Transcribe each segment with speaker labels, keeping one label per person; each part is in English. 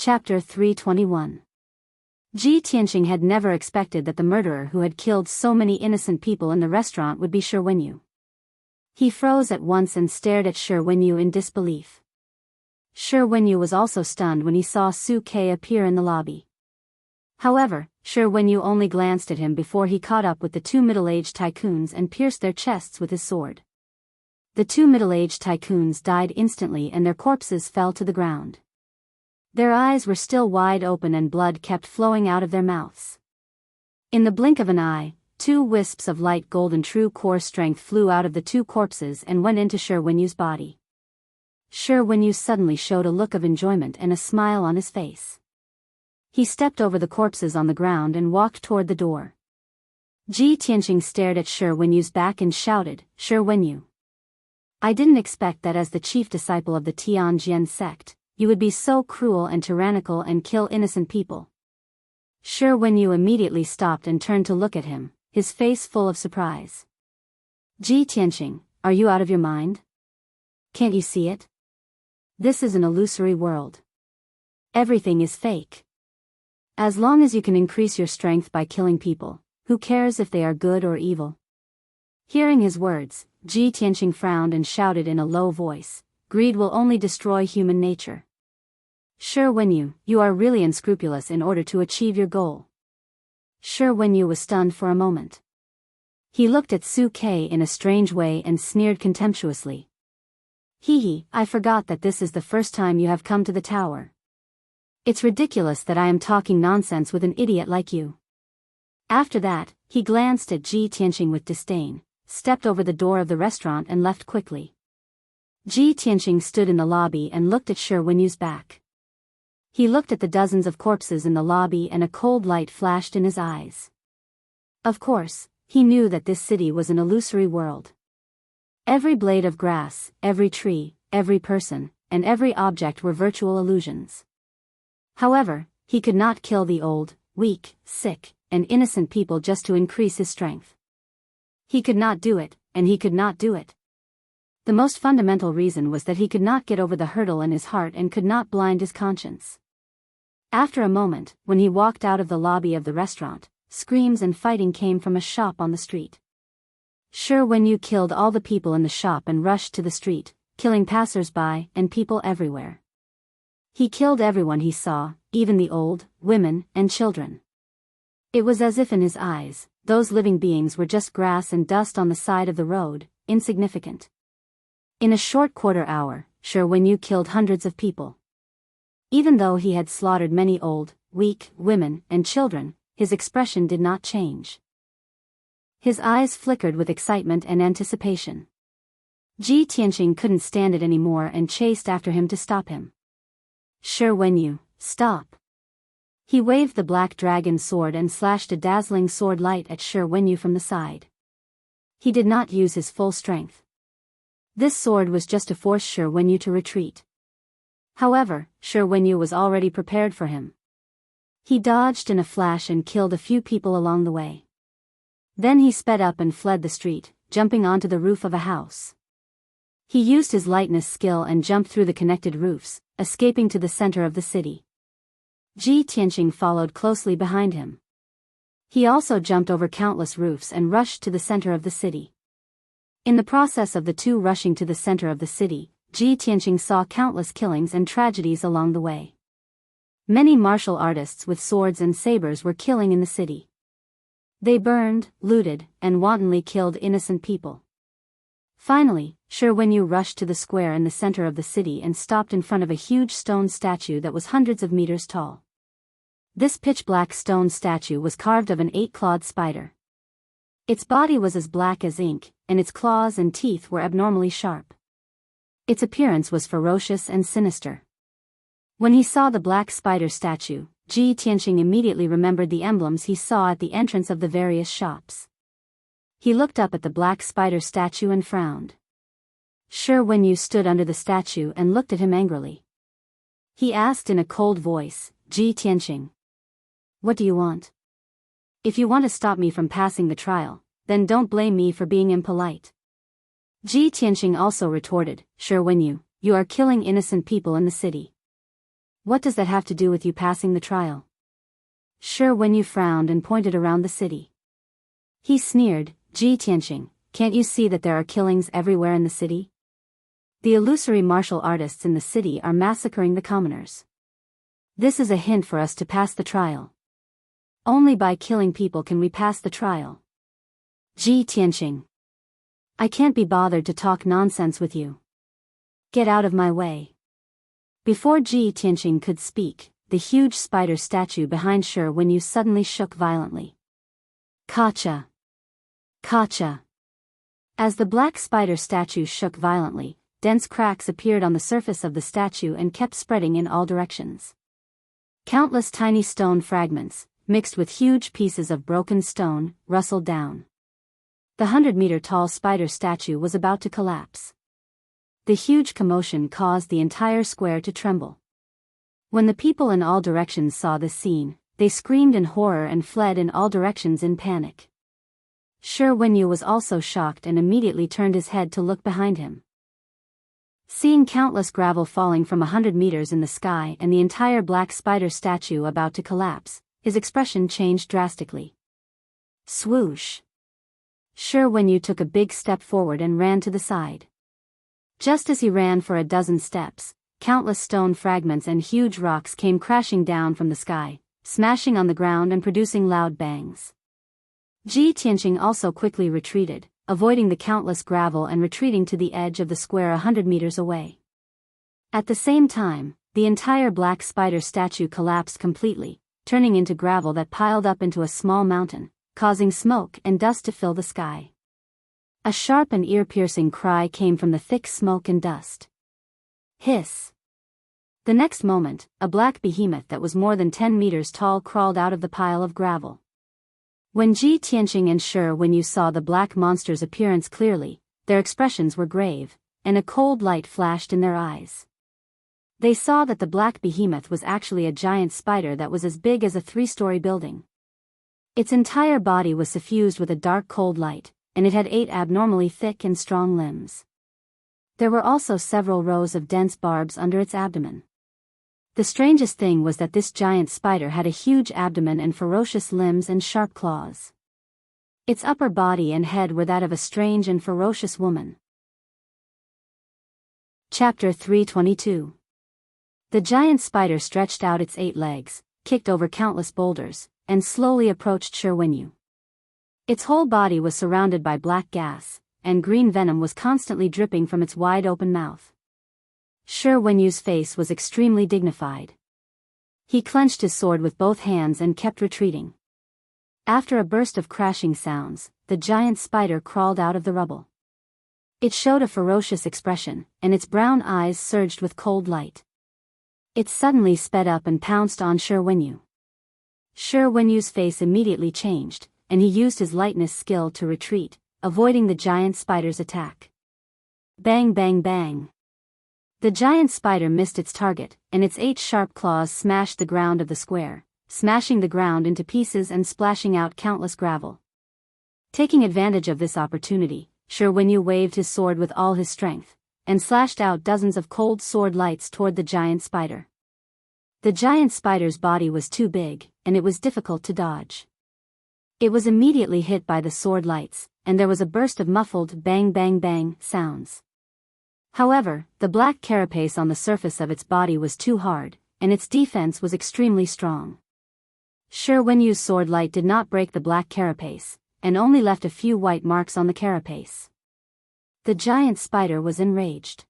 Speaker 1: Chapter 321. Ji Tianqing had never expected that the murderer who had killed so many innocent people in the restaurant would be Shi Wenyu. He froze at once and stared at Shi Wenyu in disbelief. Shi Wenyu was also stunned when he saw Su Ke appear in the lobby. However, Shi Wenyu only glanced at him before he caught up with the two middle-aged tycoons and pierced their chests with his sword. The two middle-aged tycoons died instantly and their corpses fell to the ground. Their eyes were still wide open and blood kept flowing out of their mouths. In the blink of an eye, two wisps of light golden true core strength flew out of the two corpses and went into Shi Wenyu's body. Shi Wenyu suddenly showed a look of enjoyment and a smile on his face. He stepped over the corpses on the ground and walked toward the door. Ji Tianqing stared at Shi Wenyu's back and shouted, "Shi Wenyu. I didn't expect that as the chief disciple of the Tianjian sect, you would be so cruel and tyrannical and kill innocent people." Shi Wenyu immediately stopped and turned to look at him, his face full of surprise. "Ji Tianqing, are you out of your mind? Can't you see it? This is an illusory world. Everything is fake. As long as you can increase your strength by killing people, who cares if they are good or evil?" Hearing his words, Ji Tianqing frowned and shouted in a low voice, "Greed will only destroy human nature. Shi Wenyu, you are really unscrupulous in order to achieve your goal." Shi Wenyu was stunned for a moment. He looked at Su Ke in a strange way and sneered contemptuously. "Hee, I forgot that this is the first time you have come to the tower. It's ridiculous that I am talking nonsense with an idiot like you." After that, he glanced at Ji Tianqing with disdain, stepped over the door of the restaurant and left quickly. Ji Tianqing stood in the lobby and looked at Shi Wenyu's back. He looked at the dozens of corpses in the lobby and a cold light flashed in his eyes. Of course, he knew that this city was an illusory world. Every blade of grass, every tree, every person, and every object were virtual illusions. However, he could not kill the old, weak, sick, and innocent people just to increase his strength. He could not do it, and he could not do it. The most fundamental reason was that he could not get over the hurdle in his heart and could not blind his conscience. After a moment, when he walked out of the lobby of the restaurant, screams and fighting came from a shop on the street. Shi Wenyu killed all the people in the shop and rushed to the street, killing passers-by and people everywhere. He killed everyone he saw, even the old, women, and children. It was as if in his eyes, those living beings were just grass and dust on the side of the road, insignificant. In a short quarter hour, Shi Wenyu killed hundreds of people. Even though he had slaughtered many old, weak, women, and children, his expression did not change. His eyes flickered with excitement and anticipation. Ji Tianqing couldn't stand it anymore and chased after him to stop him. "Shi Wenyu, stop." He waved the black dragon sword and slashed a dazzling sword light at Shi Wenyu from the side. He did not use his full strength. This sword was just to force Shi Wenyu to retreat. However, Shi Wenyu was already prepared for him. He dodged in a flash and killed a few people along the way. Then he sped up and fled the street, jumping onto the roof of a house. He used his lightness skill and jumped through the connected roofs, escaping to the center of the city. Ji Tianqing followed closely behind him. He also jumped over countless roofs and rushed to the center of the city. In the process of the two rushing to the center of the city, Ji Tianqing saw countless killings and tragedies along the way. Many martial artists with swords and sabers were killing in the city. They burned, looted, and wantonly killed innocent people. Finally, Shi Wenyu rushed to the square in the center of the city and stopped in front of a huge stone statue that was hundreds of meters tall. This pitch-black stone statue was carved of an 8-clawed spider. Its body was as black as ink, and its claws and teeth were abnormally sharp. Its appearance was ferocious and sinister. When he saw the black spider statue, Ji Tianqing immediately remembered the emblems he saw at the entrance of the various shops. He looked up at the black spider statue and frowned. Shi Wenyu stood under the statue and looked at him angrily. He asked in a cold voice, "Ji Tianqing, what do you want? If you want to stop me from passing the trial, then don't blame me for being impolite." Ji Tianqing also retorted, "Shi Wenyu, you are killing innocent people in the city. What does that have to do with you passing the trial? Shi Wenyu frowned and pointed around the city. He sneered, Ji Tianqing, can't you see that there are killings everywhere in the city? The illusory martial artists in the city are massacring the commoners. This is a hint for us to pass the trial. Only by killing people can we pass the trial. Ji Tianqing. I can't be bothered to talk nonsense with you. Get out of my way. Before Ji Tianqing could speak, the huge spider statue behind Shi Wenyu suddenly shook violently. Kacha! Kacha! As the black spider statue shook violently, dense cracks appeared on the surface of the statue and kept spreading in all directions. Countless tiny stone fragments, mixed with huge pieces of broken stone, rustled down. The 100-meter-tall spider statue was about to collapse. The huge commotion caused the entire square to tremble. When the people in all directions saw this scene, they screamed in horror and fled in all directions in panic. Shi Wenyu was also shocked and immediately turned his head to look behind him. Seeing countless gravel falling from 100 meters in the sky and the entire black spider statue about to collapse, his expression changed drastically. Swoosh! Shi Wenyu took a big step forward and ran to the side. Just as he ran for a dozen steps, countless stone fragments and huge rocks came crashing down from the sky, smashing on the ground and producing loud bangs. Ji Tianqing also quickly retreated, avoiding the countless gravel and retreating to the edge of the square 100 meters away. At the same time, the entire black spider statue collapsed completely, turning into gravel that piled up into a small mountain, causing smoke and dust to fill the sky. A sharp and ear-piercing cry came from the thick smoke and dust. Hiss! The next moment, a black behemoth that was more than 10 meters tall crawled out of the pile of gravel. When Ji Tianqing and Shi Wenyu saw the black monster's appearance clearly, their expressions were grave, and a cold light flashed in their eyes. They saw that the black behemoth was actually a giant spider that was as big as a 3-story building. Its entire body was suffused with a dark cold light, and it had 8 abnormally thick and strong limbs. There were also several rows of dense barbs under its abdomen. The strangest thing was that this giant spider had a huge abdomen and ferocious limbs and sharp claws. Its upper body and head were that of a strange and ferocious woman. Chapter 322. The giant spider stretched out its 8 legs, kicked over countless boulders, and slowly approached Shi Wenyu. Its whole body was surrounded by black gas, and green venom was constantly dripping from its wide-open mouth. Shi Wenyu's face was extremely dignified. He clenched his sword with both hands and kept retreating. After a burst of crashing sounds, the giant spider crawled out of the rubble. It showed a ferocious expression, and its brown eyes surged with cold light. It suddenly sped up and pounced on Shi Wenyu. Shi Wenyu's face immediately changed, and he used his lightness skill to retreat, avoiding the giant spider's attack. Bang bang bang. The giant spider missed its target, and its 8 sharp claws smashed the ground of the square, smashing the ground into pieces and splashing out countless gravel. Taking advantage of this opportunity, Shi Wenyu waved his sword with all his strength, and slashed out dozens of cold sword lights toward the giant spider. The giant spider's body was too big, and it was difficult to dodge. It was immediately hit by the sword lights, and there was a burst of muffled bang bang bang sounds. However, the black carapace on the surface of its body was too hard, and its defense was extremely strong. Shi Wenyu's sword light did not break the black carapace, and only left a few white marks on the carapace. The giant spider was enraged.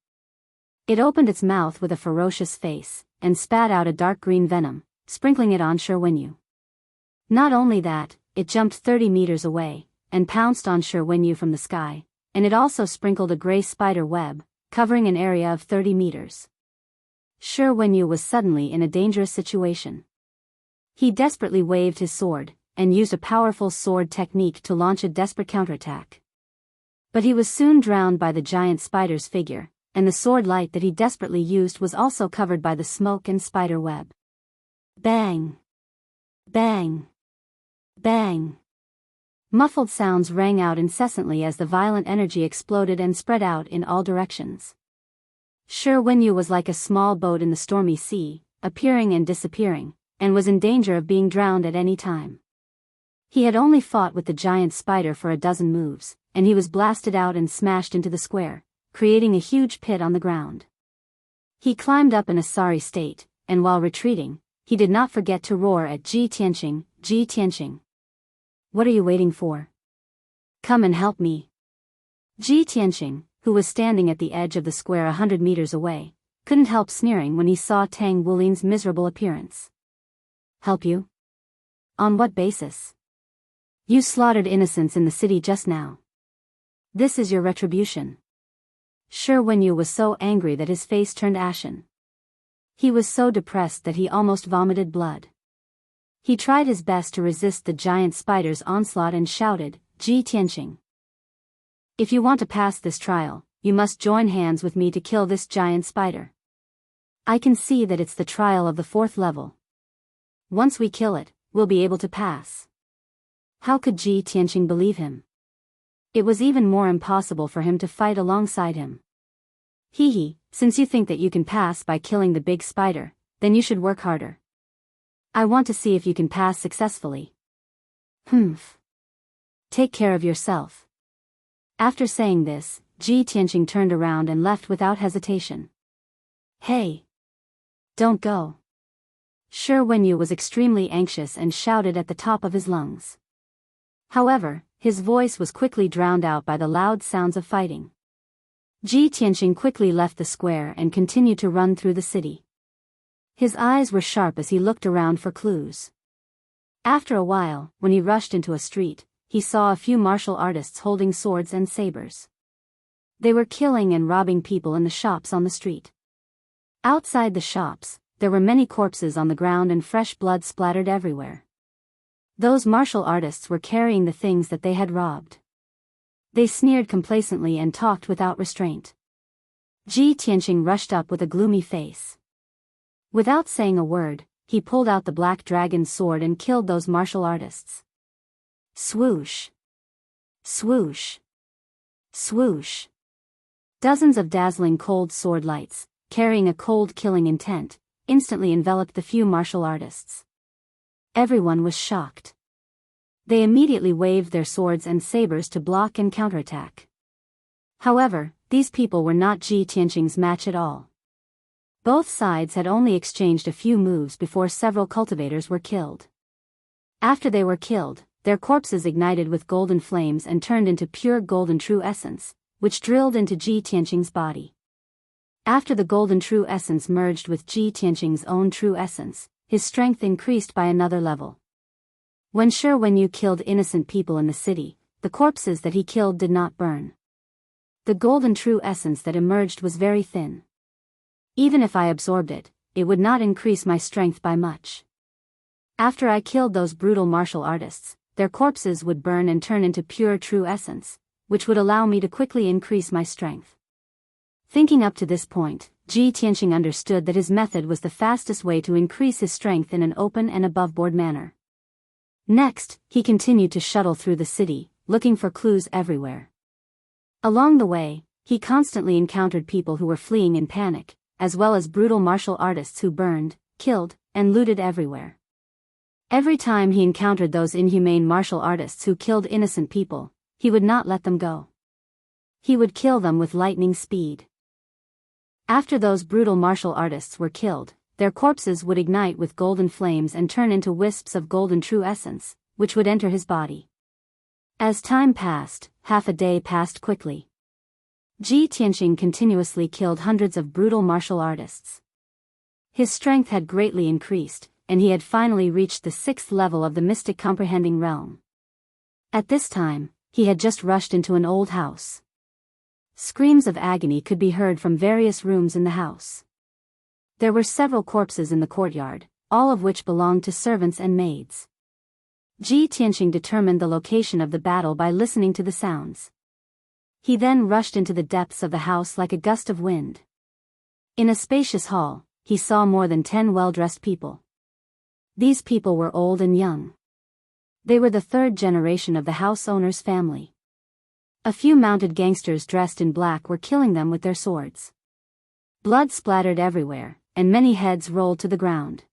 Speaker 1: It opened its mouth with a ferocious face, and spat out a dark green venom, sprinkling it on Shi Wenyu. Not only that, it jumped 30 meters away, and pounced on Shi Wenyu from the sky, and it also sprinkled a gray spider web, covering an area of 30 meters. Shi Wenyu was suddenly in a dangerous situation. He desperately waved his sword, and used a powerful sword technique to launch a desperate counterattack. But he was soon drowned by the giant spider's figure, and the sword light that he desperately used was also covered by the smoke and spider web. Bang! Bang! Bang! Muffled sounds rang out incessantly as the violent energy exploded and spread out in all directions. Shi Wenyu was like a small boat in the stormy sea, appearing and disappearing, and was in danger of being drowned at any time. He had only fought with the giant spider for a dozen moves, and he was blasted out and smashed into the square, creating a huge pit on the ground. He climbed up in a sorry state, and while retreating, he did not forget to roar at Ji Tianqing, Ji Tianqing. What are you waiting for? Come and help me. Ji Tianqing, who was standing at the edge of the square 100 meters away, couldn't help sneering when he saw Tang Wulin's miserable appearance. Help you? On what basis? You slaughtered innocents in the city just now. This is your retribution. Shi Wenyu was so angry that his face turned ashen. He was so depressed that he almost vomited blood. He tried his best to resist the giant spider's onslaught and shouted, Ji Tianqing. If you want to pass this trial, you must join hands with me to kill this giant spider. I can see that it's the trial of the 4th level. Once we kill it, we'll be able to pass. How could Ji Tianqing believe him? It was even more impossible for him to fight alongside him. Hee, since you think that you can pass by killing the big spider, then you should work harder. I want to see if you can pass successfully. Humph. Take care of yourself. After saying this, Ji Tianqing turned around and left without hesitation. Hey! Don't go. Shi Wenyu was extremely anxious and shouted at the top of his lungs. However, his voice was quickly drowned out by the loud sounds of fighting. Ji Tianqing quickly left the square and continued to run through the city. His eyes were sharp as he looked around for clues. After a while, when he rushed into a street, he saw a few martial artists holding swords and sabers. They were killing and robbing people in the shops on the street. Outside the shops, there were many corpses on the ground and fresh blood splattered everywhere. Those martial artists were carrying the things that they had robbed. They sneered complacently and talked without restraint. Ji Tianqing rushed up with a gloomy face. Without saying a word, he pulled out the black dragon's sword and killed those martial artists. Swoosh! Swoosh! Swoosh! Dozens of dazzling cold sword lights, carrying a cold killing intent, instantly enveloped the few martial artists. Everyone was shocked. They immediately waved their swords and sabers to block and counterattack. However, these people were not Ji Tianqing's match at all. Both sides had only exchanged a few moves before several cultivators were killed. After they were killed, their corpses ignited with golden flames and turned into pure golden true essence, which drilled into Ji Tianqing's body. After the golden true essence merged with Ji Tianqing's own true essence, his strength increased by another level. When Shi Wenyu killed innocent people in the city, the corpses that he killed did not burn. The golden true essence that emerged was very thin. Even if I absorbed it, it would not increase my strength by much. After I killed those brutal martial artists, their corpses would burn and turn into pure true essence, which would allow me to quickly increase my strength. Thinking up to this point, Ji Tianqing understood that his method was the fastest way to increase his strength in an open and above-board manner. Next, he continued to shuttle through the city, looking for clues everywhere. Along the way, he constantly encountered people who were fleeing in panic, as well as brutal martial artists who burned, killed, and looted everywhere. Every time he encountered those inhumane martial artists who killed innocent people, he would not let them go. He would kill them with lightning speed. After those brutal martial artists were killed, their corpses would ignite with golden flames and turn into wisps of golden true essence, which would enter his body. As time passed, half a day passed quickly. Ji Tianqing continuously killed hundreds of brutal martial artists. His strength had greatly increased, and he had finally reached the 6th level of the mystic comprehending realm. At this time, he had just rushed into an old house. Screams of agony could be heard from various rooms in the house. There were several corpses in the courtyard, all of which belonged to servants and maids. Ji Tianqing determined the location of the battle by listening to the sounds. He then rushed into the depths of the house like a gust of wind. In a spacious hall, he saw more than 10 well-dressed people. These people were old and young. They were the 3rd generation of the house owner's family. A few mounted gangsters dressed in black were killing them with their swords. Blood splattered everywhere, and many heads rolled to the ground.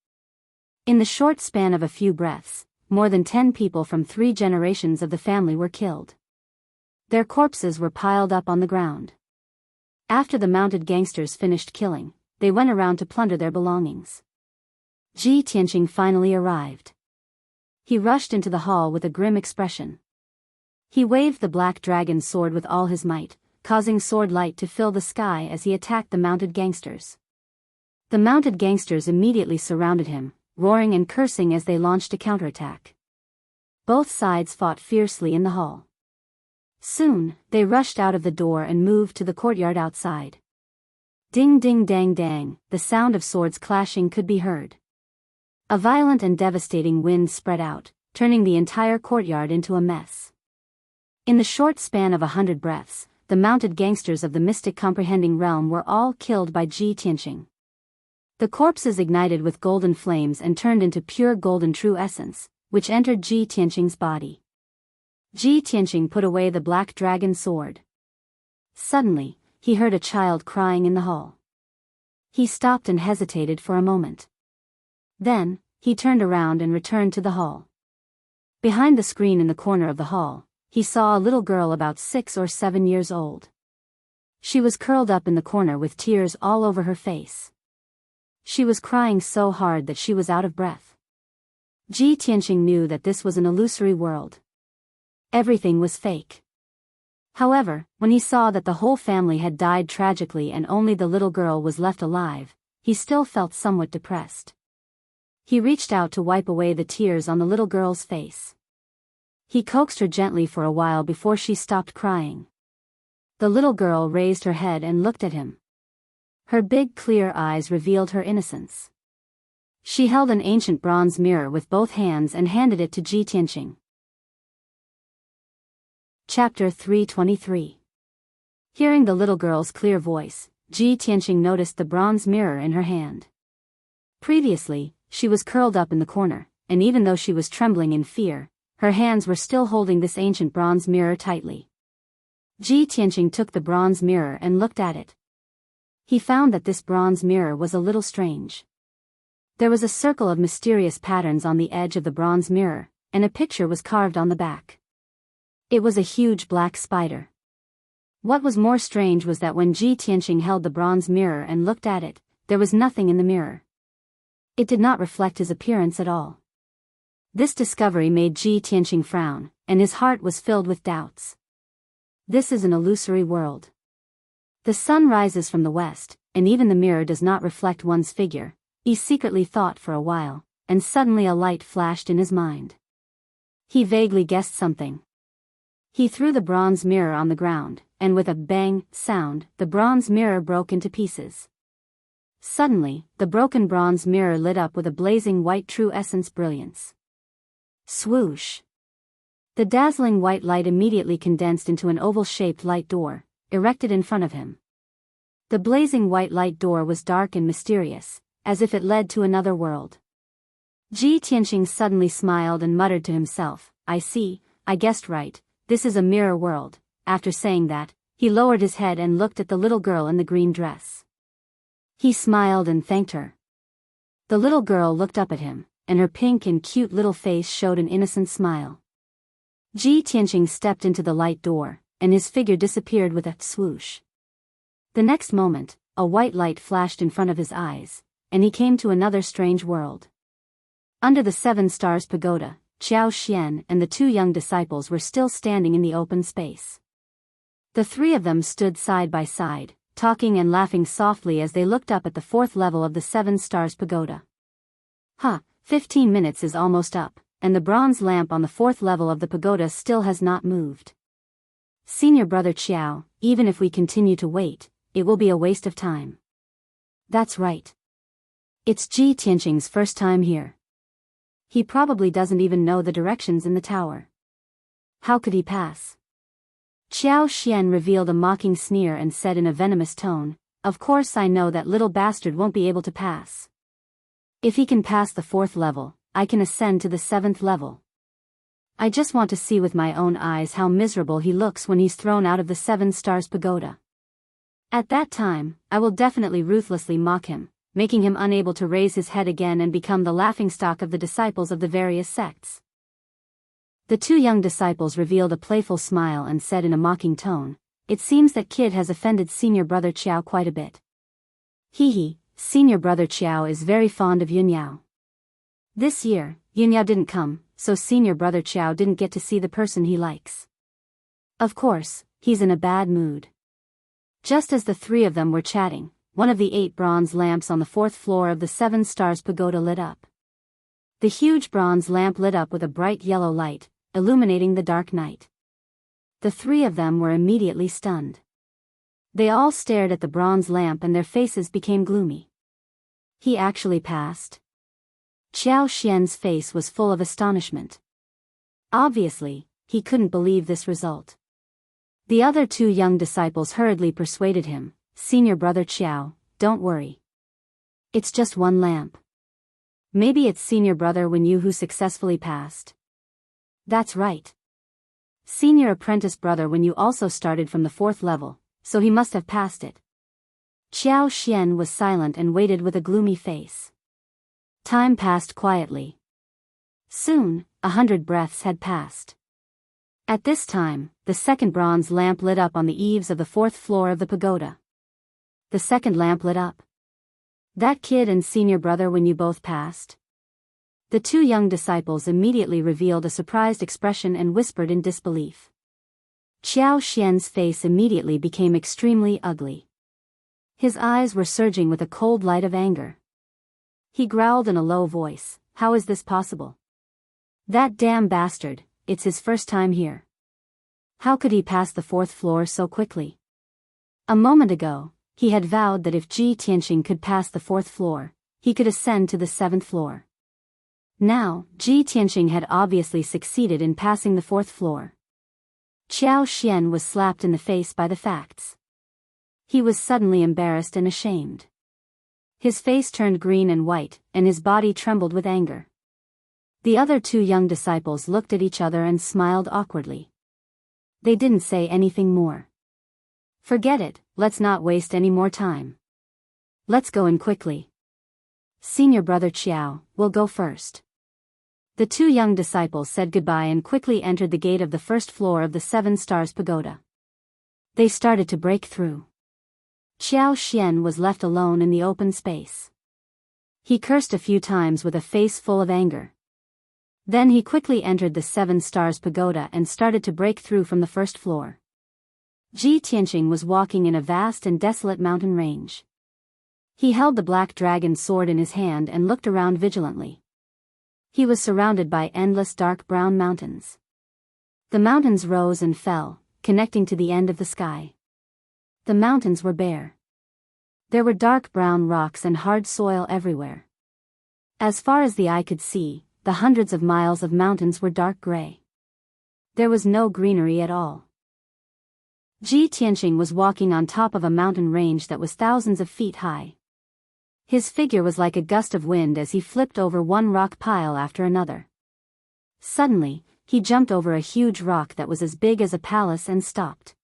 Speaker 1: In the short span of a few breaths, more than 10 people from 3 generations of the family were killed. Their corpses were piled up on the ground. After the mounted gangsters finished killing, they went around to plunder their belongings. Ji Tianqing finally arrived. He rushed into the hall with a grim expression. He waved the black dragon sword with all his might, causing sword light to fill the sky as he attacked the mounted gangsters. The mounted gangsters immediately surrounded him, roaring and cursing as they launched a counterattack. Both sides fought fiercely in the hall. Soon, they rushed out of the door and moved to the courtyard outside. Ding ding dang dang, the sound of swords clashing could be heard. A violent and devastating wind spread out, turning the entire courtyard into a mess. In the short span of 100 breaths, the mounted gangsters of the mystic comprehending realm were all killed by Ji Tianqing. The corpses ignited with golden flames and turned into pure golden true essence, which entered Ji Tianqing's body. Ji Tianqing put away the black dragon sword. Suddenly, he heard a child crying in the hall. He stopped and hesitated for a moment. Then, he turned around and returned to the hall. Behind the screen in the corner of the hall, he saw a little girl about 6 or 7 years old. She was curled up in the corner with tears all over her face. She was crying so hard that she was out of breath. Ji Tianqing knew that this was an illusory world. Everything was fake. However, when he saw that the whole family had died tragically and only the little girl was left alive, he still felt somewhat depressed. He reached out to wipe away the tears on the little girl's face. He coaxed her gently for a while before she stopped crying. The little girl raised her head and looked at him. Her big clear eyes revealed her innocence. She held an ancient bronze mirror with both hands and handed it to Ji Tianqing. Chapter 323. Hearing the little girl's clear voice, Ji Tianqing noticed the bronze mirror in her hand. Previously, she was curled up in the corner, and even though she was trembling in fear, her hands were still holding this ancient bronze mirror tightly. Ji Tianqing took the bronze mirror and looked at it. He found that this bronze mirror was a little strange. There was a circle of mysterious patterns on the edge of the bronze mirror, and a picture was carved on the back. It was a huge black spider. What was more strange was that when Ji Tianqing held the bronze mirror and looked at it, there was nothing in the mirror. It did not reflect his appearance at all. This discovery made Ji Tianqing frown, and his heart was filled with doubts. This is an illusory world. The sun rises from the west, and even the mirror does not reflect one's figure, he secretly thought for a while, and suddenly a light flashed in his mind. He vaguely guessed something. He threw the bronze mirror on the ground, and with a bang sound, the bronze mirror broke into pieces. Suddenly, the broken bronze mirror lit up with a blazing white true essence brilliance. Swoosh! The dazzling white light immediately condensed into an oval-shaped light door, erected in front of him. The blazing white light door was dark and mysterious, as if it led to another world. Ji Tianqing suddenly smiled and muttered to himself, "I see, I guessed right, this is a mirror world." After saying that, he lowered his head and looked at the little girl in the green dress. He smiled and thanked her. The little girl looked up at him, and her pink and cute little face showed an innocent smile. Ji Tianqing stepped into the light door, and his figure disappeared with a swoosh. The next moment, a white light flashed in front of his eyes, and he came to another strange world. Under the 7 Stars Pagoda, Qiao Xian and the 2 young disciples were still standing in the open space. The 3 of them stood side by side, talking and laughing softly as they looked up at the 4th level of the 7 Stars Pagoda. 15 minutes is almost up, and the bronze lamp on the 4th level of the pagoda still has not moved. Senior brother Qiao, even if we continue to wait, it will be a waste of time. That's right. It's Ji Tianqing's first time here. He probably doesn't even know the directions in the tower. How could he pass? Qiao Xian revealed a mocking sneer and said in a venomous tone, "Of course I know that little bastard won't be able to pass. If he can pass the 4th level, I can ascend to the 7th level. I just want to see with my own eyes how miserable he looks when he's thrown out of the 7 Stars Pagoda. At that time, I will definitely ruthlessly mock him, making him unable to raise his head again and become the laughingstock of the disciples of the various sects. The two young disciples revealed a playful smile and said in a mocking tone, "It seems that kid has offended senior brother Qiao quite a bit. Hee, senior brother Qiao is very fond of Yunyao. This year, Yunyao didn't come, so senior brother Qiao didn't get to see the person he likes. Of course, he's in a bad mood." Just as the three of them were chatting, one of the 8 bronze lamps on the 4th floor of the 7 Stars Pagoda lit up. The huge bronze lamp lit up with a bright yellow light, illuminating the dark night. The three of them were immediately stunned. They all stared at the bronze lamp and their faces became gloomy. He actually passed? Qiao Xian's face was full of astonishment. Obviously, he couldn't believe this result. The other 2 young disciples hurriedly persuaded him, "Senior brother Qiao, don't worry. It's just one lamp. Maybe it's senior brother Wenyu who successfully passed." "That's right. Senior apprentice brother Wenyu also started from the 4th level, so he must have passed it." Qiao Xian was silent and waited with a gloomy face. Time passed quietly. Soon, 100 breaths had passed. At this time, the second bronze lamp lit up on the eaves of the 4th floor of the pagoda. The second lamp lit up. "That kid and senior brother when you both passed?" The 2 young disciples immediately revealed a surprised expression and whispered in disbelief. Qiao Xian's face immediately became extremely ugly. His eyes were surging with a cold light of anger. He growled in a low voice, "How is this possible? That damn bastard, it's his first time here. How could he pass the 4th floor so quickly? A moment ago, he had vowed that if Ji Tianxing could pass the 4th floor, he could ascend to the 7th floor. Now, Ji Tianxing had obviously succeeded in passing the 4th floor. Qiao Xian was slapped in the face by the facts. He was suddenly embarrassed and ashamed. His face turned green and white, and his body trembled with anger. The other 2 young disciples looked at each other and smiled awkwardly. They didn't say anything more. "Forget it, let's not waste any more time. Let's go in quickly. Senior brother Qiao, will go first." The 2 young disciples said goodbye and quickly entered the gate of the 1st floor of the 7 Stars Pagoda. They started to break through. Qiao Xian was left alone in the open space. He cursed a few times with a face full of anger. Then he quickly entered the 7 Stars Pagoda and started to break through from the 1st floor. Ji Tianxing was walking in a vast and desolate mountain range. He held the black dragon sword in his hand and looked around vigilantly. He was surrounded by endless dark brown mountains. The mountains rose and fell, connecting to the end of the sky. The mountains were bare. There were dark brown rocks and hard soil everywhere. As far as the eye could see, the hundreds of miles of mountains were dark gray. There was no greenery at all. Ji Tianxing was walking on top of a mountain range that was thousands of feet high. His figure was like a gust of wind as he flipped over one rock pile after another. Suddenly, he jumped over a huge rock that was as big as a palace and stopped.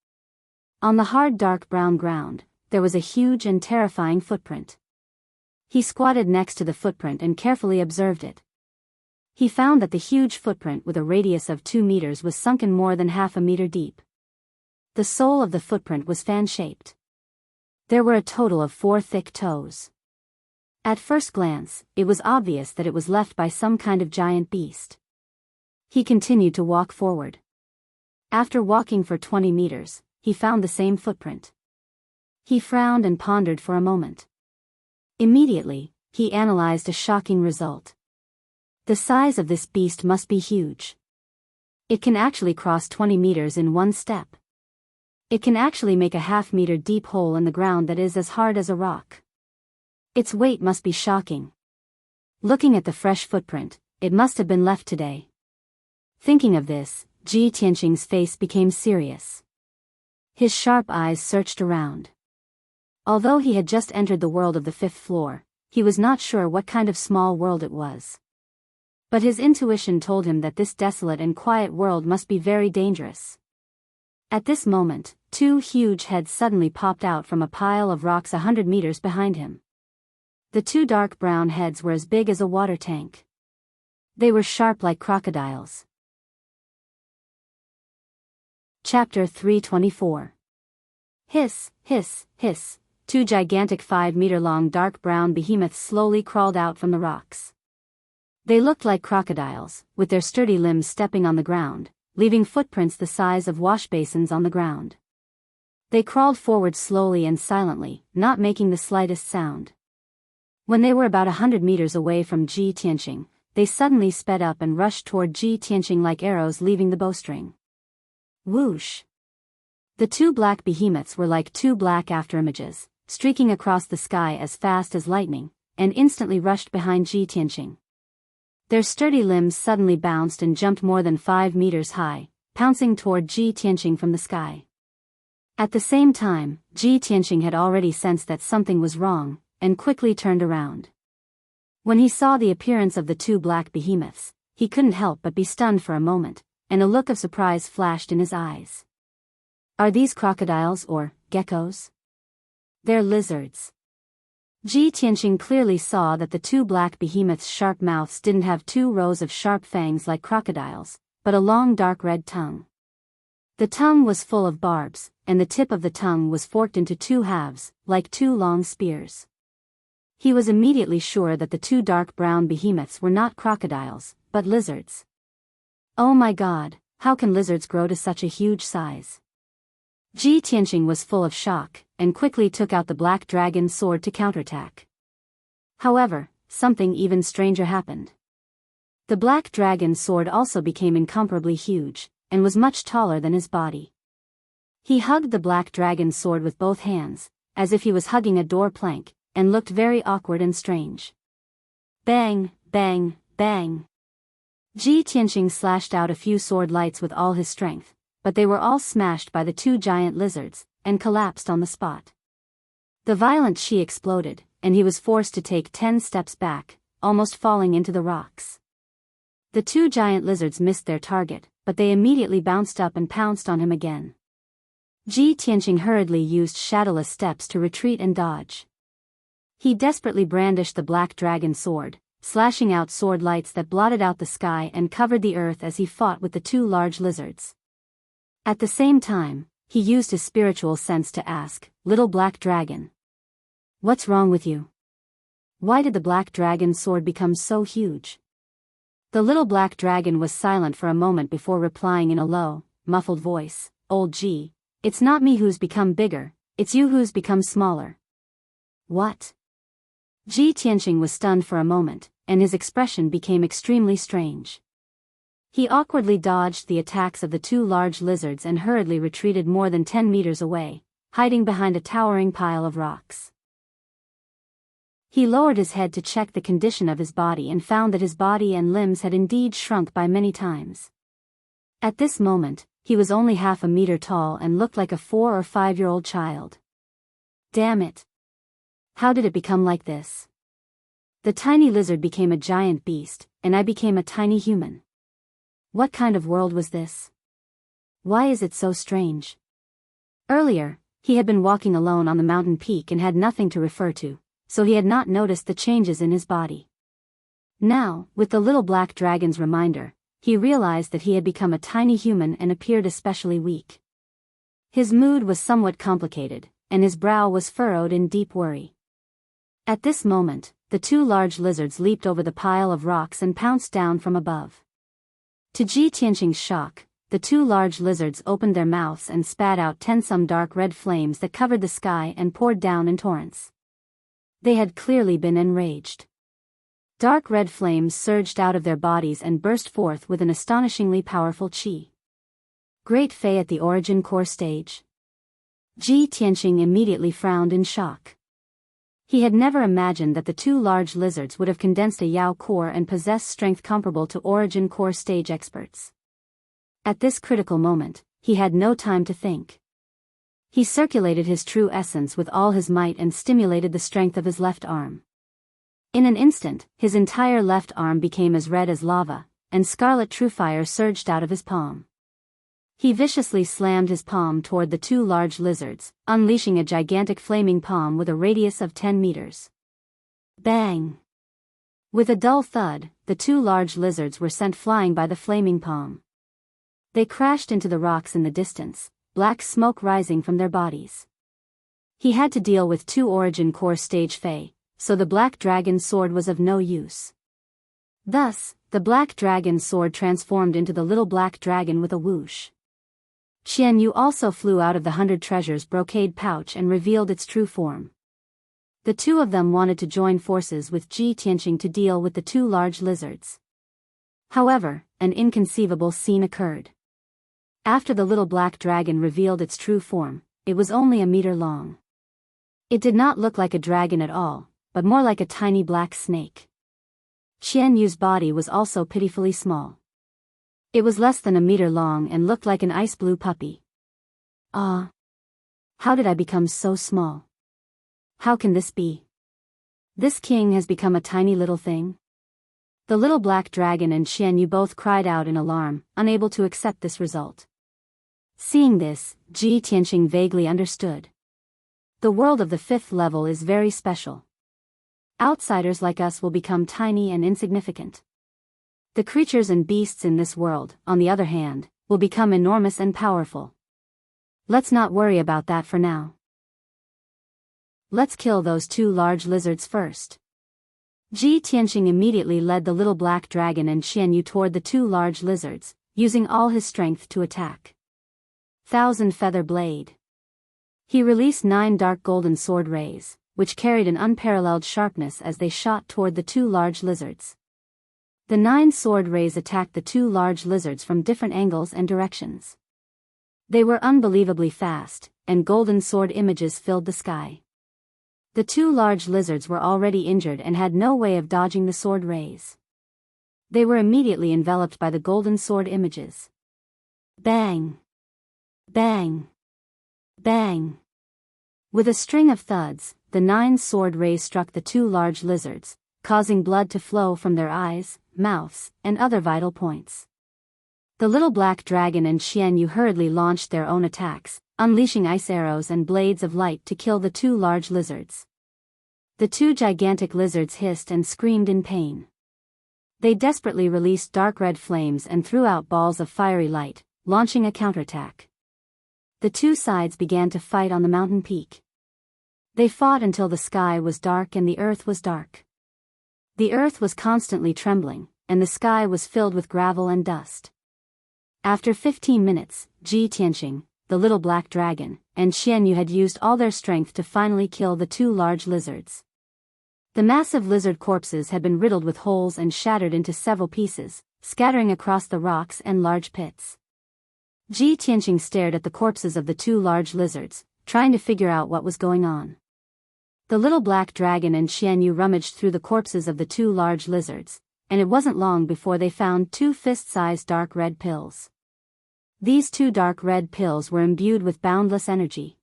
Speaker 1: On the hard dark brown ground, there was a huge and terrifying footprint. He squatted next to the footprint and carefully observed it. He found that the huge footprint with a radius of 2 meters was sunken more than half a meter deep. The sole of the footprint was fan-shaped. There were a total of 4 thick toes. At first glance, it was obvious that it was left by some kind of giant beast. He continued to walk forward. After walking for 20 meters, he found the same footprint. He frowned and pondered for a moment. Immediately, he analyzed a shocking result. The size of this beast must be huge. It can actually cross 20 meters in one step. It can actually make a half-meter deep hole in the ground that is as hard as a rock. Its weight must be shocking. Looking at the fresh footprint, it must have been left today. Thinking of this, Ji Tianxing's face became serious. His sharp eyes searched around. Although he had just entered the world of the 5th floor, he was not sure what kind of small world it was. But his intuition told him that this desolate and quiet world must be very dangerous. At this moment, 2 huge heads suddenly popped out from a pile of rocks 100 meters behind him. The two dark brown heads were as big as a water tank. They were sharp like crocodiles. Chapter 324. Hiss, hiss, hiss. Two gigantic 5-meter-long dark brown behemoths slowly crawled out from the rocks. They looked like crocodiles, with their sturdy limbs stepping on the ground, leaving footprints the size of washbasins on the ground. They crawled forward slowly and silently, not making the slightest sound. When they were about 100 meters away from Ji Tianqing, they suddenly sped up and rushed toward Ji Tianqing like arrows leaving the bowstring. Whoosh! The two black behemoths were like two black afterimages, streaking across the sky as fast as lightning, and instantly rushed behind Ji Tianqing. Their sturdy limbs suddenly bounced and jumped more than 5 meters high, pouncing toward Ji Tianqing from the sky. At the same time, Ji Tianqing had already sensed that something was wrong, and quickly turned around. When he saw the appearance of the two black behemoths, he couldn't help but be stunned for a moment, and a look of surprise flashed in his eyes. Are these crocodiles or geckos? They're lizards. Ji Tianqing clearly saw that the two black behemoths' sharp mouths didn't have 2 rows of sharp fangs like crocodiles, but a long dark red tongue. The tongue was full of barbs, and the tip of the tongue was forked into 2 halves, like 2 long spears. He was immediately sure that the two dark brown behemoths were not crocodiles, but lizards. Oh my God, how can lizards grow to such a huge size? Ji Tianqing was full of shock, and quickly took out the black dragon sword to counterattack. However, something even stranger happened. The black dragon sword also became incomparably huge, and was much taller than his body. He hugged the black dragon sword with both hands, as if he was hugging a door plank, and looked very awkward and strange. Bang, bang, bang. Ji Tianqing slashed out a few sword lights with all his strength, but they were all smashed by the two giant lizards, and collapsed on the spot. The violent chi exploded, and he was forced to take 10 steps back, almost falling into the rocks. The two giant lizards missed their target, but they immediately bounced up and pounced on him again. Ji Tianqing hurriedly used shadowless steps to retreat and dodge. He desperately brandished the black dragon sword, slashing out sword lights that blotted out the sky and covered the earth as he fought with the two large lizards. At the same time, he used his spiritual sense to ask, "Little black dragon, what's wrong with you? Why did the black dragon sword become so huge?" The little black dragon was silent for a moment before replying in a low, muffled voice, "Old Ji, it's not me who's become bigger, it's you who's become smaller." What? Ji Tianqing was stunned for a moment, and his expression became extremely strange. He awkwardly dodged the attacks of the two large lizards and hurriedly retreated more than 10 meters away, hiding behind a towering pile of rocks. He lowered his head to check the condition of his body and found that his body and limbs had indeed shrunk by many times. At this moment, he was only half a meter tall and looked like a 4 or 5-year-old child. Damn it! How did it become like this? The tiny lizard became a giant beast, and I became a tiny human. What kind of world was this? Why is it so strange? Earlier, he had been walking alone on the mountain peak and had nothing to refer to, so he had not noticed the changes in his body. Now, with the little black dragon's reminder, he realized that he had become a tiny human and appeared especially weak. His mood was somewhat complicated, and his brow was furrowed in deep worry. At this moment, the two large lizards leaped over the pile of rocks and pounced down from above. To Ji Tianqing's shock, the two large lizards opened their mouths and spat out tensome dark red flames that covered the sky and poured down in torrents. They had clearly been enraged. Dark red flames surged out of their bodies and burst forth with an astonishingly powerful qi. Great Fei at the origin core stage? Ji Tianqing immediately frowned in shock. He had never imagined that the two large lizards would have condensed a Yao core and possessed strength comparable to origin core stage experts. At this critical moment, he had no time to think. He circulated his true essence with all his might and stimulated the strength of his left arm. In an instant, his entire left arm became as red as lava, and scarlet true fire surged out of his palm. He viciously slammed his palm toward the two large lizards, unleashing a gigantic flaming palm with a radius of 10 meters. Bang! With a dull thud, the two large lizards were sent flying by the flaming palm. They crashed into the rocks in the distance, black smoke rising from their bodies. He had to deal with two Origin Core stage Fae, so the Black Dragon sword was of no use. Thus, the Black Dragon sword transformed into the little black dragon with a whoosh. Qian Yu also flew out of the 100 treasures brocade pouch and revealed its true form. The two of them wanted to join forces with Ji Tianqing to deal with the two large lizards. However, an inconceivable scene occurred. After the little black dragon revealed its true form, it was only a meter long. It did not look like a dragon at all, but more like a tiny black snake. Qian Yu's body was also pitifully small. It was less than a meter long and looked like an ice blue puppy. Ah! How did I become so small? How can this be? This king has become a tiny little thing? The little black dragon and Qian Yu both cried out in alarm, unable to accept this result. Seeing this, Ji Tianqing vaguely understood. The world of the 5th level is very special. Outsiders like us will become tiny and insignificant. The creatures and beasts in this world, on the other hand, will become enormous and powerful. Let's not worry about that for now. Let's kill those two large lizards first. Ji Tianqing immediately led the little black dragon and Qian Yu toward the two large lizards, using all his strength to attack. Thousand Feather Blade. He released 9 dark golden sword rays, which carried an unparalleled sharpness as they shot toward the two large lizards. The 9 sword rays attacked the two large lizards from different angles and directions. They were unbelievably fast, and golden sword images filled the sky. The two large lizards were already injured and had no way of dodging the sword rays. They were immediately enveloped by the golden sword images. Bang! Bang! Bang! With a string of thuds, the 9 sword rays struck the two large lizards, causing blood to flow from their eyes, mouths, and other vital points. The little black dragon and Qian Yu hurriedly launched their own attacks, unleashing ice arrows and blades of light to kill the two large lizards. The two gigantic lizards hissed and screamed in pain. They desperately released dark red flames and threw out balls of fiery light, launching a counterattack. The two sides began to fight on the mountain peak. They fought until the sky was dark and the earth was dark. The earth was constantly trembling, and the sky was filled with gravel and dust. After 15 minutes, Ji Tianqing, the little black dragon, and Qian Yu had used all their strength to finally kill the two large lizards. The massive lizard corpses had been riddled with holes and shattered into several pieces, scattering across the rocks and large pits. Ji Tianqing stared at the corpses of the two large lizards, trying to figure out what was going on. The little black dragon and Qian Yu rummaged through the corpses of the two large lizards, and it wasn't long before they found 2 fist-sized dark red pills. These 2 dark red pills were imbued with boundless energy.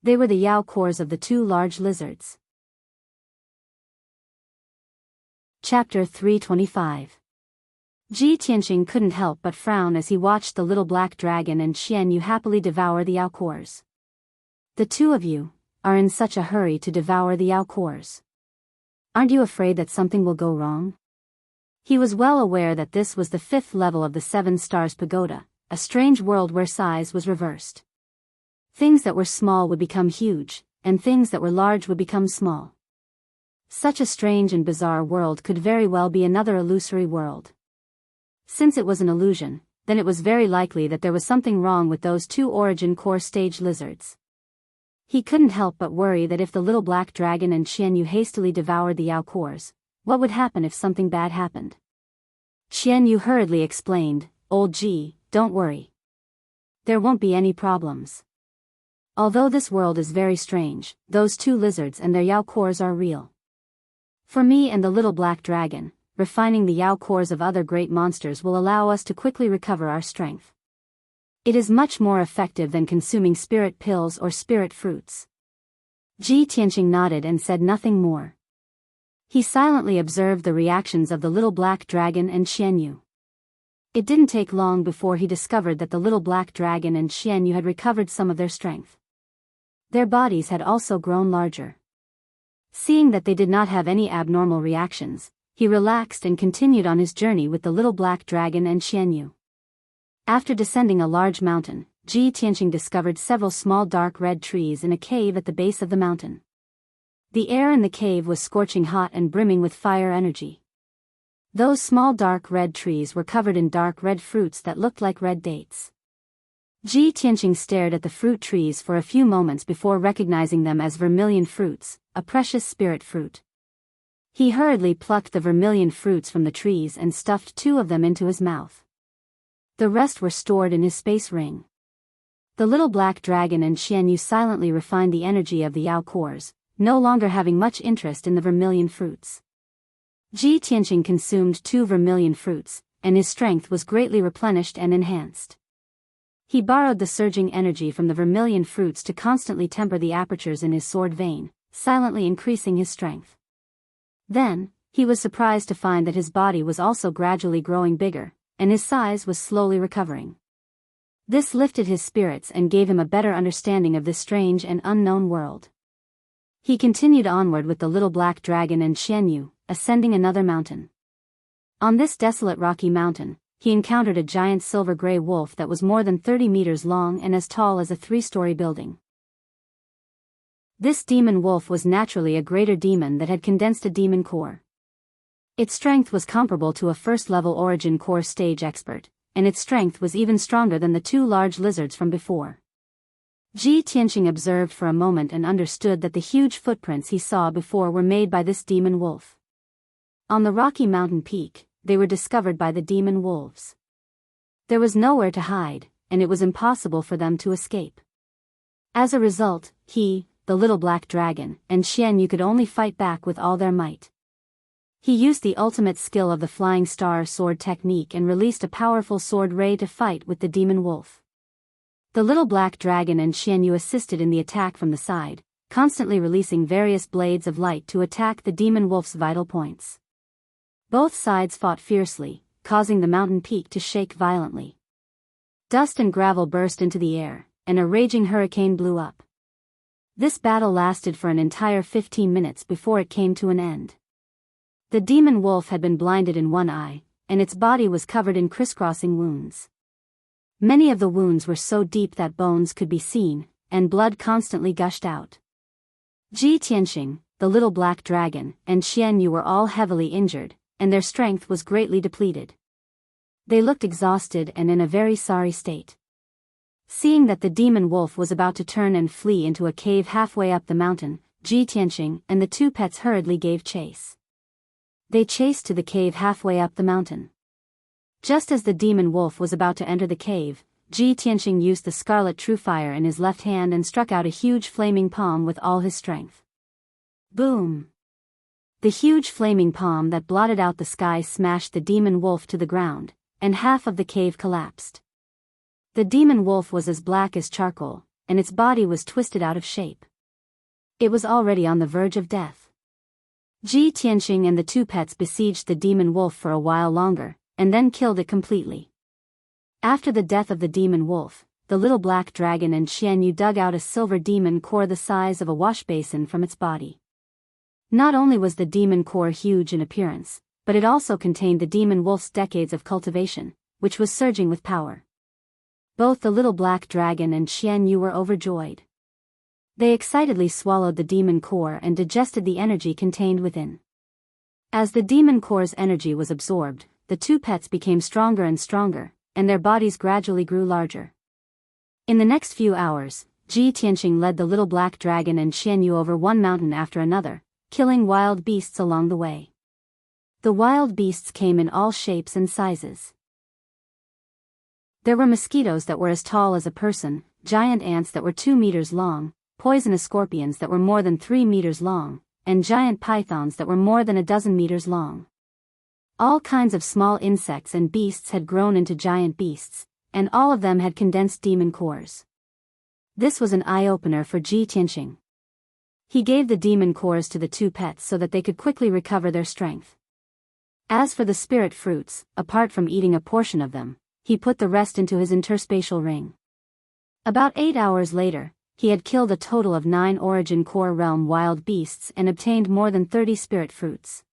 Speaker 1: They were the Yao cores of the two large lizards. Chapter 325. Ji Tianqing couldn't help but frown as he watched the little black dragon and Qian Yu happily devour the Yao cores. The two of you are in such a hurry to devour the Yao cores. Aren't you afraid that something will go wrong? He was well aware that this was the 5th level of the 7 Stars Pagoda, a strange world where size was reversed. Things that were small would become huge, and things that were large would become small. Such a strange and bizarre world could very well be another illusory world. Since it was an illusion, then it was very likely that there was something wrong with those 2 Origin Core stage lizards. He couldn't help but worry that if the little black dragon and Qian Yu hastily devoured the Yao cores, what would happen if something bad happened? Qian Yu hurriedly explained, "Old Ji, don't worry. There won't be any problems. Although this world is very strange, those 2 lizards and their Yao cores are real. For me and the little black dragon, refining the Yao cores of other great monsters will allow us to quickly recover our strength. It is much more effective than consuming spirit pills or spirit fruits." Ji Tianqing nodded and said nothing more. He silently observed the reactions of the little black dragon and Qian Yu. It didn't take long before he discovered that the little black dragon and Qian Yu had recovered some of their strength. Their bodies had also grown larger. Seeing that they did not have any abnormal reactions, he relaxed and continued on his journey with the little black dragon and Xianyu. After descending a large mountain, Ji Tianqing discovered several small dark red trees in a cave at the base of the mountain. The air in the cave was scorching hot and brimming with fire energy. Those small dark red trees were covered in dark red fruits that looked like red dates. Ji Tianqing stared at the fruit trees for a few moments before recognizing them as vermilion fruits, a precious spirit fruit. He hurriedly plucked the vermilion fruits from the trees and stuffed 2 of them into his mouth. The rest were stored in his space ring. The little black dragon and Xianyu silently refined the energy of the Yao cores, no longer having much interest in the vermilion fruits. Ji Tianqing consumed 2 vermilion fruits, and his strength was greatly replenished and enhanced. He borrowed the surging energy from the vermilion fruits to constantly temper the apertures in his sword vein, silently increasing his strength. Then, he was surprised to find that his body was also gradually growing bigger, and his size was slowly recovering. This lifted his spirits and gave him a better understanding of this strange and unknown world. He continued onward with the little black dragon and Xianyu, ascending another mountain. On this desolate rocky mountain, he encountered a giant silver-gray wolf that was more than 30 meters long and as tall as a 3-story building. This demon wolf was naturally a greater demon that had condensed a demon core. Its strength was comparable to a first-level origin core stage expert, and its strength was even stronger than the 2 large lizards from before. Ji Tianqing observed for a moment and understood that the huge footprints he saw before were made by this demon wolf. On the rocky mountain peak, they were discovered by the demon wolves. There was nowhere to hide, and it was impossible for them to escape. As a result, he, the little black dragon, and Xianyu could only fight back with all their might. He used the ultimate skill of the flying star sword technique and released a powerful sword ray to fight with the demon wolf. The little black dragon and Xianyu assisted in the attack from the side, constantly releasing various blades of light to attack the demon wolf's vital points. Both sides fought fiercely, causing the mountain peak to shake violently. Dust and gravel burst into the air, and a raging hurricane blew up. This battle lasted for an entire 15 minutes before it came to an end. The demon wolf had been blinded in one eye, and its body was covered in crisscrossing wounds. Many of the wounds were so deep that bones could be seen, and blood constantly gushed out. Ji Tianqing, the little black dragon, and Xianyu were all heavily injured, and their strength was greatly depleted. They looked exhausted and in a very sorry state. Seeing that the demon wolf was about to turn and flee into a cave halfway up the mountain, Ji Tianqing and the 2 pets hurriedly gave chase. They chased to the cave halfway up the mountain. Just as the demon wolf was about to enter the cave, Ji Tianqing used the scarlet true fire in his left hand and struck out a huge flaming palm with all his strength. Boom! The huge flaming palm that blotted out the sky smashed the demon wolf to the ground, and half of the cave collapsed. The demon wolf was as black as charcoal, and its body was twisted out of shape. It was already on the verge of death. Ji Tianqing and the 2 pets besieged the demon wolf for a while longer, and then killed it completely. After the death of the demon wolf, the little black dragon and Xianyu dug out a silver demon core the size of a wash basin from its body. Not only was the demon core huge in appearance, but it also contained the demon wolf's decades of cultivation, which was surging with power. Both the little black dragon and Xianyu were overjoyed. They excitedly swallowed the demon core and digested the energy contained within. As the demon core's energy was absorbed, the 2 pets became stronger and stronger, and their bodies gradually grew larger. In the next few hours, Ji Tianqing led the little black dragon and Xianyu over one mountain after another, killing wild beasts along the way. The wild beasts came in all shapes and sizes. There were mosquitoes that were as tall as a person, giant ants that were 2 meters long, poisonous scorpions that were more than 3 meters long, and giant pythons that were more than a dozen meters long. All kinds of small insects and beasts had grown into giant beasts, and all of them had condensed demon cores. This was an eye-opener for Ji Tianqing. He gave the demon cores to the 2 pets so that they could quickly recover their strength. As for the spirit fruits, apart from eating a portion of them, he put the rest into his interspatial ring. About 8 hours later, he had killed a total of 9 Origin Core Realm wild beasts and obtained more than 30 spirit fruits.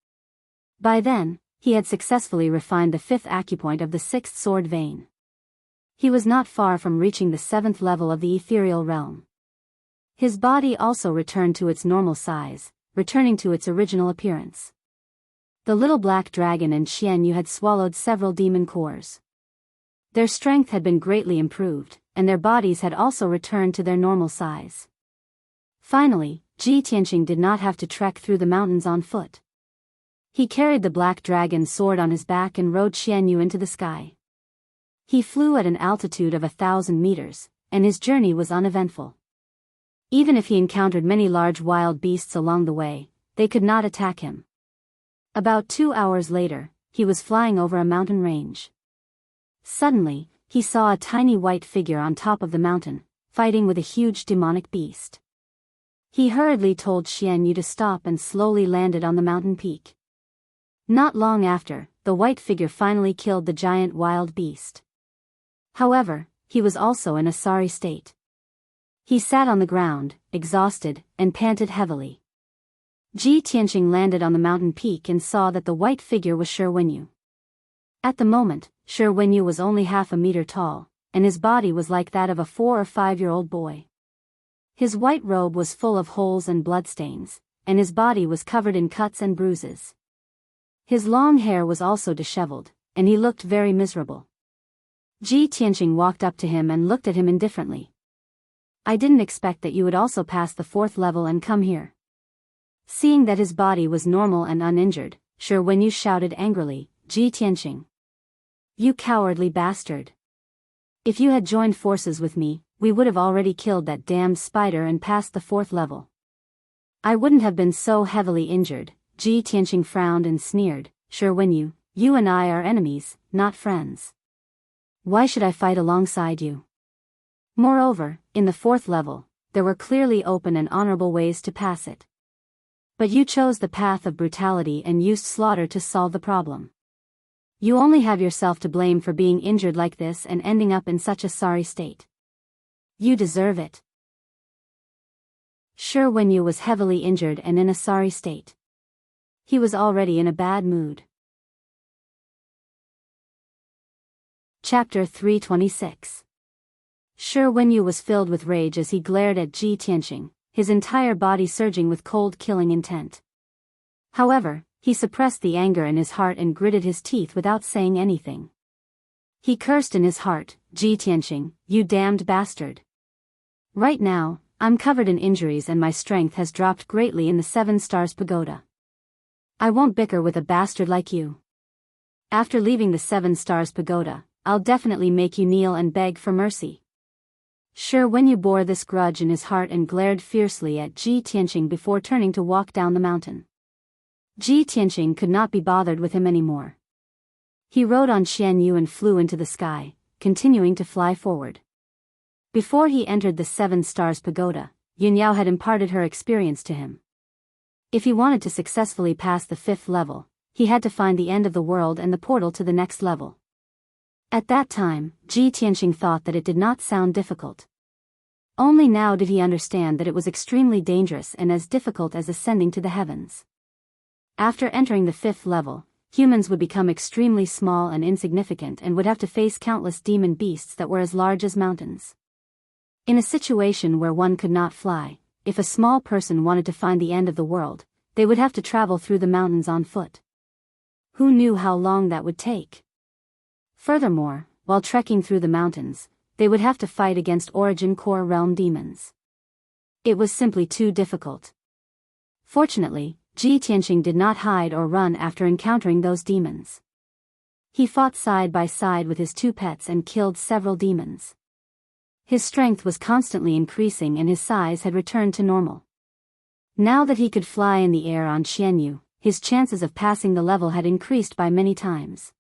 Speaker 1: By then, he had successfully refined the 5th acupoint of the 6th sword vein. He was not far from reaching the 7th level of the ethereal realm. His body also returned to its normal size, returning to its original appearance. The little black dragon and Xian Yu had swallowed several demon cores. Their strength had been greatly improved, and their bodies had also returned to their normal size. Finally, Ji Tianqing did not have to trek through the mountains on foot. He carried the black dragon's sword on his back and rode Xian Yu into the sky. He flew at an altitude of 1,000 meters, and his journey was uneventful. Even if he encountered many large wild beasts along the way, they could not attack him. About 2 hours later, he was flying over a mountain range. Suddenly, he saw a tiny white figure on top of the mountain, fighting with a huge demonic beast. He hurriedly told Xian Yu to stop and slowly landed on the mountain peak. Not long after, the white figure finally killed the giant wild beast. However, he was also in a sorry state. He sat on the ground, exhausted, and panted heavily. Ji Tianqing landed on the mountain peak and saw that the white figure was Shi Wenyu. At the moment, Shi Wenyu was only half a meter tall, and his body was like that of a 4 or 5-year-old boy. His white robe was full of holes and bloodstains, and his body was covered in cuts and bruises. His long hair was also disheveled, and he looked very miserable. Ji Tianqing walked up to him and looked at him indifferently. "I didn't expect that you would also pass the 4th level and come here." Seeing that his body was normal and uninjured, Shi Wenyu shouted angrily, "Ji Tianqing! You cowardly bastard! If you had joined forces with me, we would have already killed that damned spider and passed the 4th level." "I wouldn't have been so heavily injured." Ji Tianqing frowned and sneered, "Shi Wenyu, you and I are enemies, not friends. Why should I fight alongside you? Moreover, in the 4th level, there were clearly open and honorable ways to pass it. But you chose the path of brutality and used slaughter to solve the problem. You only have yourself to blame for being injured like this and ending up in such a sorry state. You deserve it." Shi Wenyu was heavily injured and in a sorry state. He was already in a bad mood. Chapter 326. Shi Wenyu was filled with rage as he glared at Ji Tianqing, his entire body surging with cold killing intent. However, he suppressed the anger in his heart and gritted his teeth without saying anything. He cursed in his heart, "Ji Tianqing, you damned bastard. Right now, I'm covered in injuries and my strength has dropped greatly in the 7 Stars Pagoda. I won't bicker with a bastard like you. After leaving the 7 Stars Pagoda, I'll definitely make you kneel and beg for mercy." Shi Wenyu bore this grudge in his heart and glared fiercely at Ji Tianqing before turning to walk down the mountain. Ji Tianqing could not be bothered with him anymore. He rode on Xian Yu and flew into the sky, continuing to fly forward. Before he entered the 7 Stars Pagoda, Yunyao had imparted her experience to him. If he wanted to successfully pass the 5th level, he had to find the end of the world and the portal to the next level. At that time, Ji Tianqing thought that it did not sound difficult. Only now did he understand that it was extremely dangerous and as difficult as ascending to the heavens. After entering the 5th level, humans would become extremely small and insignificant and would have to face countless demon beasts that were as large as mountains. In a situation where one could not fly, if a small person wanted to find the end of the world, they would have to travel through the mountains on foot. Who knew how long that would take? Furthermore, while trekking through the mountains, they would have to fight against Origin Core Realm demons. It was simply too difficult. Fortunately, Ji Tianqing did not hide or run after encountering those demons. He fought side by side with his 2 pets and killed several demons. His strength was constantly increasing and his size had returned to normal. Now that he could fly in the air on Xian Yu, his chances of passing the level had increased by many times.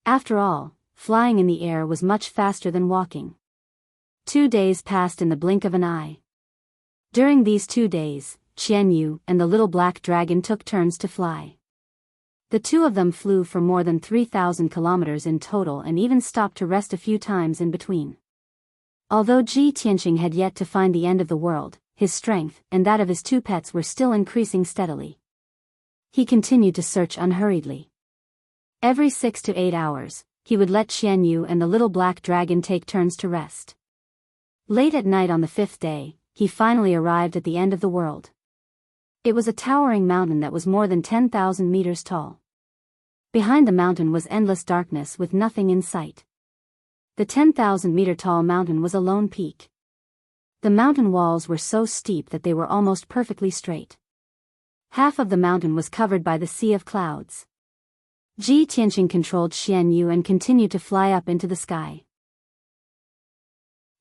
Speaker 1: After all, flying in the air was much faster than walking. 2 days passed in the blink of an eye. During these 2 days, Xian Yu and the little black dragon took turns to fly. The 2 of them flew for more than 3,000 kilometers in total and even stopped to rest a few times in between. Although Ji Tianqing had yet to find the end of the world, his strength and that of his two pets were still increasing steadily. He continued to search unhurriedly. Every 6 to 8 hours, he would let Qian Yu and the little black dragon take turns to rest. Late at night on the 5th day, he finally arrived at the end of the world. It was a towering mountain that was more than 10,000 meters tall. Behind the mountain was endless darkness with nothing in sight. The 10,000-meter tall mountain was a lone peak. The mountain walls were so steep that they were almost perfectly straight. Half of the mountain was covered by the sea of clouds. Ji Tianqing controlled Qian Yu and continued to fly up into the sky.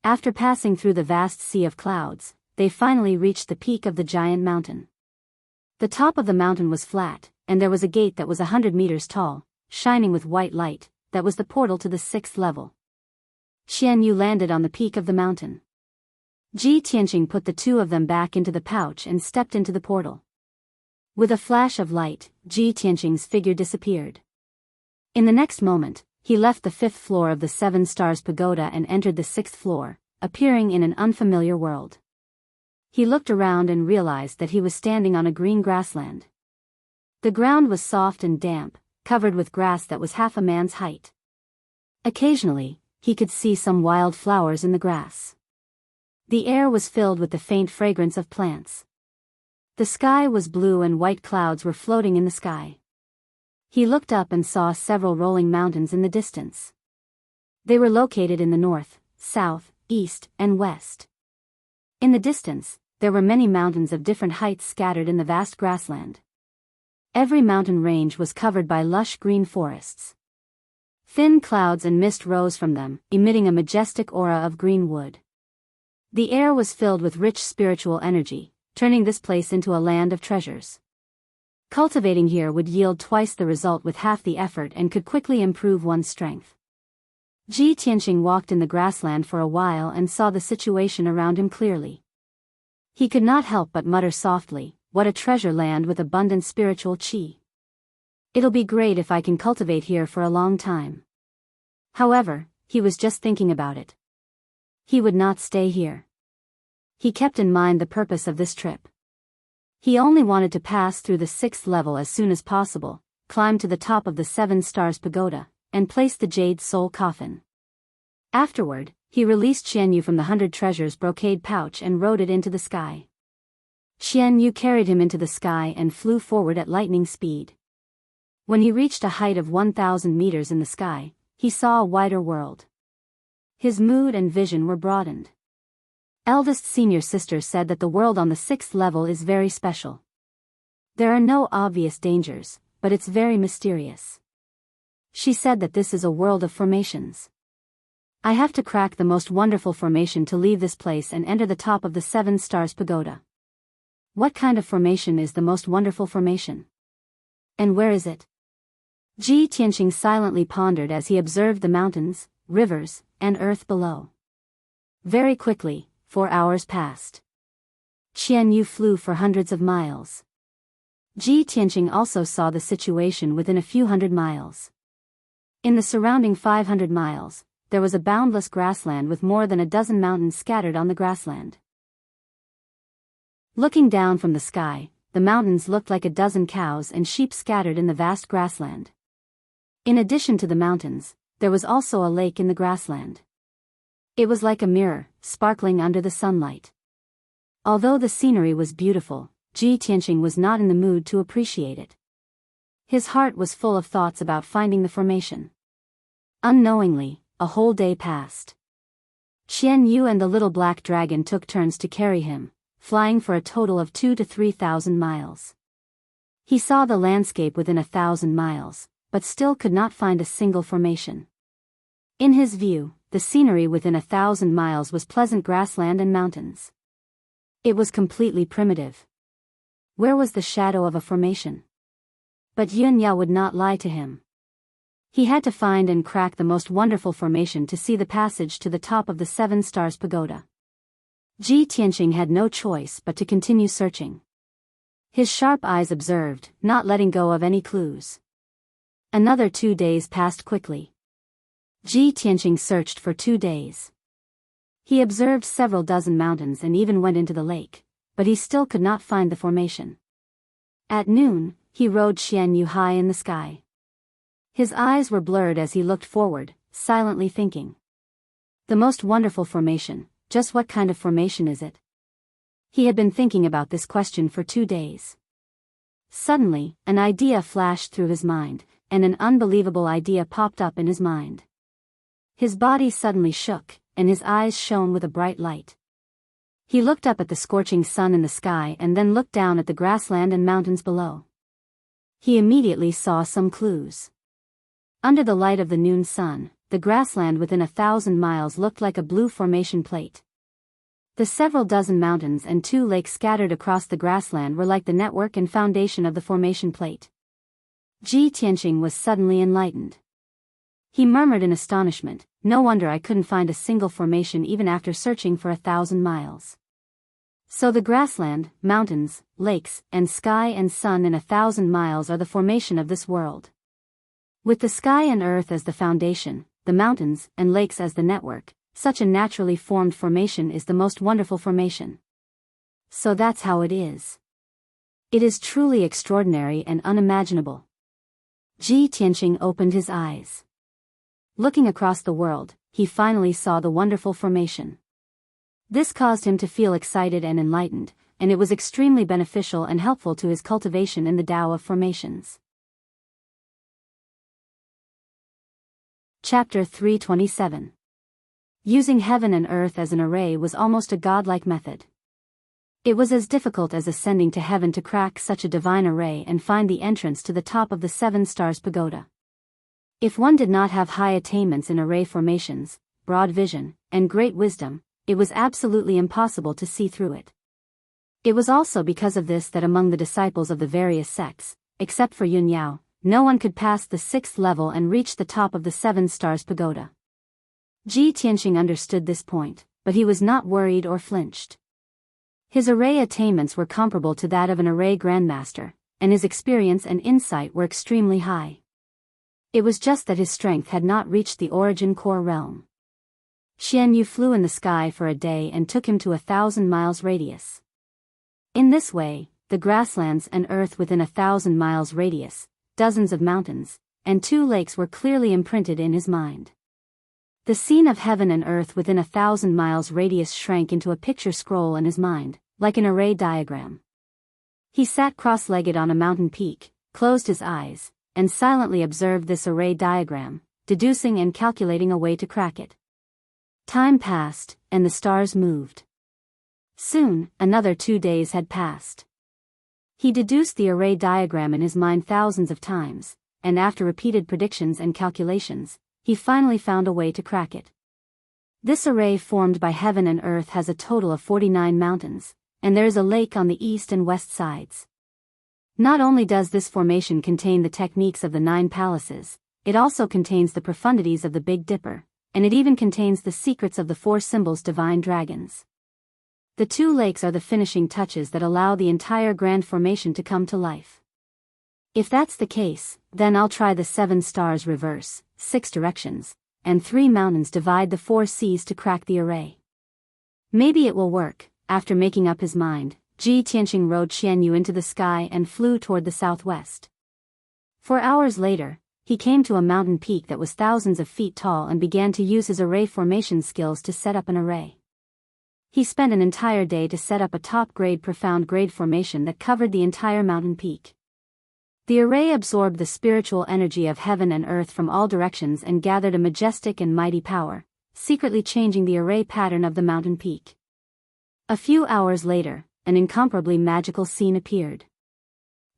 Speaker 1: After passing through the vast sea of clouds, they finally reached the peak of the giant mountain. The top of the mountain was flat, and there was a gate that was 100 meters tall, shining with white light, that was the portal to the 6th level. Qian Yu landed on the peak of the mountain. Ji Tianqing put the two of them back into the pouch and stepped into the portal. With a flash of light, Ji Tianqing's figure disappeared. In the next moment, he left the 5th floor of the 7 Stars Pagoda and entered the 6th floor, appearing in an unfamiliar world. He looked around and realized that he was standing on a green grassland. The ground was soft and damp, covered with grass that was half a man's height. Occasionally, he could see some wild flowers in the grass. The air was filled with the faint fragrance of plants. The sky was blue and white clouds were floating in the sky. He looked up and saw several rolling mountains in the distance. They were located in the north, south, east, and west. In the distance, there were many mountains of different heights scattered in the vast grassland. Every mountain range was covered by lush green forests. Thin clouds and mist rose from them, emitting a majestic aura of green wood. The air was filled with rich spiritual energy, turning this place into a land of treasures. Cultivating here would yield twice the result with half the effort and could quickly improve one's strength. Ji Tianqing walked in the grassland for a while and saw the situation around him clearly. He could not help but mutter softly, "What a treasure land with abundant spiritual qi. It'll be great if I can cultivate here for a long time." However, he was just thinking about it. He would not stay here. He kept in mind the purpose of this trip. He only wanted to pass through the 6th level as soon as possible, climb to the top of the 7 Stars Pagoda, and place the Jade Soul Coffin. Afterward, he released Qian Yu from the 100 Treasures brocade pouch and rode it into the sky. Qian Yu carried him into the sky and flew forward at lightning speed. When he reached a height of 1,000 meters in the sky, he saw a wider world. His mood and vision were broadened. Eldest senior sister said that the world on the 6th level is very special. There are no obvious dangers, but it's very mysterious. She said that this is a world of formations. I have to crack the most wonderful formation to leave this place and enter the top of the 7 Stars Pagoda. What kind of formation is the most wonderful formation? And where is it? Ji Tianqing silently pondered as he observed the mountains, rivers, and earth below. Very quickly, 4 hours passed. Qian Yu flew for hundreds of miles. Ji Tianqing also saw the situation within a few hundred miles. In the surrounding 500 miles, there was a boundless grassland with more than a dozen mountains scattered on the grassland. Looking down from the sky, the mountains looked like a dozen cows and sheep scattered in the vast grassland. In addition to the mountains, there was also a lake in the grassland. It was like a mirror, sparkling under the sunlight. Although the scenery was beautiful, Ji Tianqing was not in the mood to appreciate it. His heart was full of thoughts about finding the formation. Unknowingly, a whole day passed. Qian Yu and the little black dragon took turns to carry him, flying for a total of 2,000 to 3,000 miles. He saw the landscape within 1,000 miles, but still could not find a single formation. In his view, the scenery within 1,000 miles was pleasant grassland and mountains. It was completely primitive. Where was the shadow of a formation? But Yun Ya would not lie to him. He had to find and crack the most wonderful formation to see the passage to the top of the 7 Stars Pagoda. Ji Tianqing had no choice but to continue searching. His sharp eyes observed, not letting go of any clues. Another 2 days passed quickly. Ji Tianqing searched for 2 days. He observed several dozen mountains and even went into the lake, but he still could not find the formation. At noon, he rode Xianyu high in the sky. His eyes were blurred as he looked forward, silently thinking. The most wonderful formation, just what kind of formation is it? He had been thinking about this question for 2 days. Suddenly, an idea flashed through his mind, and an unbelievable idea popped up in his mind. His body suddenly shook, and his eyes shone with a bright light. He looked up at the scorching sun in the sky and then looked down at the grassland and mountains below. He immediately saw some clues. Under the light of the noon sun, the grassland within 1,000 miles looked like a blue formation plate. The several dozen mountains and 2 lakes scattered across the grassland were like the network and foundation of the formation plate. Ji Tianqing was suddenly enlightened. He murmured in astonishment, "No wonder I couldn't find a single formation even after searching for 1,000 miles. So the grassland, mountains, lakes, and sky and sun in 1,000 miles are the formation of this world. With the sky and earth as the foundation, the mountains and lakes as the network, such a naturally formed formation is the most wonderful formation. So that's how it is. It is truly extraordinary and unimaginable." Ji Tianqing opened his eyes. Looking across the world, he finally saw the wonderful formation. This caused him to feel excited and enlightened, and it was extremely beneficial and helpful to his cultivation in the Tao of formations. Chapter 327. Using heaven and earth as an array was almost a godlike method. It was as difficult as ascending to heaven to crack such a divine array and find the entrance to the top of the 7 stars pagoda. If one did not have high attainments in array formations, broad vision, and great wisdom, it was absolutely impossible to see through it. It was also because of this that among the disciples of the various sects, except for Yun Yao, no one could pass the 6th level and reach the top of the 7 stars pagoda. Ji Tianqing understood this point, but he was not worried or flinched. His array attainments were comparable to that of an array grandmaster, and his experience and insight were extremely high. It was just that his strength had not reached the origin core realm. Xianyu flew in the sky for a day and took him to 1,000 miles radius. In this way, the grasslands and earth within 1,000 miles radius, dozens of mountains, and 2 lakes were clearly imprinted in his mind. The scene of heaven and earth within 1,000 miles radius shrank into a picture scroll in his mind, like an array diagram. He sat cross-legged on a mountain peak, closed his eyes, and silently observed this array diagram, deducing and calculating a way to crack it. Time passed, and the stars moved. Soon, another 2 days had passed. He deduced the array diagram in his mind thousands of times, and after repeated predictions and calculations, he finally found a way to crack it. This array formed by heaven and earth has a total of 49 mountains, and there is a lake on the east and west sides. Not only does this formation contain the techniques of the 9 palaces, it also contains the profundities of the Big Dipper, and it even contains the secrets of the 4 symbols divine dragons. The 2 lakes are the finishing touches that allow the entire grand formation to come to life. If that's the case, then I'll try the 7 stars reverse, 6 directions, and 3 mountains divide the 4 seas to crack the array. Maybe it will work. After making up his mind, Ji Tianqing rode Xianyu into the sky and flew toward the southwest. 4 hours later, he came to a mountain peak that was thousands of feet tall and began to use his array formation skills to set up an array. He spent an entire day to set up a top-grade profound-grade formation that covered the entire mountain peak. The array absorbed the spiritual energy of heaven and earth from all directions and gathered a majestic and mighty power, secretly changing the array pattern of the mountain peak. A few hours later, an incomparably magical scene appeared.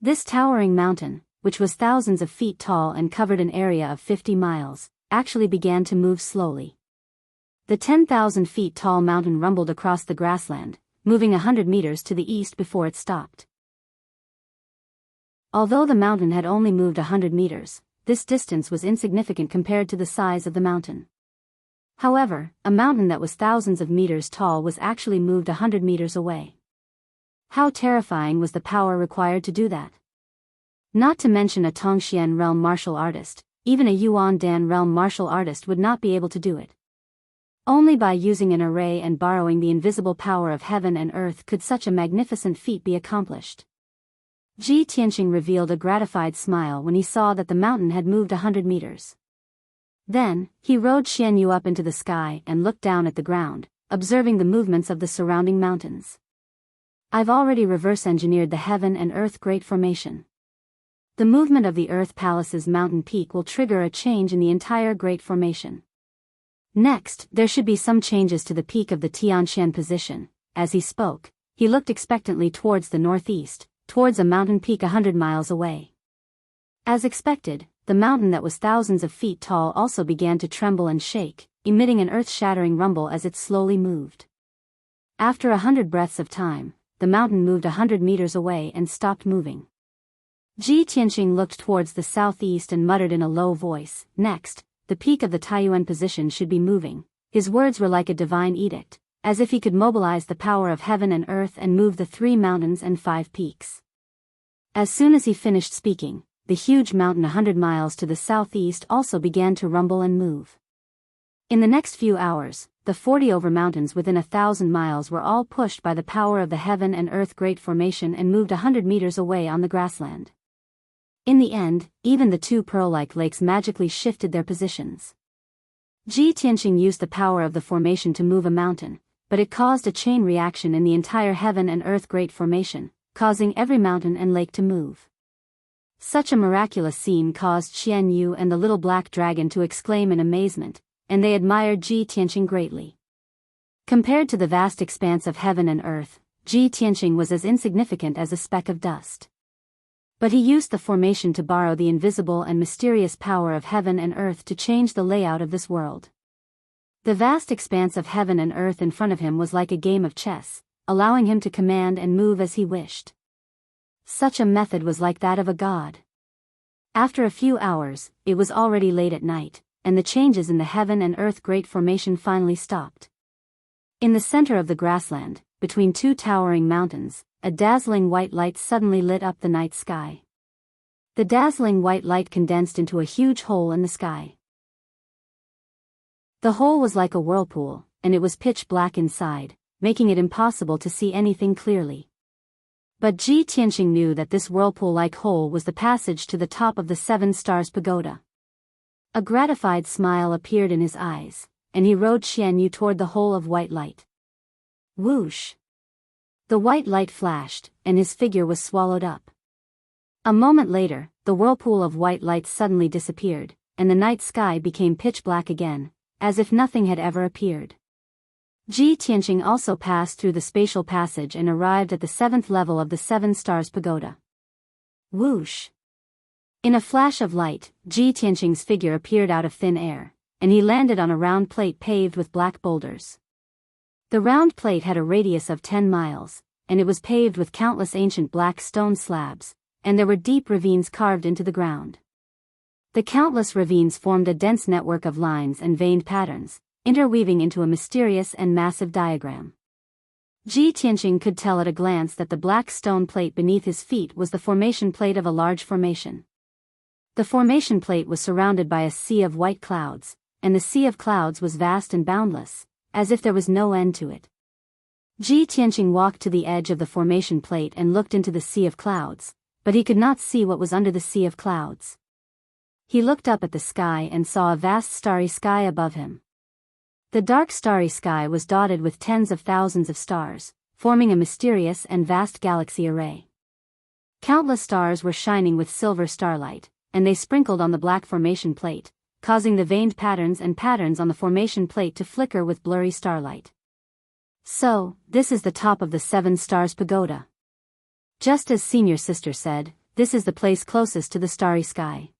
Speaker 1: This towering mountain, which was thousands of feet tall and covered an area of 50 miles, actually began to move slowly. The 10,000 feet tall mountain rumbled across the grassland, moving 100 meters to the east before it stopped. Although the mountain had only moved 100 meters, this distance was insignificant compared to the size of the mountain. However, a mountain that was thousands of meters tall was actually moved 100 meters away. How terrifying was the power required to do that? Not to mention a Tongxian realm martial artist, even a Yuan Dan realm martial artist would not be able to do it. Only by using an array and borrowing the invisible power of heaven and earth could such a magnificent feat be accomplished. Ji Tianqing revealed a gratified smile when he saw that the mountain had moved 100 meters. Then, he rode Xian Yu up into the sky and looked down at the ground, observing the movements of the surrounding mountains. I've already reverse-engineered the heaven and earth Great Formation. The movement of the Earth Palace's mountain peak will trigger a change in the entire Great Formation. Next, there should be some changes to the peak of the Tianshan position. As he spoke, he looked expectantly towards the northeast, towards a mountain peak 100 miles away. As expected, the mountain that was thousands of feet tall also began to tremble and shake, emitting an earth-shattering rumble as it slowly moved. After 100 breaths of time, the mountain moved 100 meters away and stopped moving. Ji Tianqing looked towards the southeast and muttered in a low voice, "Next, the peak of the Taiyuan position should be moving." His words were like a divine edict, as if he could mobilize the power of heaven and earth and move the 3 mountains and 5 peaks. As soon as he finished speaking, the huge mountain 100 miles to the southeast also began to rumble and move. In the next few hours, the 40 over mountains within 1,000 miles were all pushed by the power of the heaven and earth Great Formation and moved 100 meters away on the grassland. In the end, even the 2 pearl-like lakes magically shifted their positions. Ji Tianqing used the power of the formation to move a mountain, but it caused a chain reaction in the entire heaven and earth Great Formation, causing every mountain and lake to move. Such a miraculous scene caused Xian Yu and the little black dragon to exclaim in amazement, and they admired Ji Tianqing greatly. Compared to the vast expanse of heaven and earth, Ji Tianqing was as insignificant as a speck of dust. But he used the formation to borrow the invisible and mysterious power of heaven and earth to change the layout of this world. The vast expanse of heaven and earth in front of him was like a game of chess, allowing him to command and move as he wished. Such a method was like that of a god. After a few hours, it was already late at night, and the changes in the heaven and earth Great Formation finally stopped. In the center of the grassland, between 2 towering mountains, a dazzling white light suddenly lit up the night sky. The dazzling white light condensed into a huge hole in the sky. The hole was like a whirlpool, and it was pitch black inside, making it impossible to see anything clearly. But Ji Tianqing knew that this whirlpool-like hole was the passage to the top of the 7 Stars Pagoda. A gratified smile appeared in his eyes, and he rode Xian Yu toward the hole of white light. Whoosh! The white light flashed, and his figure was swallowed up. A moment later, the whirlpool of white light suddenly disappeared, and the night sky became pitch black again, as if nothing had ever appeared. Ji Tianqing also passed through the spatial passage and arrived at the 7th level of the 7 Stars Pagoda. Whoosh! In a flash of light, Ji Tianqing's figure appeared out of thin air, and he landed on a round plate paved with black boulders. The round plate had a radius of 10 miles, and it was paved with countless ancient black stone slabs, and there were deep ravines carved into the ground. The countless ravines formed a dense network of lines and veined patterns, interweaving into a mysterious and massive diagram. Ji Tianqing could tell at a glance that the black stone plate beneath his feet was the formation plate of a large formation. The formation plate was surrounded by a sea of white clouds, and the sea of clouds was vast and boundless, as if there was no end to it. Ji Tianqing walked to the edge of the formation plate and looked into the sea of clouds, but he could not see what was under the sea of clouds. He looked up at the sky and saw a vast starry sky above him. The dark starry sky was dotted with tens of thousands of stars, forming a mysterious and vast galaxy array. Countless stars were shining with silver starlight, and they sprinkled on the black formation plate, causing the veined patterns and patterns on the formation plate to flicker with blurry starlight. So, this is the top of the 7 Stars Pagoda. Just as Senior Sister said, this is the place closest to the starry sky.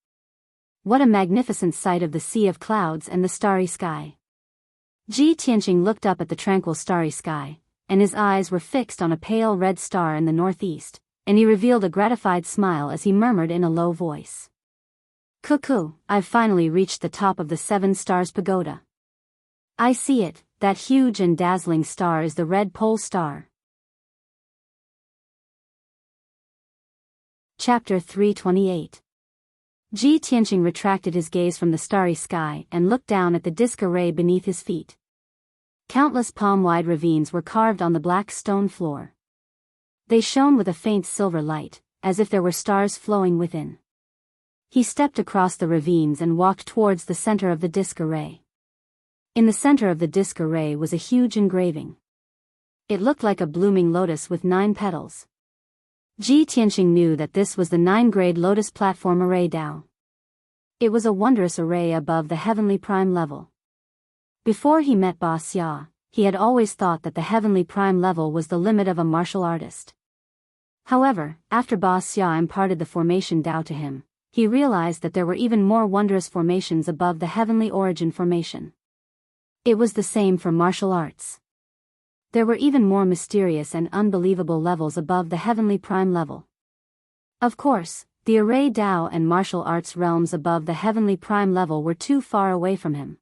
Speaker 1: What a magnificent sight of the sea of clouds and the starry sky. Ji Tianqing looked up at the tranquil starry sky, and his eyes were fixed on a pale red star in the northeast, and he revealed a gratified smile as he murmured in a low voice. Cuckoo, I've finally reached the top of the 7 Stars Pagoda. I see it, that huge and dazzling star is the red pole star. Chapter 328. Ji Tianqing retracted his gaze from the starry sky and looked down at the disk array beneath his feet. Countless palm-wide ravines were carved on the black stone floor. They shone with a faint silver light, as if there were stars flowing within. He stepped across the ravines and walked towards the center of the disc array. In the center of the disc array was a huge engraving. It looked like a blooming lotus with 9 petals. Ji Tianxing knew that this was the 9-grade lotus platform array Dao. It was a wondrous array above the heavenly prime level. Before he met Ba Xia, he had always thought that the heavenly prime level was the limit of a martial artist. However, after Ba Xia imparted the formation Dao to him, he realized that there were even more wondrous formations above the heavenly origin formation. It was the same for martial arts. There were even more mysterious and unbelievable levels above the heavenly prime level. Of course, the array Dao and martial arts realms above the heavenly prime level were too far away from him.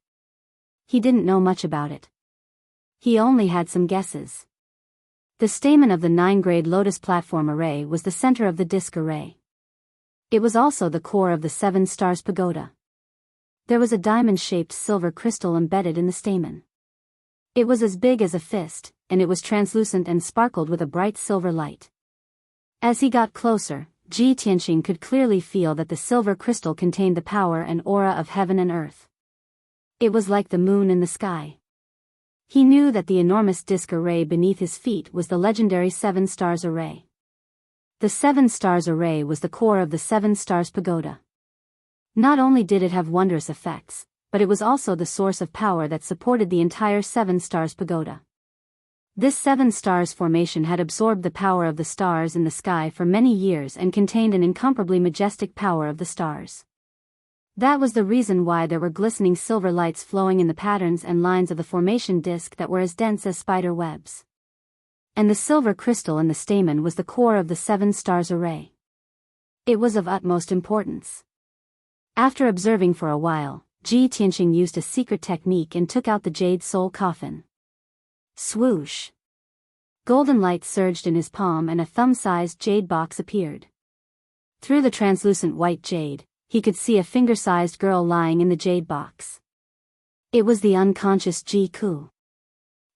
Speaker 1: He didn't know much about it. He only had some guesses. The stamen of the 9-grade lotus platform array was the center of the disc array. It was also the core of the 7 stars pagoda. There was a diamond-shaped silver crystal embedded in the stamen. It was as big as a fist, and it was translucent and sparkled with a bright silver light. As he got closer, Ji Tianxing could clearly feel that the silver crystal contained the power and aura of heaven and earth. It was like the moon in the sky. He knew that the enormous disc array beneath his feet was the legendary 7 stars array. The 7 stars array was the core of the 7 stars pagoda. Not only did it have wondrous effects, but it was also the source of power that supported the entire 7 stars pagoda. This 7 stars formation had absorbed the power of the stars in the sky for many years and contained an incomparably majestic power of the stars. That was the reason why there were glistening silver lights flowing in the patterns and lines of the formation disk that were as dense as spider webs. And the silver crystal in the stamen was the core of the 7 stars array. It was of utmost importance. After observing for a while, Ji Tianxing used a secret technique and took out the jade soul coffin. Swoosh! Golden light surged in his palm and a thumb-sized jade box appeared. Through the translucent white jade, he could see a finger-sized girl lying in the jade box. It was the unconscious Ji Ku.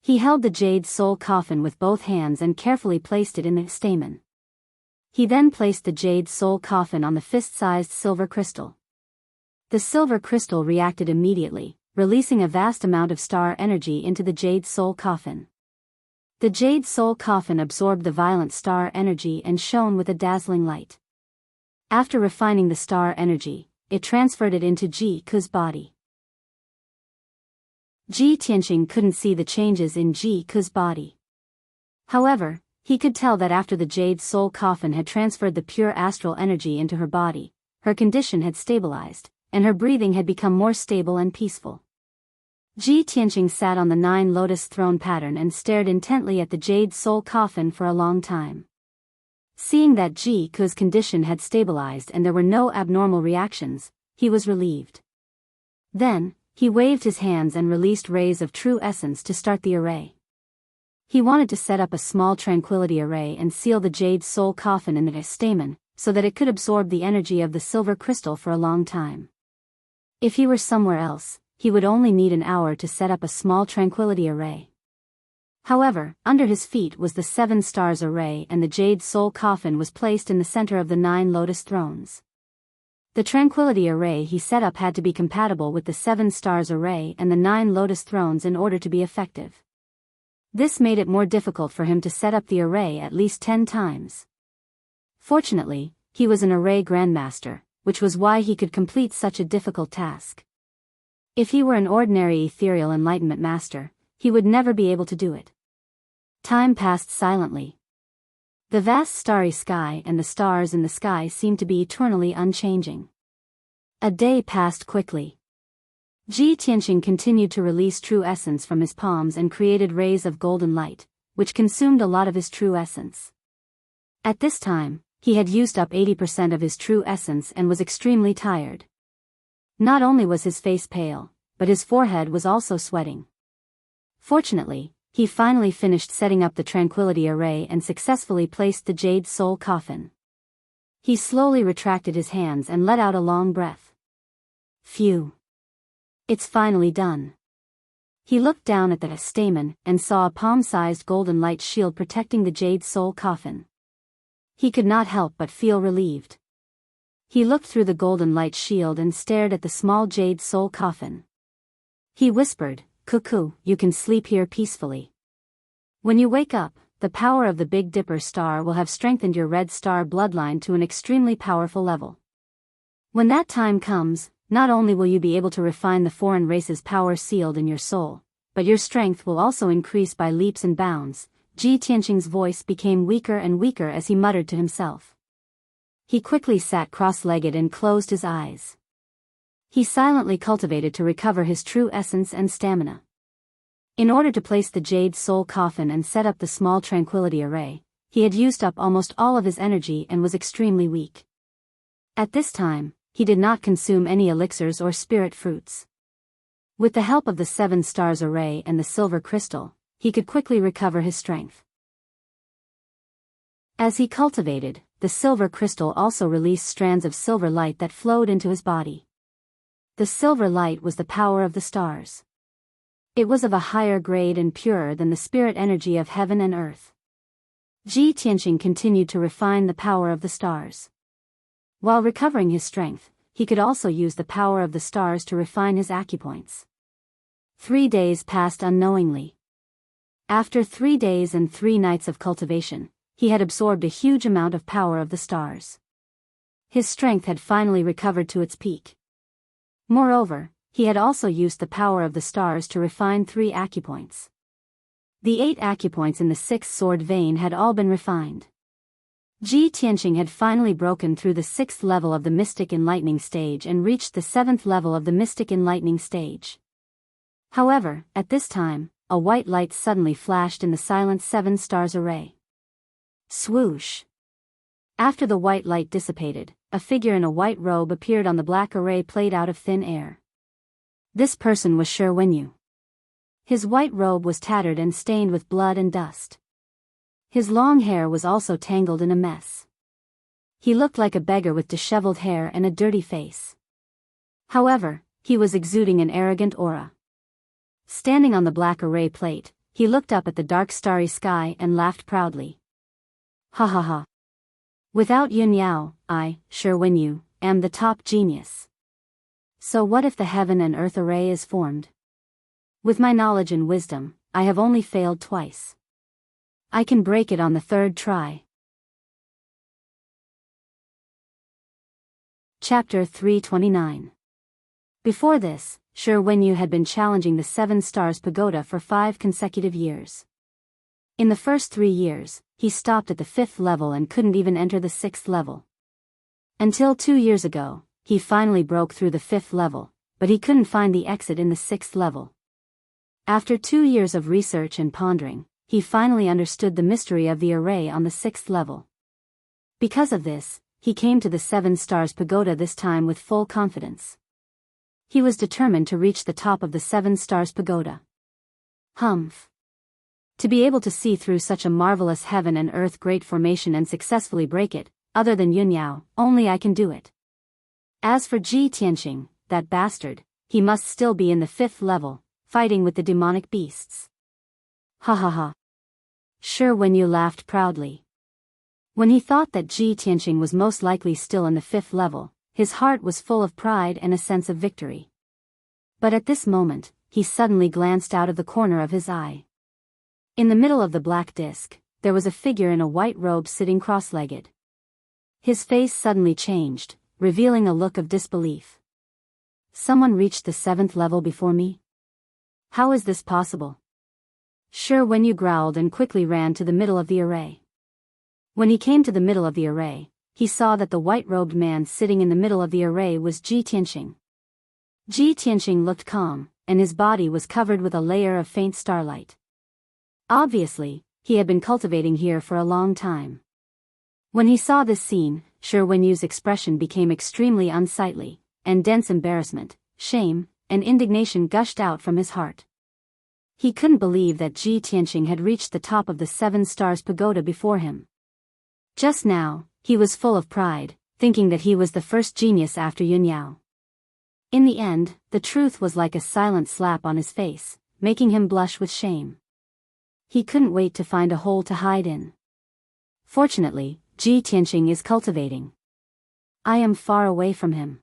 Speaker 1: He held the jade soul coffin with both hands and carefully placed it in the stamen. He then placed the jade soul coffin on the fist-sized silver crystal. The silver crystal reacted immediately, releasing a vast amount of star energy into the jade soul coffin. The jade soul coffin absorbed the violent star energy and shone with a dazzling light. After refining the star energy, it transferred it into Ji Ku's body. Ji Tianxing couldn't see the changes in Ji Ku's body. However, he could tell that after the jade soul coffin had transferred the pure astral energy into her body, her condition had stabilized, and her breathing had become more stable and peaceful. Ji Tianxing sat on the 9 lotus throne pattern and stared intently at the jade soul coffin for a long time. Seeing that Ji Ku's condition had stabilized and there were no abnormal reactions, he was relieved. Then, he waved his hands and released rays of true essence to start the array. He wanted to set up a small tranquility array and seal the jade soul coffin in the stamen, so that it could absorb the energy of the silver crystal for a long time. If he were somewhere else, he would only need an hour to set up a small tranquility array. However, under his feet was the 7 stars array and the jade soul coffin was placed in the center of the 9 lotus thrones. The tranquility array he set up had to be compatible with the 7 stars array and the 9 lotus thrones in order to be effective. This made it more difficult for him to set up the array at least 10 times. Fortunately, he was an array grandmaster, which was why he could complete such a difficult task. If he were an ordinary ethereal enlightenment master, he would never be able to do it. Time passed silently. The vast starry sky and the stars in the sky seemed to be eternally unchanging. A day passed quickly. Ji Tianxing continued to release true essence from his palms and created rays of golden light, which consumed a lot of his true essence. At this time, he had used up 80% of his true essence and was extremely tired. Not only was his face pale, but his forehead was also sweating. Fortunately, he finally finished setting up the tranquility array and successfully placed the jade soul coffin. He slowly retracted his hands and let out a long breath. Phew! It's finally done. He looked down at the stamen and saw a palm-sized golden light shield protecting the jade soul coffin. He could not help but feel relieved. He looked through the golden light shield and stared at the small jade soul coffin. He whispered, "Cuckoo, you can sleep here peacefully. When you wake up, the power of the Big Dipper star will have strengthened your red star bloodline to an extremely powerful level. When that time comes, not only will you be able to refine the foreign race's power sealed in your soul, but your strength will also increase by leaps and bounds." Ji Tianqing's voice became weaker and weaker as he muttered to himself. He quickly sat cross-legged and closed his eyes. He silently cultivated to recover his true essence and stamina. In order to place the jade soul coffin and set up the small tranquility array, he had used up almost all of his energy and was extremely weak. At this time, he did not consume any elixirs or spirit fruits. With the help of the 7 stars array and the silver crystal, he could quickly recover his strength. As he cultivated, the silver crystal also released strands of silver light that flowed into his body. The silver light was the power of the stars. It was of a higher grade and purer than the spirit energy of heaven and earth. Ji Tianqing continued to refine the power of the stars. While recovering his strength, he could also use the power of the stars to refine his acupoints. 3 days passed unknowingly. After 3 days and 3 nights of cultivation, he had absorbed a huge amount of power of the stars. His strength had finally recovered to its peak. Moreover, he had also used the power of the stars to refine 3 acupoints. The 8 acupoints in the 6th sword vein had all been refined. Ji Tianqing had finally broken through the 6th level of the Mystic Enlightening stage and reached the 7th level of the Mystic Enlightening stage. However, at this time, a white light suddenly flashed in the silent 7 stars array. Swoosh! After the white light dissipated, a figure in a white robe appeared on the black array plate out of thin air. This person was Shi Wenyu. His white robe was tattered and stained with blood and dust. His long hair was also tangled in a mess. He looked like a beggar with disheveled hair and a dirty face. However, he was exuding an arrogant aura. Standing on the black array plate, he looked up at the dark starry sky and laughed proudly. Ha ha ha. Without Yun Yao, I, Shi Wenyu, am the top genius. So what if the heaven and earth array is formed? With my knowledge and wisdom, I have only failed twice. I can break it on the 3rd try. Chapter 329. Before this, Shi Wenyu had been challenging the 7 Stars Pagoda for 5 consecutive years. In the first 3 years, he stopped at the 5th level and couldn't even enter the 6th level. Until 2 years ago, he finally broke through the 5th level, but he couldn't find the exit in the 6th level. After 2 years of research and pondering, he finally understood the mystery of the array on the 6th level. Because of this, he came to the 7 Stars Pagoda this time with full confidence. He was determined to reach the top of the 7 Stars Pagoda. Humph. To be able to see through such a marvelous heaven and earth great formation and successfully break it, other than Yun Yao, only I can do it. As for Ji Tianqing, that bastard, he must still be in the 5th level, fighting with the demonic beasts. Ha ha ha. Shi Wenyu laughed proudly. When he thought that Ji Tianqing was most likely still in the 5th level, his heart was full of pride and a sense of victory. But at this moment, he suddenly glanced out of the corner of his eye. In the middle of the black disk, there was a figure in a white robe sitting cross-legged. His face suddenly changed, revealing a look of disbelief. Someone reached the 7th level before me? How is this possible? Shi Wenyu growled and quickly ran to the middle of the array. When he came to the middle of the array, he saw that the white-robed man sitting in the middle of the array was Ji Tianqing. Ji Tianqing looked calm, and his body was covered with a layer of faint starlight. Obviously, he had been cultivating here for a long time. When he saw this scene, Shi Wenyu's expression became extremely unsightly, and dense embarrassment, shame, and indignation gushed out from his heart. He couldn't believe that Ji Tianqing had reached the top of the 7 Stars Pagoda before him. Just now, he was full of pride, thinking that he was the first genius after Yun Yao. In the end, the truth was like a silent slap on his face. making him blush with shame. He couldn't wait to find a hole to hide in. Fortunately, Ji Tianqing is cultivating. I am far away from him.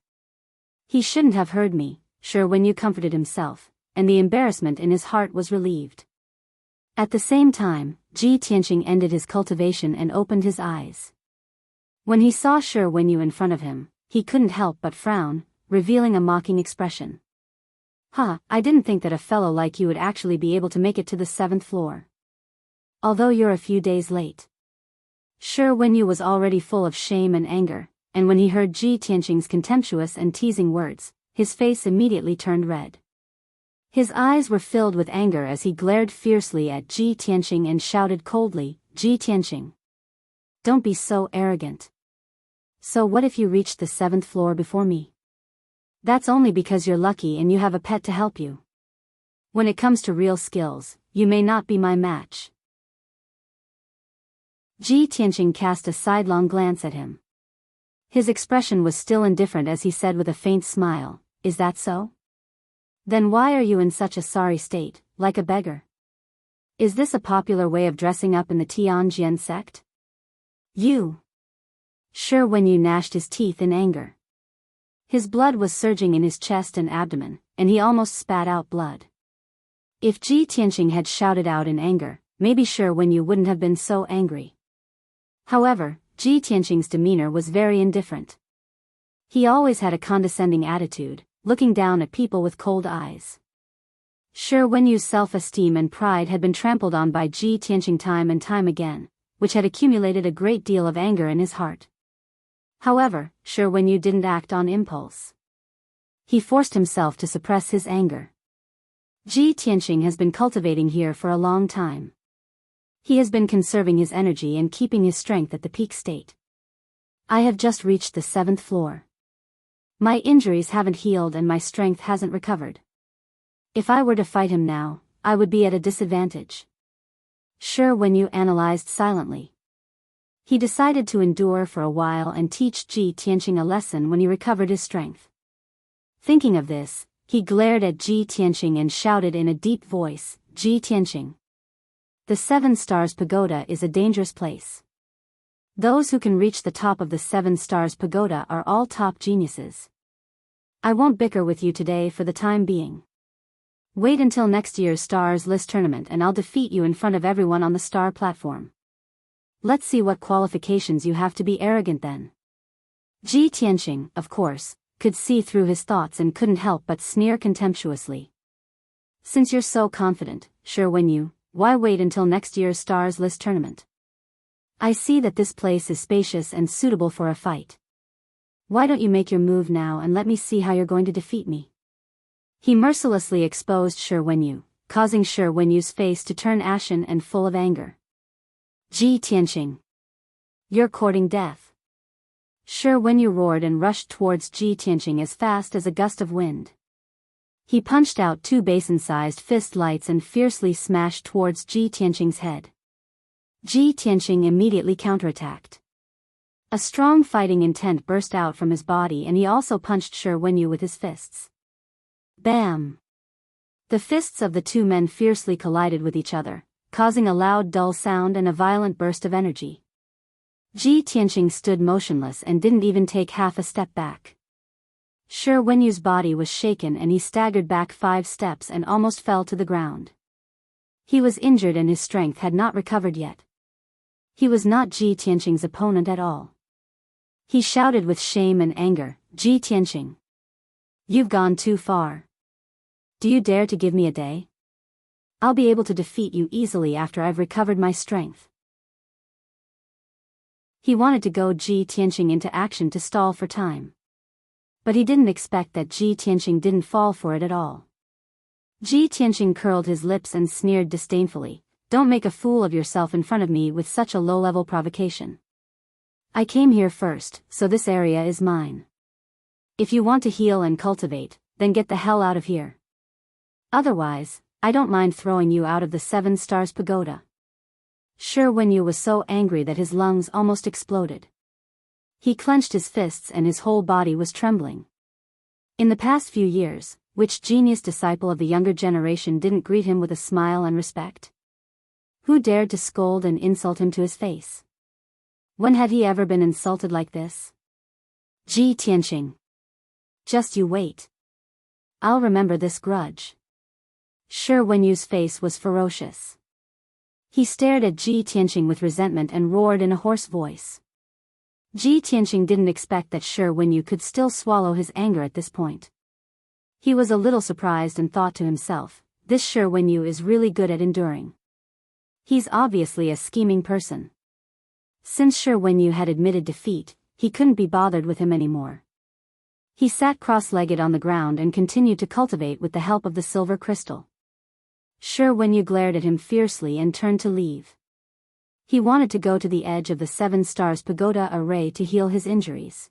Speaker 1: He shouldn't have heard me, Shi Wenyu comforted himself, and the embarrassment in his heart was relieved. At the same time, Ji Tianqing ended his cultivation and opened his eyes. When he saw Shi Wenyu in front of him, he couldn't help but frown, revealing a mocking expression. I didn't think that a fellow like you would actually be able to make it to the 7th floor. Although you're a few days late. Shi Wenyu was already full of shame and anger, and when he heard Ji Tianqing's contemptuous and teasing words, his face immediately turned red. His eyes were filled with anger as he glared fiercely at Ji Tianqing and shouted coldly, Ji Tianqing. Don't be so arrogant. So what if you reached the 7th floor before me? That's only because you're lucky and you have a pet to help you. When it comes to real skills, you may not be my match. Ji Tianqing cast a sidelong glance at him. His expression was still indifferent as he said with a faint smile, Is that so? Then why are you in such a sorry state, like a beggar? Is this a popular way of dressing up in the Tianjian sect? You. Shi Wenyu gnashed his teeth in anger. His blood was surging in his chest and abdomen, and he almost spat out blood. If Ji Tianqing had shouted out in anger, maybe Shi Wenyu wouldn't have been so angry. However, Ji Tianqing's demeanor was very indifferent. He always had a condescending attitude, looking down at people with cold eyes. Shi Wenyu's self-esteem and pride had been trampled on by Ji Tianqing time and time again, which had accumulated a great deal of anger in his heart. However, Shi Wenyu didn't act on impulse. He forced himself to suppress his anger. Ji Tianqing has been cultivating here for a long time. He has been conserving his energy and keeping his strength at the peak state. I have just reached the 7th floor. My injuries haven't healed and my strength hasn't recovered. If I were to fight him now, I would be at a disadvantage. Shi Wenyu analyzed silently. He decided to endure for a while and teach Ji Tianqing a lesson when he recovered his strength. Thinking of this, he glared at Ji Tianqing and shouted in a deep voice, Ji Tianqing. The 7 Stars Pagoda is a dangerous place. Those who can reach the top of the 7 Stars Pagoda are all top geniuses. I won't bicker with you today for the time being. Wait until next year's Stars List tournament and I'll defeat you in front of everyone on the star platform. Let's see what qualifications you have to be arrogant then. Ji Tianqing, of course, could see through his thoughts and couldn't help but sneer contemptuously. Since you're so confident, Shi Wenyu, why wait until next year's Stars List tournament? I see that this place is spacious and suitable for a fight. Why don't you make your move now and let me see how you're going to defeat me? He mercilessly exposed Shi Wenyu, causing Shi Wenyu's face to turn ashen and full of anger. Ji Tianqing. You're courting death. Shi Wenyu roared and rushed towards Ji Tianqing as fast as a gust of wind. He punched out 2 basin-sized fist lights and fiercely smashed towards Ji Tianqing's head. Ji Tianqing immediately counterattacked. A strong fighting intent burst out from his body and he also punched Shi Wenyu with his fists. Bam! The fists of the 2 men fiercely collided with each other, causing a loud dull sound and a violent burst of energy. Ji Tianqing stood motionless and didn't even take half a step back. Shi Wenyu's body was shaken and he staggered back 5 steps and almost fell to the ground. He was injured and his strength had not recovered yet. He was not Ji Tianqing's opponent at all. He shouted with shame and anger, Ji Tianqing. You've gone too far. Do you dare to give me a day? I'll be able to defeat you easily after I've recovered my strength. He wanted to goad Ji Tianqing into action to stall for time. But he didn't expect that Ji Tianqing didn't fall for it at all. Ji Tianqing curled his lips and sneered disdainfully, Don't make a fool of yourself in front of me with such a low-level provocation. I came here first, so this area is mine. If you want to heal and cultivate, then get the hell out of here. Otherwise, I don't mind throwing you out of the 7 Stars Pagoda. Shi Wenyu was so angry that his lungs almost exploded. He clenched his fists and his whole body was trembling. In the past few years, Which genius disciple of the younger generation didn't greet him with a smile and respect? Who dared to scold and insult him to his face? When had he ever been insulted like this? Ji Tianqing. Just you wait. I'll remember this grudge. Shi Wenyu's face was ferocious. He stared at Ji Tianqing with resentment and roared in a hoarse voice. Ji Tianqing didn't expect that Shi Wenyu could still swallow his anger at this point. He was a little surprised and thought to himself, this Shi Wenyu is really good at enduring. He's obviously a scheming person. Since Shi Wenyu had admitted defeat, he couldn't be bothered with him anymore. He sat cross-legged on the ground and continued to cultivate with the help of the silver crystal. Shi Wenyu glared at him fiercely and turned to leave. He wanted to go to the edge of the 7 Stars Pagoda array to heal his injuries.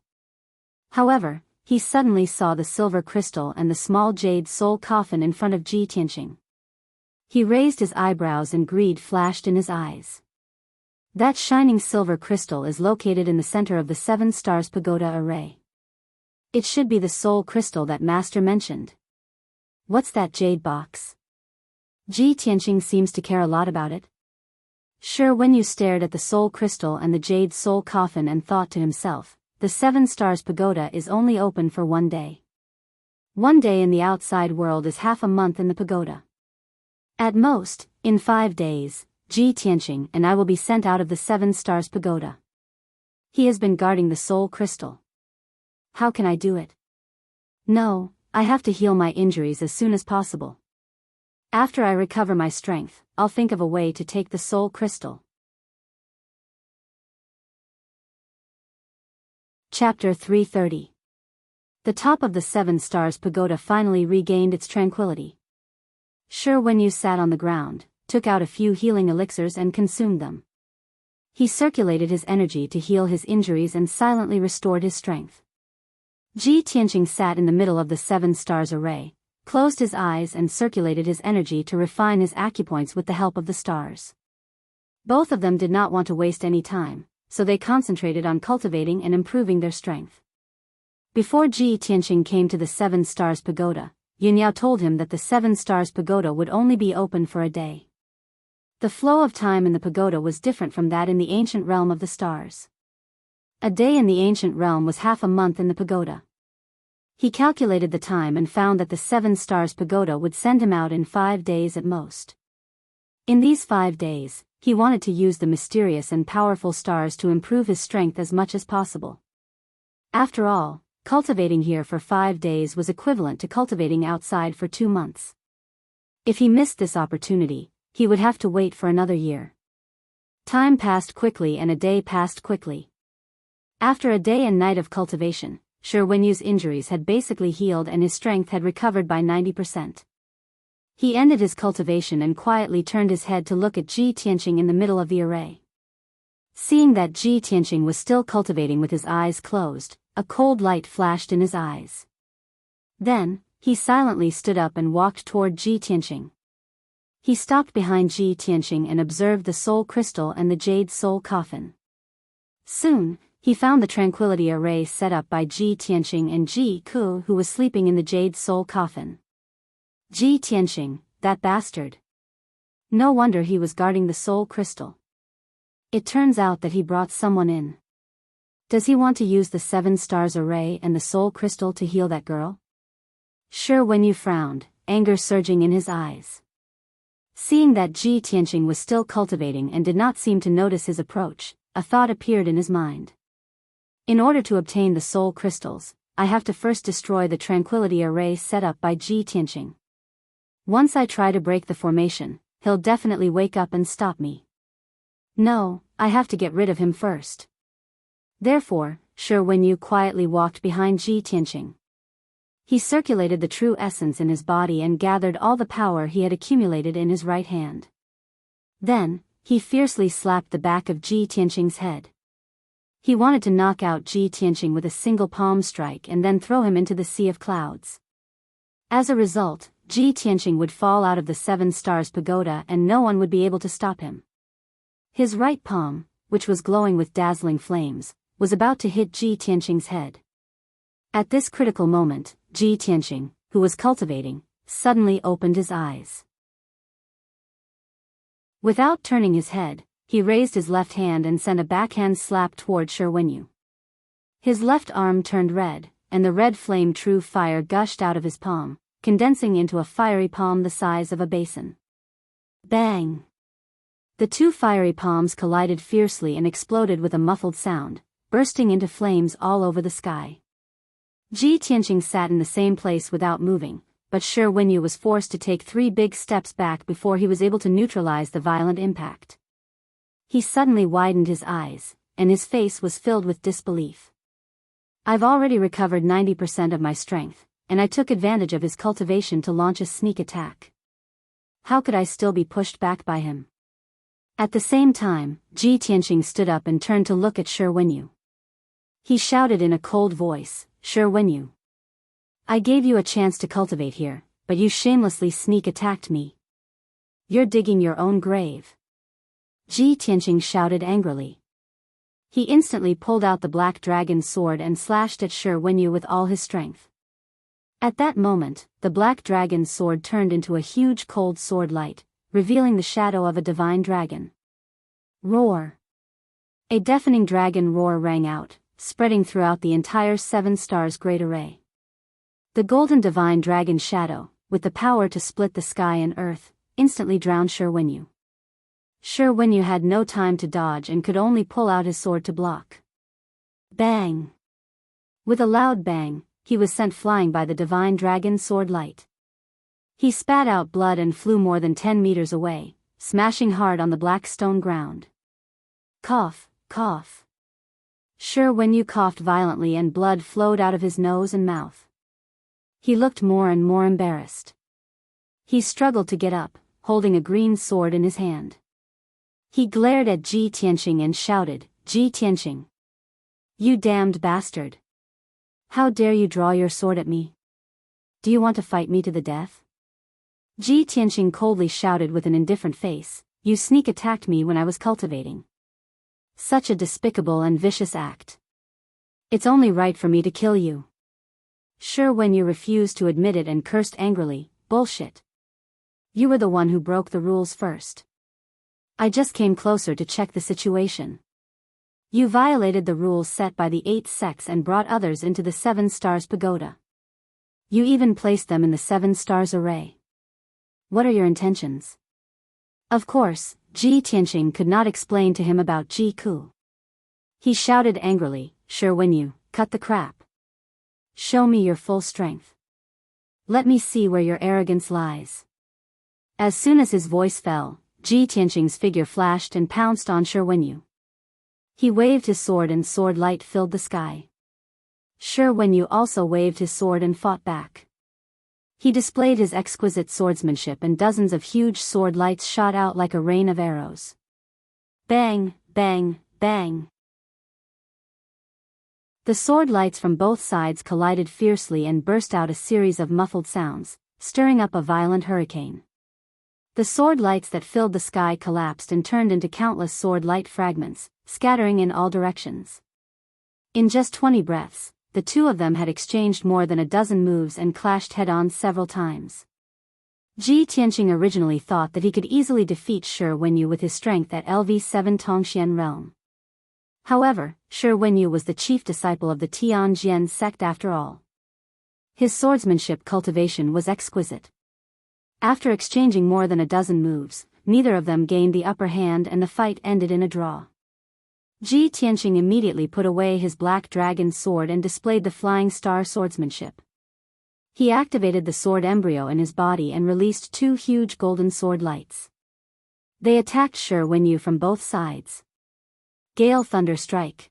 Speaker 1: However, he suddenly saw the silver crystal and the small jade soul coffin in front of Ji Tianqing. He raised his eyebrows and greed flashed in his eyes. That shining silver crystal is located in the center of the 7 Stars Pagoda array. It should be the soul crystal that Master mentioned. What's that jade box? Ji Tianqing seems to care a lot about it. Shi Wenyu stared at the soul crystal and the jade soul coffin and thought to himself, the 7 Stars Pagoda is only open for 1 day. 1 day in the outside world is half a month in the pagoda. At most, in 5 days, Ji Tianqing and I will be sent out of the 7 Stars Pagoda. He has been guarding the soul crystal. How can I do it? No, I have to heal my injuries as soon as possible. After I recover my strength, I'll think of a way to take the soul crystal. Chapter 330. The top of the 7 Stars Pagoda finally regained its tranquility. Shi Wenyu sat on the ground, took out a few healing elixirs and consumed them. He circulated his energy to heal his injuries and silently restored his strength. Ji Tianqing sat in the middle of the 7 Stars array, closed his eyes and circulated his energy to refine his acupoints with the help of the stars. Both of them did not want to waste any time, so they concentrated on cultivating and improving their strength. Before Ji Tianqing came to the 7 Stars Pagoda, Yunyao told him that the 7 Stars Pagoda would only be open for a day. The flow of time in the pagoda was different from that in the ancient realm of the stars. A day in the ancient realm was half a month in the pagoda. He calculated the time and found that the 7 Stars Pagoda would send him out in 5 days at most. In these 5 days, he wanted to use the mysterious and powerful stars to improve his strength as much as possible. After all, cultivating here for 5 days was equivalent to cultivating outside for 2 months. If he missed this opportunity, he would have to wait for another year. Time passed quickly and a day passed quickly. After a day and night of cultivation, Shi Wenyu's injuries had basically healed and his strength had recovered by 90%. He ended his cultivation and quietly turned his head to look at Ji Tianqing in the middle of the array. Seeing that Ji Tianqing was still cultivating with his eyes closed, a cold light flashed in his eyes. Then, he silently stood up and walked toward Ji Tianqing. He stopped behind Ji Tianqing and observed the soul crystal and the jade soul coffin. Soon, he found the tranquility array set up by Ji Tianqing and Ji Ku, who was sleeping in the jade soul coffin. Ji Tianqing, that bastard. No wonder he was guarding the soul crystal. It turns out that he brought someone in. Does he want to use the 7 Stars array and the soul crystal to heal that girl? Shi Wenyu frowned, anger surging in his eyes. Seeing that Ji Tianqing was still cultivating and did not seem to notice his approach, a thought appeared in his mind. In order to obtain the soul crystals, I have to first destroy the tranquility array set up by Ji Tianqing. Once I try to break the formation, he'll definitely wake up and stop me. No, I have to get rid of him first. Therefore, Shi Wenyu quietly walked behind Ji Tianqing. He circulated the true essence in his body and gathered all the power he had accumulated in his right hand. Then, he fiercely slapped the back of Ji Tianqing's head. He wanted to knock out Ji Tianqing with a single palm strike and then throw him into the sea of clouds. As a result, Ji Tianqing would fall out of the 7 Stars Pagoda and no one would be able to stop him. His right palm, which was glowing with dazzling flames, was about to hit Ji Tianqing's head. At this critical moment, Ji Tianqing, who was cultivating, suddenly opened his eyes. Without turning his head, he raised his left hand and sent a backhand slap toward Shi Wenyu. His left arm turned red, and the red flame true fire gushed out of his palm, condensing into a fiery palm the size of a basin. Bang! The two fiery palms collided fiercely and exploded with a muffled sound, bursting into flames all over the sky. Ji Tianqing sat in the same place without moving, but Shi Wenyu was forced to take 3 big steps back before he was able to neutralize the violent impact. He suddenly widened his eyes, and his face was filled with disbelief. I've already recovered 90% of my strength, and I took advantage of his cultivation to launch a sneak attack. How could I still be pushed back by him? At the same time, Ji Tianqing stood up and turned to look at Shi Wenyu. He shouted in a cold voice, "Shi Wenyu, I gave you a chance to cultivate here, but you shamelessly sneak attacked me. You're digging your own grave." Ji Tianqing shouted angrily. He instantly pulled out the black dragon sword and slashed at Shi Wenyu with all his strength. At that moment, the black dragon sword turned into a huge cold sword light, revealing the shadow of a divine dragon. Roar! A deafening dragon roar rang out, spreading throughout the entire 7 stars great array. The golden divine dragon shadow, with the power to split the sky and earth, instantly drowned Shi Wenyu. Shi Wenyu had no time to dodge and could only pull out his sword to block. Bang! With a loud bang, he was sent flying by the divine dragon sword light. He spat out blood and flew more than 10 meters away, smashing hard on the black stone ground. Cough, cough. Shi Wenyu coughed violently and blood flowed out of his nose and mouth. He looked more and more embarrassed. He struggled to get up, holding a green sword in his hand. He glared at Ji Tianqing and shouted, "Ji Tianqing! You damned bastard! How dare you draw your sword at me? Do you want to fight me to the death?" Ji Tianqing coldly shouted with an indifferent face, "You sneak attacked me when I was cultivating. Such a despicable and vicious act. It's only right for me to kill you." Shi Wenyu refused to admit it and cursed angrily, "Bullshit. You were the one who broke the rules first. I just came closer to check the situation. You violated the rules set by the 8 sects and brought others into the 7 stars pagoda. You even placed them in the 7 stars array. What are your intentions?" Of course, Ji Tianqing could not explain to him about Ji Ku. He shouted angrily, "Shi Wenyu, cut the crap. Show me your full strength. Let me see where your arrogance lies." As soon as his voice fell, Ji Tianqing's figure flashed and pounced on Shi Wenyu. He waved his sword and sword light filled the sky. Shi Wenyu also waved his sword and fought back. He displayed his exquisite swordsmanship and dozens of huge sword lights shot out like a rain of arrows. Bang, bang, bang. The sword lights from both sides collided fiercely and burst out a series of muffled sounds, stirring up a violent hurricane. The sword lights that filled the sky collapsed and turned into countless sword light fragments, scattering in all directions. In just 20 breaths, the two of them had exchanged more than a dozen moves and clashed head-on several times. Ji Tianqing originally thought that he could easily defeat Shi Wenyu with his strength at LV7 Tongxian realm. However, Shi Wenyu was the chief disciple of the Tianjian sect after all. His swordsmanship cultivation was exquisite. After exchanging more than a dozen moves, neither of them gained the upper hand and the fight ended in a draw. Ji Tianqing immediately put away his black dragon sword and displayed the flying star swordsmanship. He activated the sword embryo in his body and released 2 huge golden sword lights. They attacked Shi Wenyu from both sides. Gale Thunder Strike.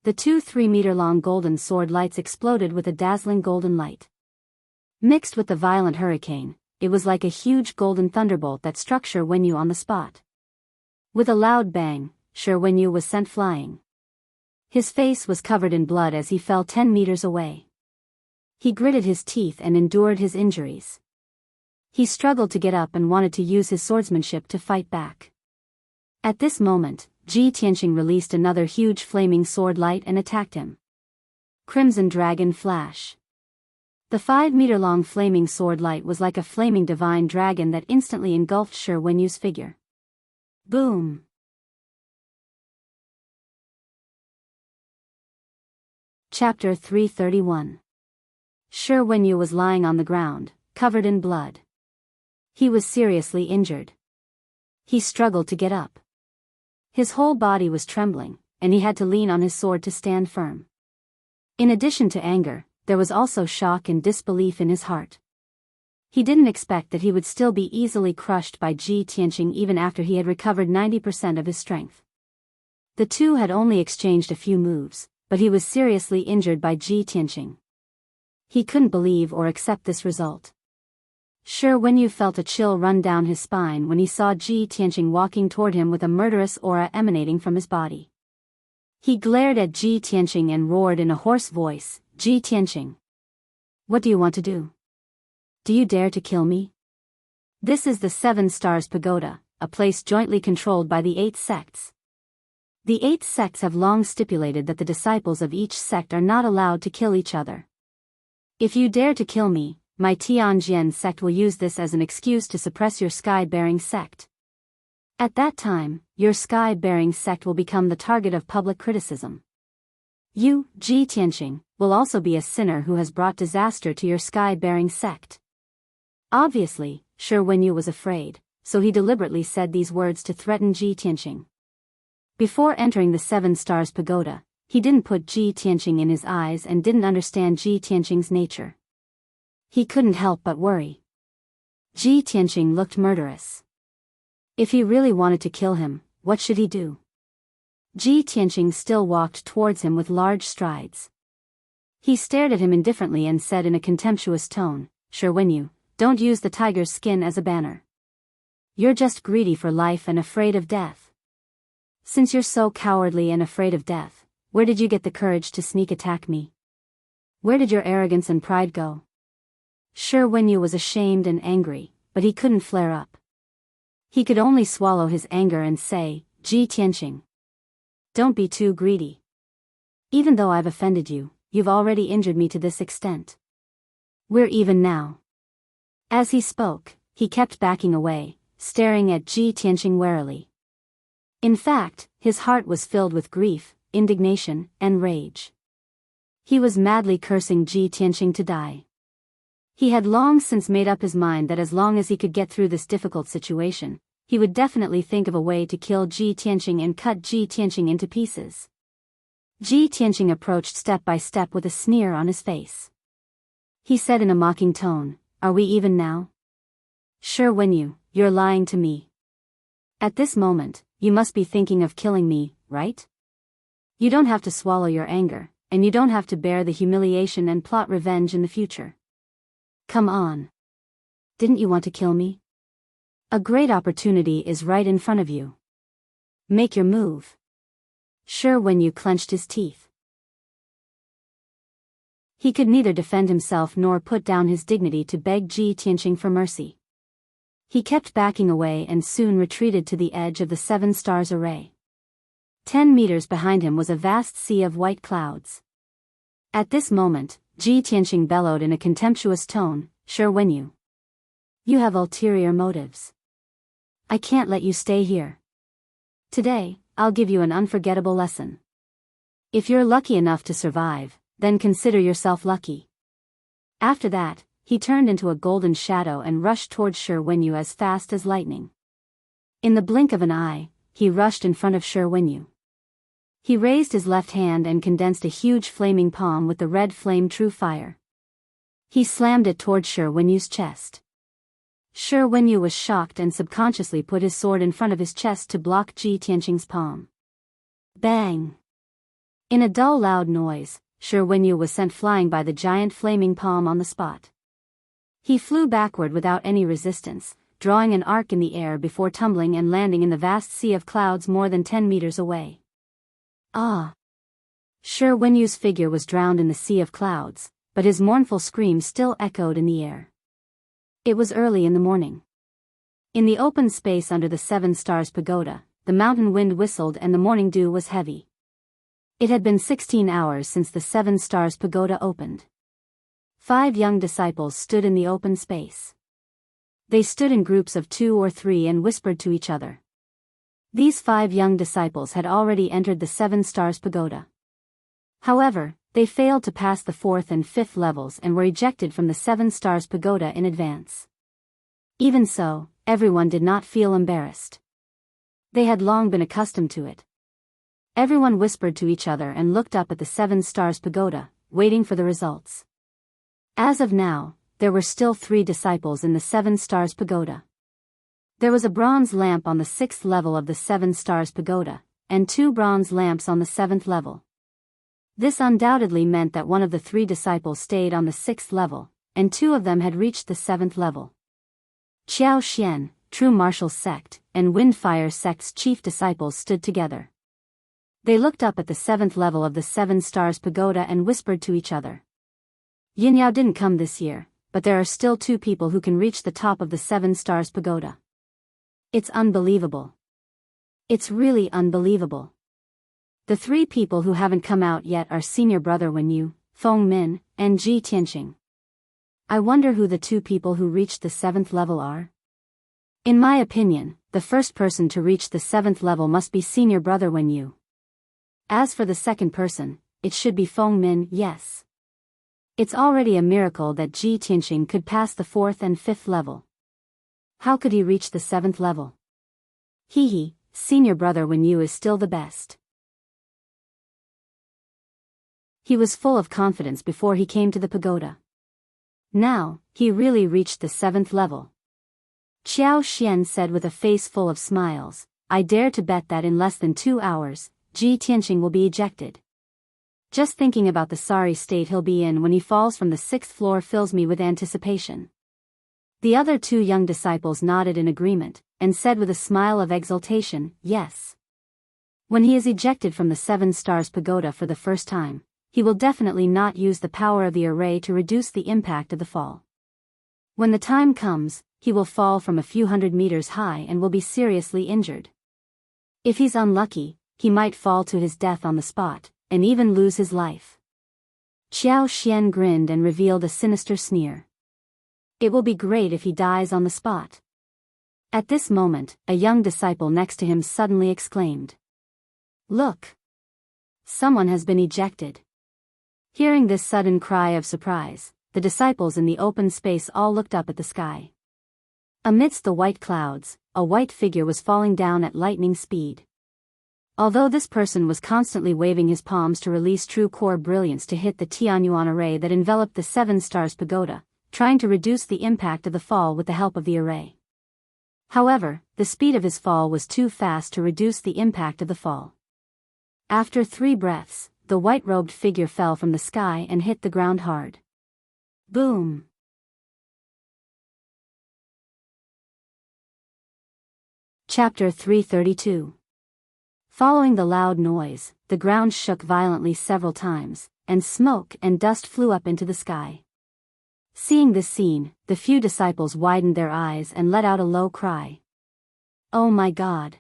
Speaker 1: The 2 3-meter-long golden sword lights exploded with a dazzling golden light. Mixed with the violent hurricane, it was like a huge golden thunderbolt that struck Shi Wenyu on the spot. With a loud bang, Shi Wenyu was sent flying. His face was covered in blood as he fell 10 meters away. He gritted his teeth and endured his injuries. He struggled to get up and wanted to use his swordsmanship to fight back. At this moment, Ji Tianqing released another huge flaming sword light and attacked him. Crimson Dragon Flash. The 5-meter-long flaming sword light was like a flaming divine dragon that instantly engulfed Shi Wenyu's figure. Boom! Chapter 331. Shi Wenyu was lying on the ground, covered in blood. He was seriously injured. He struggled to get up. His whole body was trembling, and he had to lean on his sword to stand firm. In addition to anger, there was also shock and disbelief in his heart. He didn't expect that he would still be easily crushed by Ji Tianqing even after he had recovered 90% of his strength. The two had only exchanged a few moves, but he was seriously injured by Ji Tianqing. He couldn't believe or accept this result. Shi Wenyu felt a chill run down his spine when he saw Ji Tianqing walking toward him with a murderous aura emanating from his body. He glared at Ji Tianqing and roared in a hoarse voice, "Ji Tianqing! What do you want to do? Do you dare to kill me? This is the 7 Stars Pagoda, a place jointly controlled by the 8 sects. The 8 sects have long stipulated that the disciples of each sect are not allowed to kill each other. If you dare to kill me, my Tianjian sect will use this as an excuse to suppress your sky-bearing sect. At that time, your sky-bearing sect will become the target of public criticism. You, Ji Tianqing, will also be a sinner who has brought disaster to your sky-bearing sect." Obviously, Shi Wenyu was afraid, so he deliberately said these words to threaten Ji Tianqing. Before entering the 7 Stars Pagoda, he didn't put Ji Tianqing in his eyes and didn't understand Ji Tianqing's nature. He couldn't help but worry. Ji Tianqing looked murderous. If he really wanted to kill him, what should he do? Ji Tianqing still walked towards him with large strides. He stared at him indifferently and said in a contemptuous tone, "Shi Wenyu, don't use the tiger's skin as a banner. You're just greedy for life and afraid of death. Since you're so cowardly and afraid of death, where did you get the courage to sneak attack me? Where did your arrogance and pride go?" Shi Wenyu was ashamed and angry, but he couldn't flare up. He could only swallow his anger and say, "Ji Tianqing, don't be too greedy. Even though I've offended you, you've already injured me to this extent. We're even now." As he spoke, he kept backing away, staring at Ji Tianqing warily. In fact, his heart was filled with grief, indignation, and rage. He was madly cursing Ji Tianqing to die. He had long since made up his mind that as long as he could get through this difficult situation, he would definitely think of a way to kill Ji Tianqing and cut Ji Tianqing into pieces. Ji Tianqing approached step by step with a sneer on his face. He said in a mocking tone, "Are we even now? Shi Wenyu, you're lying to me. At this moment, you must be thinking of killing me, right? You don't have to swallow your anger, and you don't have to bear the humiliation and plot revenge in the future. Come on. Didn't you want to kill me? A great opportunity is right in front of you. Make your move." Shi Wenyu clenched his teeth. He could neither defend himself nor put down his dignity to beg Ji Tianqing for mercy. He kept backing away and soon retreated to the edge of the 7 Stars array. 10 meters behind him was a vast sea of white clouds. At this moment, Ji Tianqing bellowed in a contemptuous tone, "Shi Wenyu, you have ulterior motives. I can't let you stay here. Today, I'll give you an unforgettable lesson. If you're lucky enough to survive, then consider yourself lucky." After that, he turned into a golden shadow and rushed towards Shi Wenyu as fast as lightning. In the blink of an eye, he rushed in front of Shi Wenyu. He raised his left hand and condensed a huge flaming palm with the red flame true fire. He slammed it towards Shi Wenyu's chest. Shi Wenyu was shocked and subconsciously put his sword in front of his chest to block Ji Tianqing's palm. Bang! In a dull loud noise, Shi Wenyu was sent flying by the giant flaming palm on the spot. He flew backward without any resistance, drawing an arc in the air before tumbling and landing in the vast sea of clouds more than 10 meters away. Ah! Shi Wenyu's figure was drowned in the sea of clouds, but his mournful scream still echoed in the air. It was early in the morning. In the open space under the 7 Stars Pagoda, the mountain wind whistled and the morning dew was heavy. It had been 16 hours since the 7 Stars Pagoda opened. 5 young disciples stood in the open space. They stood in groups of 2 or 3 and whispered to each other. These 5 young disciples had already entered the 7 Stars Pagoda. However, they failed to pass the 4th and 5th levels and were ejected from the 7 Stars Pagoda in advance. Even so, everyone did not feel embarrassed. They had long been accustomed to it. Everyone whispered to each other and looked up at the 7 Stars Pagoda, waiting for the results. As of now, there were still 3 disciples in the 7 Stars Pagoda. There was a bronze lamp on the 6th level of the 7 Stars Pagoda, and 2 bronze lamps on the 7th level. This undoubtedly meant that one of the 3 disciples stayed on the 6th level, and 2 of them had reached the 7th level. Qiao Xian, True Martial Sect, and Windfire Sect's chief disciples stood together. They looked up at the 7th level of the 7 Stars Pagoda and whispered to each other. Yin Yao didn't come this year, but there are still 2 people who can reach the top of the 7 Stars Pagoda. It's unbelievable. It's really unbelievable. The 3 people who haven't come out yet are Senior Brother Wenyu, Feng Min, and Ji Tianqing. I wonder who the 2 people who reached the 7th level are? In my opinion, the first person to reach the 7th level must be Senior Brother Wenyu. As for the second person, it should be Feng Min, yes. It's already a miracle that Ji Tianqing could pass the 4th and 5th level. How could he reach the 7th level? Hee, Senior Brother Wenyu is still the best. He was full of confidence before he came to the pagoda. Now, he really reached the 7th level. Qiao Xian said with a face full of smiles, I dare to bet that in less than 2 hours, Ji Tianqing will be ejected. Just thinking about the sorry state he'll be in when he falls from the 6th floor fills me with anticipation. The other 2 young disciples nodded in agreement, and said with a smile of exultation, yes. When he is ejected from the 7 Stars Pagoda for the first time, he will definitely not use the power of the array to reduce the impact of the fall. When the time comes, he will fall from a few hundred meters high and will be seriously injured. If he's unlucky, he might fall to his death on the spot, and even lose his life. Qiao Xian grinned and revealed a sinister sneer. It will be great if he dies on the spot. At this moment, a young disciple next to him suddenly exclaimed. Look! Someone has been ejected. Hearing this sudden cry of surprise, the disciples in the open space all looked up at the sky. Amidst the white clouds, a white figure was falling down at lightning speed. Although this person was constantly waving his palms to release true core brilliance to hit the Tianyuan array that enveloped the 7 Stars Pagoda, trying to reduce the impact of the fall with the help of the array. However, the speed of his fall was too fast to reduce the impact of the fall. After 3 breaths, the white-robed figure fell from the sky and hit the ground hard. Boom! Chapter 332. Following the loud noise, the ground shook violently several times, and smoke and dust flew up into the sky. Seeing this scene, the few disciples widened their eyes and let out a low cry. Oh my God!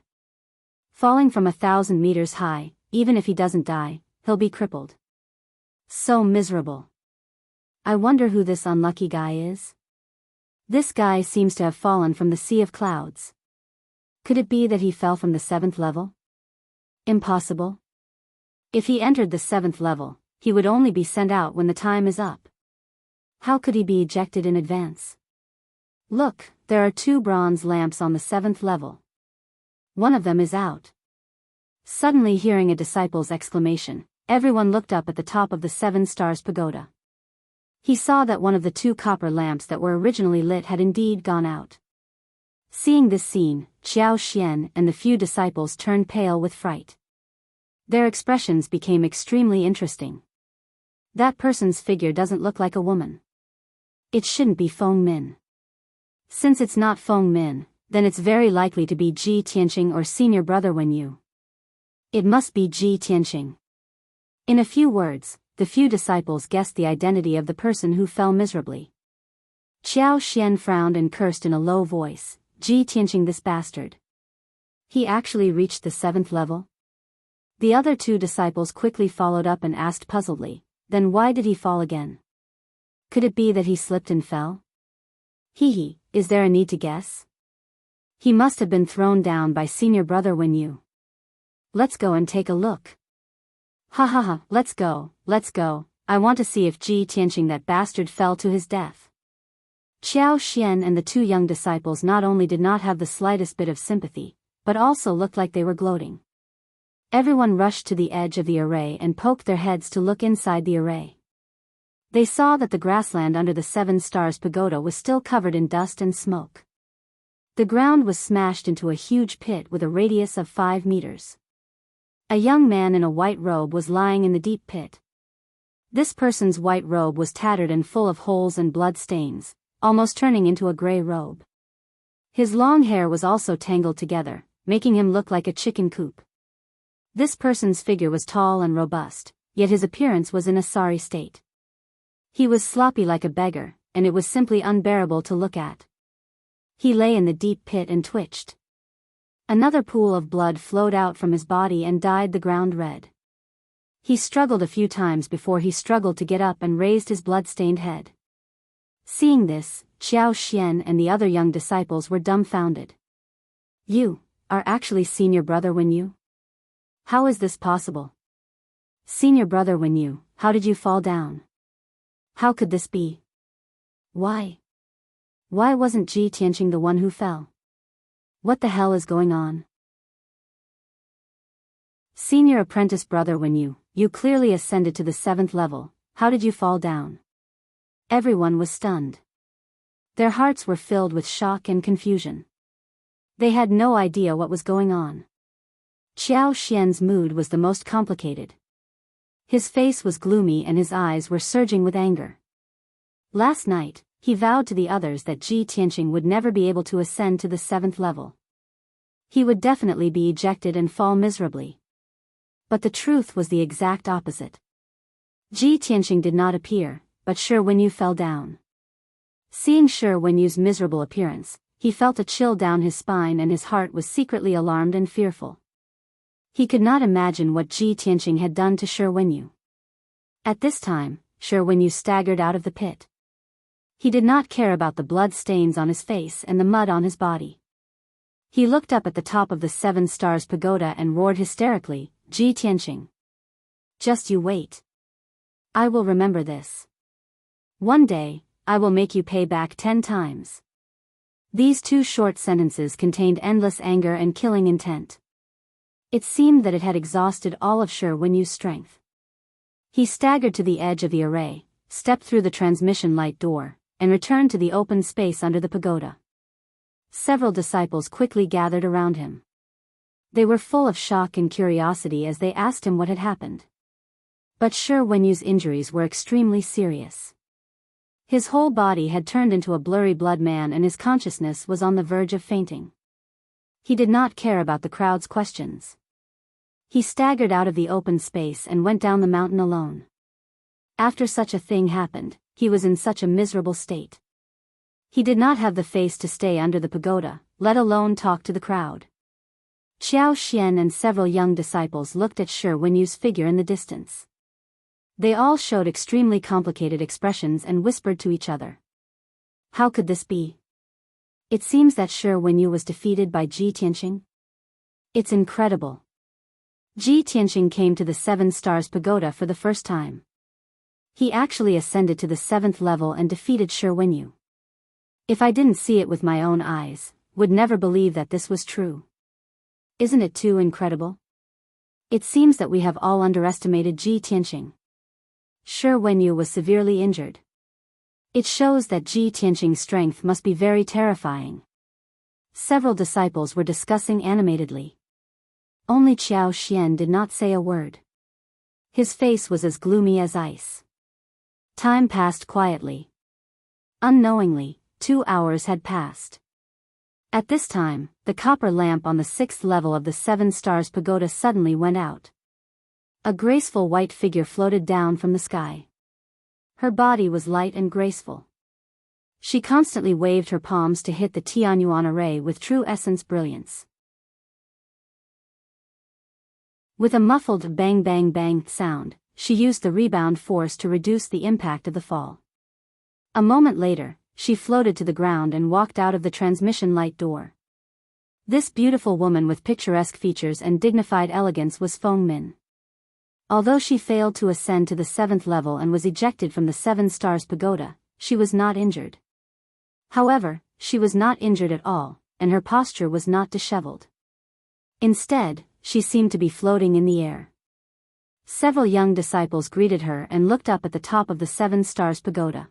Speaker 1: Falling from 1,000 meters high, even if he doesn't die, he'll be crippled. So miserable. I wonder who this unlucky guy is? This guy seems to have fallen from the sea of clouds. Could it be that he fell from the 7th level? Impossible. If he entered the 7th level, he would only be sent out when the time is up. How could he be ejected in advance? Look, there are 2 bronze lamps on the 7th level. One of them is out. Suddenly hearing a disciple's exclamation, everyone looked up at the top of the 7 Stars Pagoda. He saw that one of the 2 copper lamps that were originally lit had indeed gone out. Seeing this scene, Qiao Xian and the few disciples turned pale with fright. Their expressions became extremely interesting. That person's figure doesn't look like a woman. It shouldn't be Feng Min. Since it's not Feng Min, then it's very likely to be Ji Tianqing or Senior Brother Wenyu. It must be Ji Tianqing. In a few words, the few disciples guessed the identity of the person who fell miserably. Qiao Xian frowned and cursed in a low voice, Ji Tianqing, this bastard. He actually reached the 7th level? The other 2 disciples quickly followed up and asked puzzledly, then why did he fall again? Could it be that he slipped and fell? Hee, is there a need to guess? He must have been thrown down by senior brother Wenyu. Let's go and take a look. Ha ha ha, let's go, I want to see if Ji Tianqing, that bastard, fell to his death. Qiao Xian and the two young disciples not only did not have the slightest bit of sympathy, but also looked like they were gloating. Everyone rushed to the edge of the array and poked their heads to look inside the array. They saw that the grassland under the 7 Stars Pagoda was still covered in dust and smoke. The ground was smashed into a huge pit with a radius of 5 meters. A young man in a white robe was lying in the deep pit. This person's white robe was tattered and full of holes and blood stains, almost turning into a gray robe. His long hair was also tangled together, making him look like a chicken coop. This person's figure was tall and robust, yet his appearance was in a sorry state. He was sloppy like a beggar, and it was simply unbearable to look at. He lay in the deep pit and twitched. Another pool of blood flowed out from his body and dyed the ground red. He struggled a few times before he struggled to get up and raised his blood-stained head. Seeing this, Qiao Xian and the other young disciples were dumbfounded. You are actually senior brother Wenyu? How is this possible? Senior brother Wenyu, how did you fall down? How could this be? Why? Why wasn't Ji Tianqing the one who fell? What the hell is going on? Senior apprentice brother Wenyu, you clearly ascended to the 7th level, how did you fall down? Everyone was stunned. Their hearts were filled with shock and confusion. They had no idea what was going on. Qiao Xian's mood was the most complicated. His face was gloomy and his eyes were surging with anger. Last night, he vowed to the others that Ji Tianqing would never be able to ascend to the 7th level. He would definitely be ejected and fall miserably. But the truth was the exact opposite. Ji Tianqing did not appear, but Shi Wenyu fell down. Seeing Shi Wenyu's miserable appearance, he felt a chill down his spine and his heart was secretly alarmed and fearful. He could not imagine what Ji Tianqing had done to Shi Wenyu. At this time, Shi Wenyu staggered out of the pit. He did not care about the blood stains on his face and the mud on his body. He looked up at the top of the 7 Stars Pagoda and roared hysterically, Ji Tianqing. Just you wait. I will remember this. One day, I will make you pay back 10 times. These 2 short sentences contained endless anger and killing intent. It seemed that it had exhausted all of Shi Wenyu's strength. He staggered to the edge of the array, stepped through the transmission light door, and returned to the open space under the pagoda. Several disciples quickly gathered around him. They were full of shock and curiosity as they asked him what had happened. But Shi Wenyu's injuries were extremely serious. His whole body had turned into a blurry blood man and his consciousness was on the verge of fainting. He did not care about the crowd's questions. He staggered out of the open space and went down the mountain alone. After such a thing happened, he was in such a miserable state. He did not have the face to stay under the pagoda, let alone talk to the crowd. Qiao Xian and several young disciples looked at Shi Wenyu's figure in the distance. They all showed extremely complicated expressions and whispered to each other. How could this be? It seems that Shi Wenyu was defeated by Ji Tianqing. It's incredible. Ji Tianqing came to the 7 Stars Pagoda for the first time. He actually ascended to the 7th level and defeated Shi Wenyu. If I didn't see it with my own eyes, would never believe that this was true. Isn't it too incredible? It seems that we have all underestimated Ji Tianqing. Shi Wenyu was severely injured. It shows that Ji Tianqing's strength must be very terrifying. Several disciples were discussing animatedly. Only Qiao Xian did not say a word. His face was as gloomy as ice. Time passed quietly. Unknowingly, 2 hours had passed. At this time, the copper lamp on the 6th level of the 7 Stars Pagoda suddenly went out. A graceful white figure floated down from the sky. Her body was light and graceful. She constantly waved her palms to hit the Tianyuan array with true essence brilliance. With a muffled bang bang bang sound, she used the rebound force to reduce the impact of the fall. A moment later, she floated to the ground and walked out of the transmission light door. This beautiful woman with picturesque features and dignified elegance was Feng Min. Although she failed to ascend to the 7th level and was ejected from the 7 Stars Pagoda, she was not injured. However, she was not injured at all, and her posture was not disheveled. Instead, she seemed to be floating in the air. Several young disciples greeted her and looked up at the top of the 7 Stars Pagoda.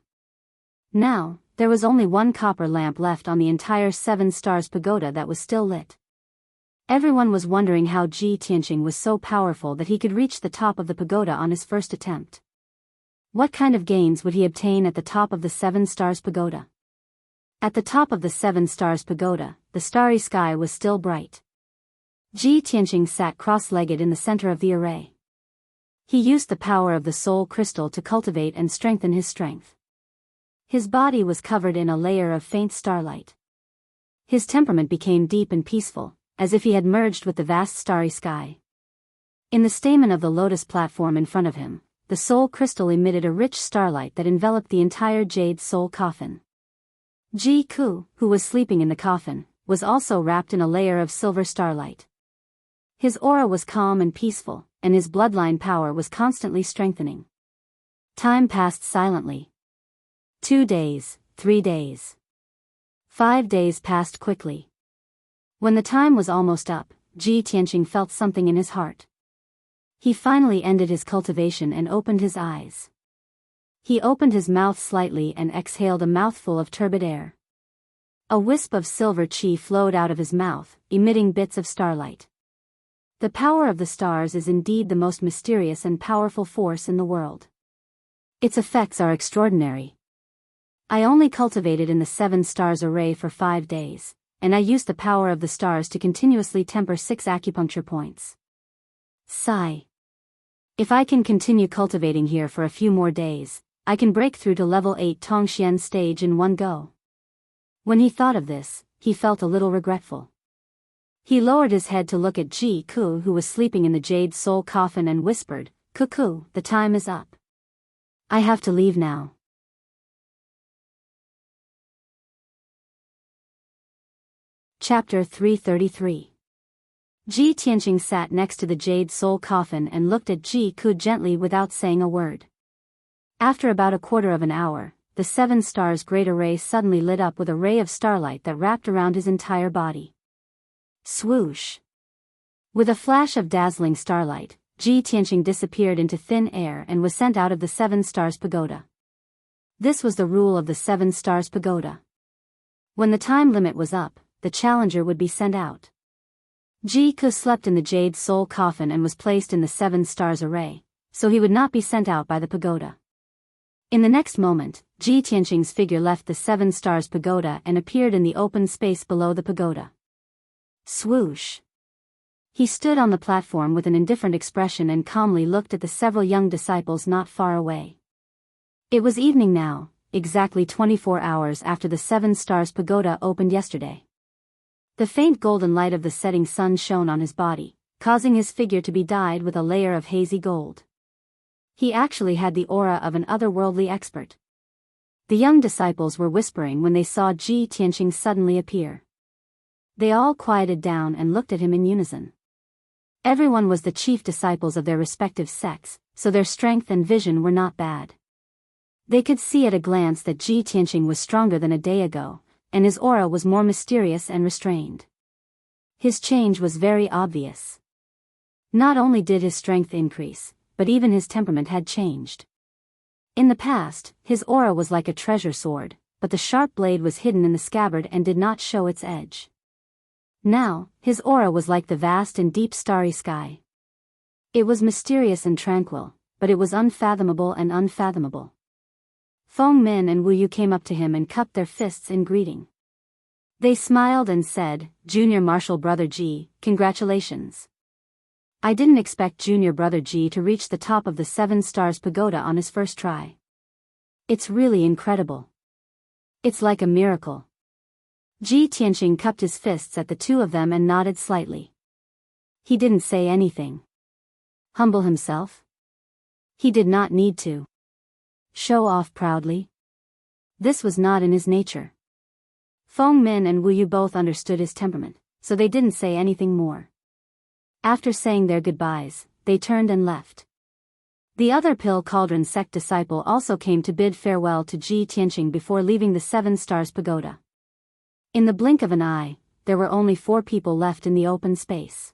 Speaker 1: Now, there was only one copper lamp left on the entire 7 Stars Pagoda that was still lit. Everyone was wondering how Ji Tianqing was so powerful that he could reach the top of the pagoda on his first attempt. What kind of gains would he obtain at the top of the 7 Stars Pagoda? At the top of the 7 Stars Pagoda, the starry sky was still bright. Ji Tianqing sat cross-legged in the center of the array. He used the power of the soul crystal to cultivate and strengthen his strength. His body was covered in a layer of faint starlight. His temperament became deep and peaceful, as if he had merged with the vast starry sky. In the stamen of the lotus platform in front of him, the soul crystal emitted a rich starlight that enveloped the entire jade soul coffin. Ji Ku, who was sleeping in the coffin, was also wrapped in a layer of silver starlight. His aura was calm and peaceful, and his bloodline power was constantly strengthening. Time passed silently. 2 days, 3 days. 5 days passed quickly. When the time was almost up, Ji Tianqing felt something in his heart. He finally ended his cultivation and opened his eyes. He opened his mouth slightly and exhaled a mouthful of turbid air. A wisp of silver qi flowed out of his mouth, emitting bits of starlight. The power of the stars is indeed the most mysterious and powerful force in the world. Its effects are extraordinary. I only cultivated in the 7 stars array for 5 days, and I used the power of the stars to continuously temper 6 acupuncture points. Sigh. If I can continue cultivating here for a few more days, I can break through to level 8 Tongxian stage in one go. When he thought of this, he felt a little regretful. He lowered his head to look at Ji Ku, who was sleeping in the jade soul coffin, and whispered, "Cuckoo, the time is up. I have to leave now." Chapter 333. Ji Tianqing sat next to the jade soul coffin and looked at Ji Ku gently without saying a word. After about a quarter of an hour, the 7 stars great array suddenly lit up with a ray of starlight that wrapped around his entire body. Swoosh! With a flash of dazzling starlight, Ji Tianqing disappeared into thin air and was sent out of the 7 Stars Pagoda. This was the rule of the 7 Stars Pagoda. When the time limit was up, the challenger would be sent out. Ji Ku slept in the jade soul coffin and was placed in the 7 stars array, so he would not be sent out by the pagoda. In the next moment, Ji Tianqing's figure left the 7 stars pagoda and appeared in the open space below the pagoda. Swoosh! He stood on the platform with an indifferent expression and calmly looked at the several young disciples not far away. It was evening now, exactly 24 hours after the 7 stars pagoda opened yesterday. The faint golden light of the setting sun shone on his body, causing his figure to be dyed with a layer of hazy gold. He actually had the aura of an otherworldly expert. The young disciples were whispering when they saw Ji Tianqing suddenly appear. They all quieted down and looked at him in unison. Everyone was the chief disciples of their respective sects, so their strength and vision were not bad. They could see at a glance that Ji Tianqing was stronger than a day ago, and his aura was more mysterious and restrained. His change was very obvious. Not only did his strength increase, but even his temperament had changed. In the past, his aura was like a treasure sword, but the sharp blade was hidden in the scabbard and did not show its edge. Now, his aura was like the vast and deep starry sky. It was mysterious and tranquil, but it was unfathomable and unfathomable. Feng Min and Wu Yu came up to him and cupped their fists in greeting. They smiled and said, "Junior Marshal Brother Ji, congratulations. I didn't expect Junior Brother Ji to reach the top of the 7 Stars Pagoda on his first try. It's really incredible. It's like a miracle." Ji Tianqing cupped his fists at the two of them and nodded slightly. He didn't say anything. Humble himself? He did not need to. Show off proudly? This was not in his nature. Feng Min and Wu Yu both understood his temperament, so they didn't say anything more. After saying their goodbyes, they turned and left. The other Pill Cauldron sect disciple also came to bid farewell to Ji Tianqing before leaving the Seven Stars Pagoda. In the blink of an eye, there were only 4 people left in the open space.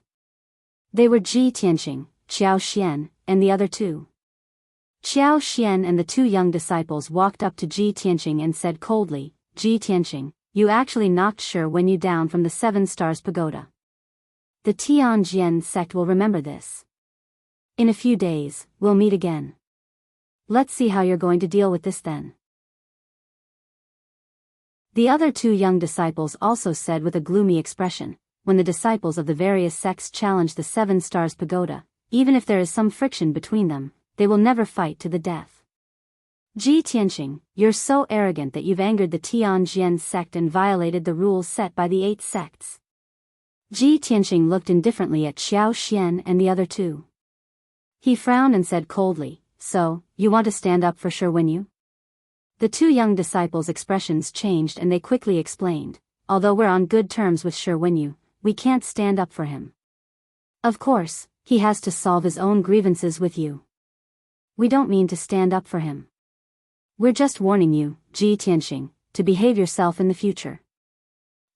Speaker 1: They were Ji Tianqing, Qiao Xian, and the other 2. Qiao Xian and the 2 young disciples walked up to Ji Tianqing and said coldly, "Ji Tianqing, you actually knocked Shi Wenyu down from the 7 Stars Pagoda. The Tianjin sect will remember this. In a few days, we'll meet again. Let's see how you're going to deal with this then." The other 2 young disciples also said with a gloomy expression, when the disciples of the various sects challenge the 7 Stars Pagoda, even if there is some friction between them, they will never fight to the death. Ji Tianqing, you're so arrogant that you've angered the Tianjin sect and violated the rules set by the 8 sects. Ji Tianqing looked indifferently at Qiao Xian and the other 2. He frowned and said coldly, "So, you want to stand up for Shi Wenyu?" The 2 young disciples' expressions changed and they quickly explained, "Although we're on good terms with Shi Wenyu, we can't stand up for him. Of course, he has to solve his own grievances with you. We don't mean to stand up for him. We're just warning you, Ji Tianqing, to behave yourself in the future.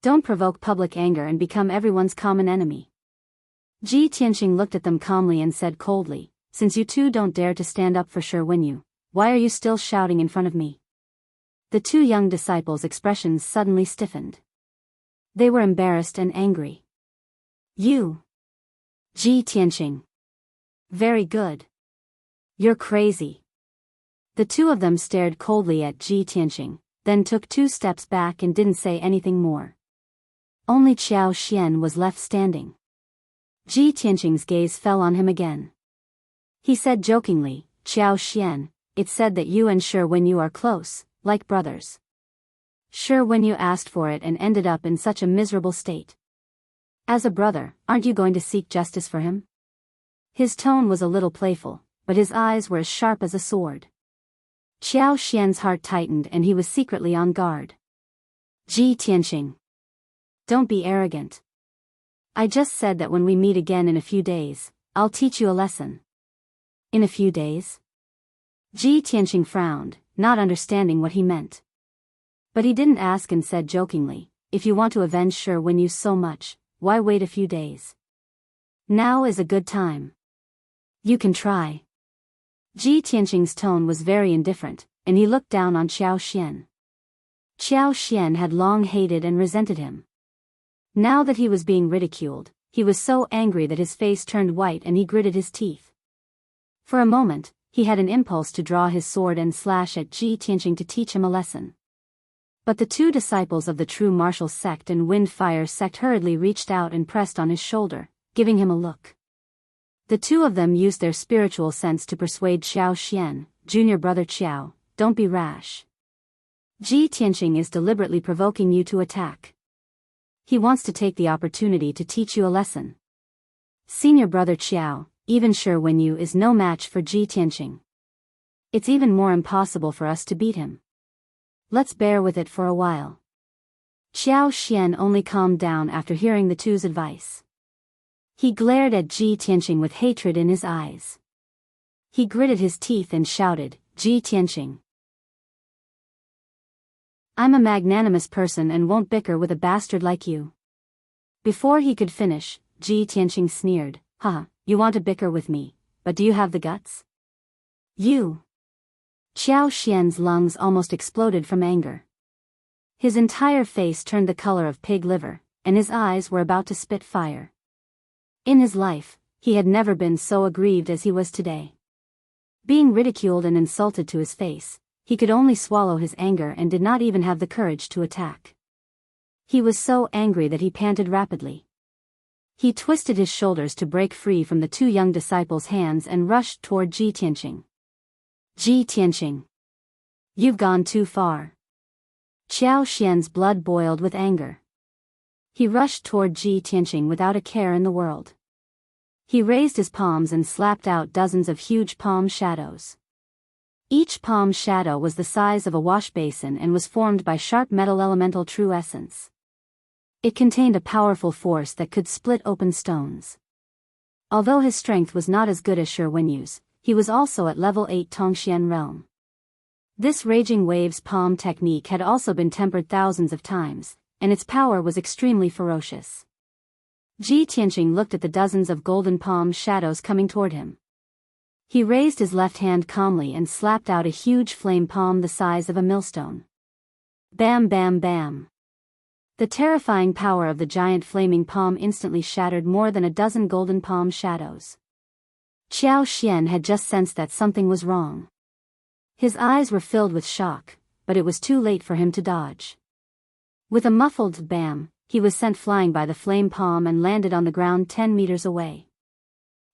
Speaker 1: Don't provoke public anger and become everyone's common enemy." Ji Tianqing looked at them calmly and said coldly, "Since you 2 don't dare to stand up for Shi Wenyu, why are you still shouting in front of me?" The 2 young disciples' expressions suddenly stiffened. They were embarrassed and angry. "You, Ji Tianqing. Very good. You're crazy." The 2 of them stared coldly at Ji Tianqing, then took 2 steps back and didn't say anything more. Only Qiao Xian was left standing. Ji Tianqing's gaze fell on him again. He said jokingly, "Qiao Xian, it's said that you and Shi Wenyu are close, like brothers. Shi Wenyu asked for it and ended up in such a miserable state. As a brother, aren't you going to seek justice for him?" His tone was a little playful, but his eyes were as sharp as a sword. Qiao Xian's heart tightened and he was secretly on guard. "Ji Tianqing. Don't be arrogant. I just said that when we meet again in a few days, I'll teach you a lesson." "In a few days?" Ji Tianqing frowned, not understanding what he meant. But he didn't ask and said jokingly, "If you want to avenge Shi Wenyu so much, why wait a few days? Now is a good time. You can try." Ji Tianqing's tone was very indifferent, and he looked down on Qiao Xian. Qiao Xian had long hated and resented him. Now that he was being ridiculed, he was so angry that his face turned white and he gritted his teeth. For a moment, he had an impulse to draw his sword and slash at Ji Tianqing to teach him a lesson. But the 2 disciples of the True Martial sect and Wind Fire sect hurriedly reached out and pressed on his shoulder, giving him a look. The 2 of them used their spiritual sense to persuade Qiao Xian, "Junior brother Qiao, don't be rash. Ji Tianqing is deliberately provoking you to attack. He wants to take the opportunity to teach you a lesson. Senior brother Qiao, even Shi Wenyu is no match for Ji Tianqing. It's even more impossible for us to beat him. Let's bear with it for a while." Qiao Xian only calmed down after hearing the 2's advice. He glared at Ji Tianqing with hatred in his eyes. He gritted his teeth and shouted, "Ji Tianqing. I'm a magnanimous person and won't bicker with a bastard like you." Before he could finish, Ji Tianqing sneered, "Haha, you want to bicker with me, but do you have the guts? You." Qiao Xian's lungs almost exploded from anger. His entire face turned the color of pig liver, and his eyes were about to spit fire. In his life, he had never been so aggrieved as he was today. Being ridiculed and insulted to his face, he could only swallow his anger and did not even have the courage to attack. He was so angry that he panted rapidly. He twisted his shoulders to break free from the 2 young disciples' hands and rushed toward Ji Tianqing. "Ji Tianqing. You've gone too far." Qiao Xian's blood boiled with anger. He rushed toward Ji Tianqing without a care in the world. He raised his palms and slapped out dozens of huge palm shadows. Each palm's shadow was the size of a wash basin and was formed by sharp metal elemental true essence. It contained a powerful force that could split open stones. Although his strength was not as good as Shi Wenyu's, he was also at level 8 Tongxian realm. This raging waves palm technique had also been tempered thousands of times, and its power was extremely ferocious. Ji Tianqing looked at the dozens of golden palm shadows coming toward him. He raised his left hand calmly and slapped out a huge flame palm the size of a millstone. Bam bam bam. The terrifying power of the giant flaming palm instantly shattered more than a dozen golden palm shadows. Qiao Xian had just sensed that something was wrong. His eyes were filled with shock, but it was too late for him to dodge. With a muffled bam, he was sent flying by the flame palm and landed on the ground 10 meters away.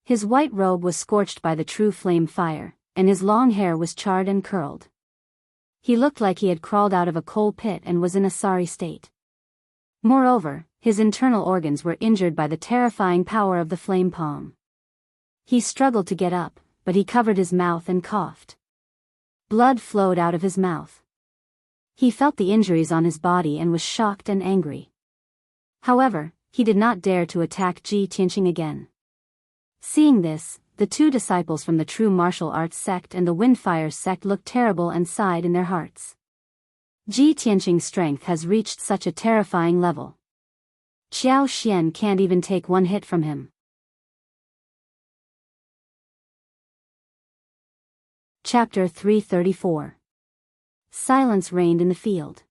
Speaker 1: His white robe was scorched by the true flame fire, and his long hair was charred and curled. He looked like he had crawled out of a coal pit and was in a sorry state. Moreover, his internal organs were injured by the terrifying power of the flame palm. He struggled to get up, but he covered his mouth and coughed. Blood flowed out of his mouth. He felt the injuries on his body and was shocked and angry. However, he did not dare to attack Ji Tianqing again. Seeing this, the two disciples from the true martial arts sect and the Windfire sect looked terrible and sighed in their hearts. Ji Tianqing's strength has reached such a terrifying level. Qiao Xian can't even take one hit from him. Chapter 334. Silence reigned in the field.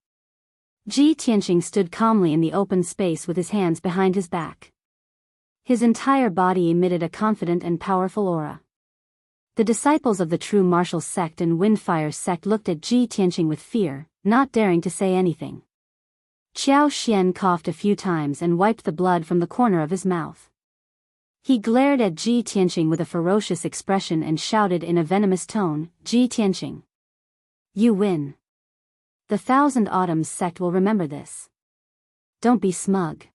Speaker 1: Ji Tianqing stood calmly in the open space with his hands behind his back. His entire body emitted a confident and powerful aura. The disciples of the true martial sect and Windfire sect looked at Ji Tianqing with fear, not daring to say anything. Qiao Xian coughed a few times and wiped the blood from the corner of his mouth. He glared at Ji Tianqing with a ferocious expression and shouted in a venomous tone, "Ji Tianqing, you win. The Thousand Autumns sect will remember this. Don't be smug.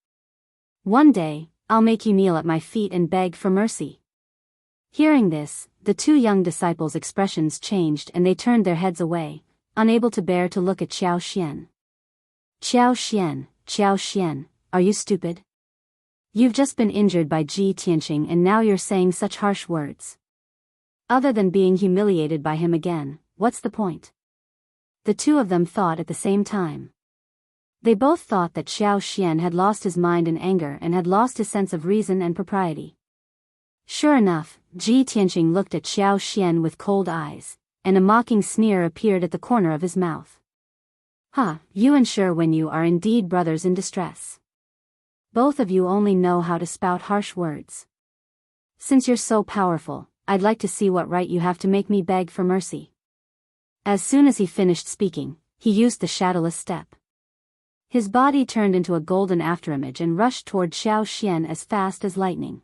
Speaker 1: One day, I'll make you kneel at my feet and beg for mercy." Hearing this, the two young disciples' expressions changed and they turned their heads away, unable to bear to look at Qiao Xian. Qiao Xian, are you stupid? You've just been injured by Ji Tianqing and now you're saying such harsh words. Other than being humiliated by him again, what's the point? The two of them thought at the same time. They both thought that Qiao Xian had lost his mind in anger and had lost his sense of reason and propriety. Sure enough, Ji Tianqing looked at Qiao Xian with cold eyes, and a mocking sneer appeared at the corner of his mouth. "Ha, you and Shi Wenyu are indeed brothers in distress. Both of you only know how to spout harsh words. Since you're so powerful, I'd like to see what right you have to make me beg for mercy." As soon as he finished speaking, he used the shadowless step. His body turned into a golden afterimage and rushed toward Qiao Xian as fast as lightning.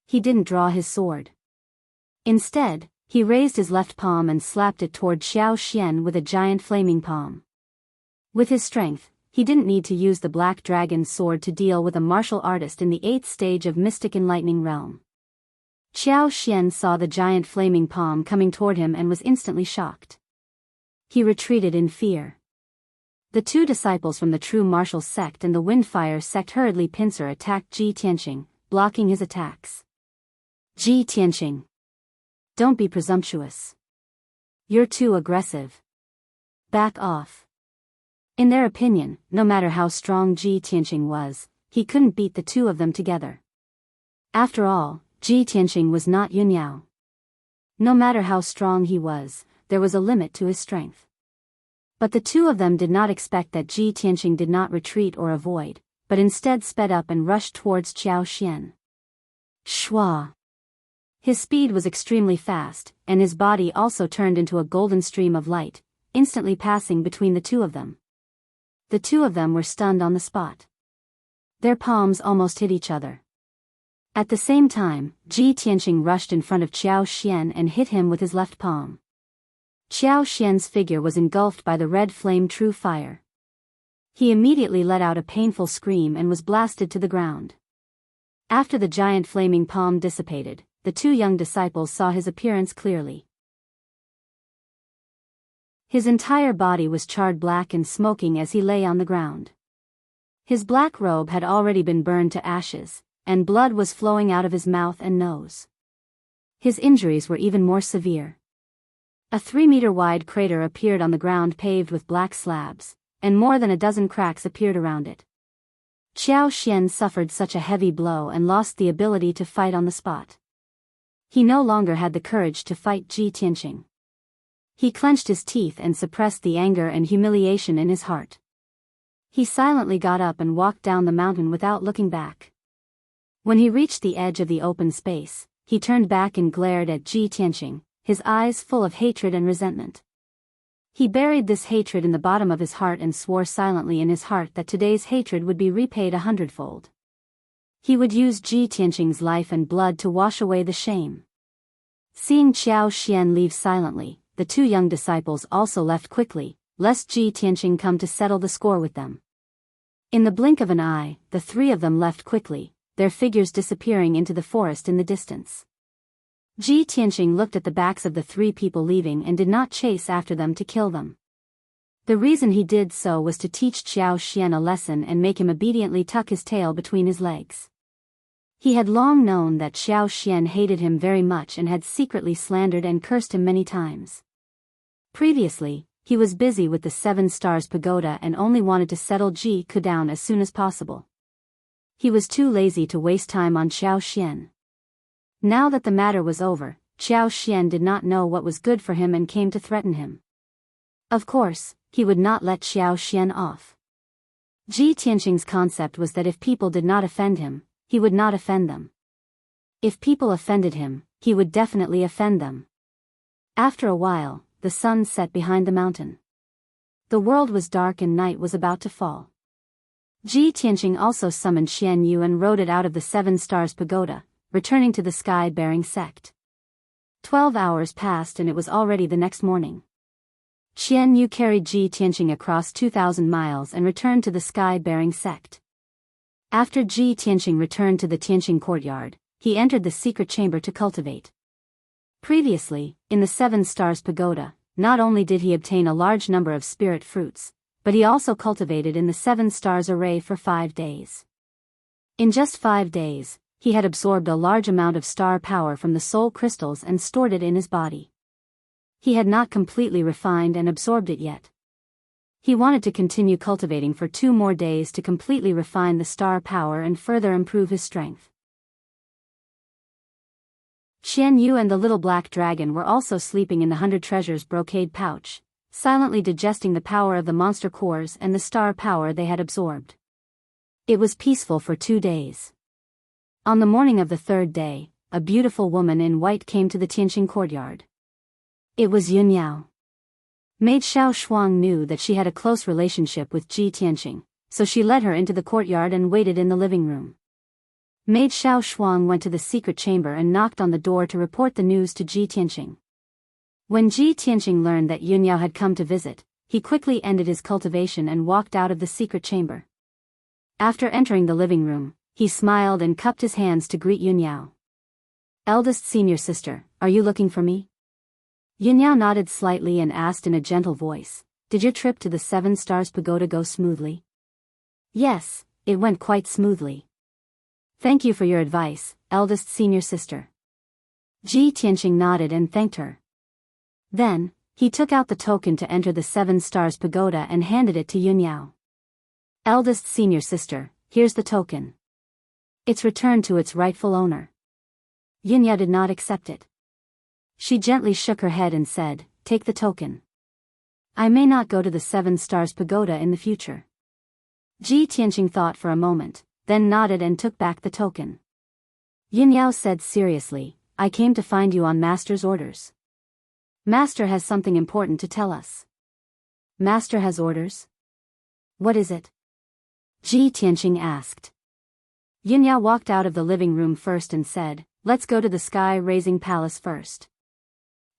Speaker 1: He didn't draw his sword. Instead, he raised his left palm and slapped it toward Qiao Xian with a giant flaming palm. With his strength, he didn't need to use the Black Dragon's sword to deal with a martial artist in the 8th stage of Mystic Enlightening Realm. Qiao Xian saw the giant flaming palm coming toward him and was instantly shocked. He retreated in fear. The two disciples from the true martial sect and the Windfire sect hurriedly pincer attacked Ji Tianqing, blocking his attacks. "Ji Tianqing, don't be presumptuous. You're too aggressive. Back off." In their opinion, no matter how strong Ji Tianqing was, he couldn't beat the two of them together. After all, Ji Tianqing was not Yunyao. No matter how strong he was, there was a limit to his strength. But the two of them did not expect that Ji Tianqing did not retreat or avoid, but instead sped up and rushed towards Qiao Xian. Shwa! His speed was extremely fast, and his body also turned into a golden stream of light, instantly passing between the two of them. The two of them were stunned on the spot. Their palms almost hit each other. At the same time, Ji Tianqing rushed in front of Qiao Xian and hit him with his left palm. Qiao Xian's figure was engulfed by the red flame true fire. He immediately let out a painful scream and was blasted to the ground. After the giant flaming palm dissipated, the two young disciples saw his appearance clearly. His entire body was charred black and smoking as he lay on the ground. His black robe had already been burned to ashes, and blood was flowing out of his mouth and nose. His injuries were even more severe. A 3-meter-wide crater appeared on the ground paved with black slabs, and more than a dozen cracks appeared around it. Qiao Xian suffered such a heavy blow and lost the ability to fight on the spot. He no longer had the courage to fight Ji Tianqing. He clenched his teeth and suppressed the anger and humiliation in his heart. He silently got up and walked down the mountain without looking back. When he reached the edge of the open space, he turned back and glared at Ji Tianqing, his eyes full of hatred and resentment. He buried this hatred in the bottom of his heart and swore silently in his heart that today's hatred would be repaid 100-fold. He would use Ji Tianqing's life and blood to wash away the shame. Seeing Qiao Xian leave silently, the 2 young disciples also left quickly, lest Ji Tianqing come to settle the score with them. In the blink of an eye, the 3 of them left quickly, their figures disappearing into the forest in the distance. Ji Tianqing looked at the backs of the 3 people leaving and did not chase after them to kill them. The reason he did so was to teach Qiao Xian a lesson and make him obediently tuck his tail between his legs. He had long known that Qiao Xian hated him very much and had secretly slandered and cursed him many times. Previously, he was busy with the 7 Stars Pagoda and only wanted to settle Ji Ku down as soon as possible. He was too lazy to waste time on Qiao Xian. Now that the matter was over, Qiao Xian did not know what was good for him and came to threaten him. Of course, he would not let Qiao Xian off. Ji Tianqing's concept was that if people did not offend him, he would not offend them. If people offended him, he would definitely offend them. After a while, the sun set behind the mountain. The world was dark and night was about to fall. Ji Tianqing also summoned Xian Yu and rode it out of the 7 Stars Pagoda, returning to the sky-bearing sect. 12 hours passed and it was already the next morning. Xian Yu carried Ji Tianqing across 2,000 miles and returned to the sky-bearing sect. After Ji Tianqing returned to the Tianqing courtyard, he entered the secret chamber to cultivate. Previously, in the 7 Stars Pagoda, not only did he obtain a large number of spirit fruits, but he also cultivated in the 7 Stars array for 5 days. In just 5 days, he had absorbed a large amount of star power from the soul crystals and stored it in his body. He had not completely refined and absorbed it yet. He wanted to continue cultivating for 2 more days to completely refine the star power and further improve his strength. Xian Yu and the little black dragon were also sleeping in the 100 treasures brocade pouch, silently digesting the power of the monster cores and the star power they had absorbed. It was peaceful for 2 days. On the morning of the 3rd day, a beautiful woman in white came to the Tianqing courtyard. It was Yunyao. Maid Xiao Shuang knew that she had a close relationship with Ji Tianqing, so she led her into the courtyard and waited in the living room. Maid Xiao Shuang went to the secret chamber and knocked on the door to report the news to Ji Tianqing. When Ji Tianqing learned that Yunyao had come to visit, he quickly ended his cultivation and walked out of the secret chamber. After entering the living room, he smiled and cupped his hands to greet Yunyao. "Eldest senior sister, are you looking for me?" Yunyao nodded slightly and asked in a gentle voice, "Did your trip to the 7 Stars Pagoda go smoothly?" "Yes, it went quite smoothly. Thank you for your advice, eldest senior sister." Ji Tianqing nodded and thanked her. Then, he took out the token to enter the 7 Stars Pagoda and handed it to Yunyao. "Eldest senior sister, here's the token. It's returned to its rightful owner." Yunyao did not accept it. She gently shook her head and said, "Take the token. I may not go to the 7 Stars Pagoda in the future." Ji Tianqing thought for a moment, then nodded and took back the token. Yunyao said seriously, "I came to find you on Master's orders. Master has something important to tell us." "Master has orders? What is it?" Ji Tianqing asked. Yunyao walked out of the living room first and said, "Let's go to the sky-raising palace first.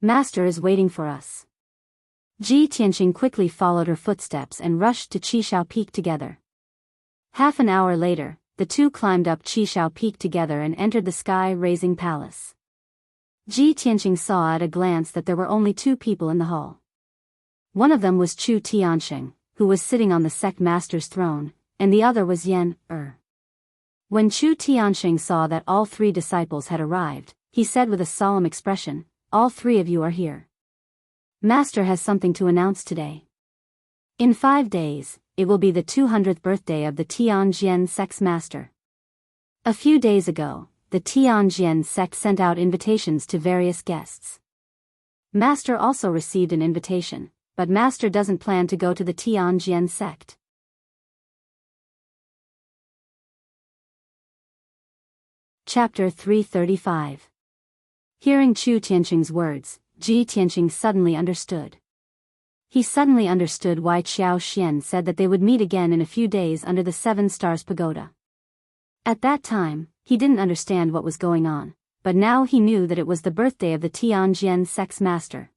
Speaker 1: Master is waiting for us." Ji Tianqing quickly followed her footsteps and rushed to Qishao Peak together. Half an hour later, the two climbed up Qishao Peak together and entered the sky-raising palace. Ji Tianqing saw at a glance that there were only 2 people in the hall. One of them was Chu Tiansheng, who was sitting on the sect master's throne, and the other was Yen, When Chu Tiansheng saw that all three disciples had arrived, he said with a solemn expression, "All three of you are here. Master has something to announce today. In 5 days, it will be the 200th birthday of the Tianjian sect's master. A few days ago, the Tianjian sect sent out invitations to various guests. Master also received an invitation, but Master doesn't plan to go to the Tianjian sect." Chapter 335. Hearing Chu Tiansheng's words, Ji Tiansheng suddenly understood. He suddenly understood why Qiao Xian said that they would meet again in a few days under the 7 Stars Pagoda. At that time, he didn't understand what was going on, but now he knew that it was the birthday of the Tianjian sect's master.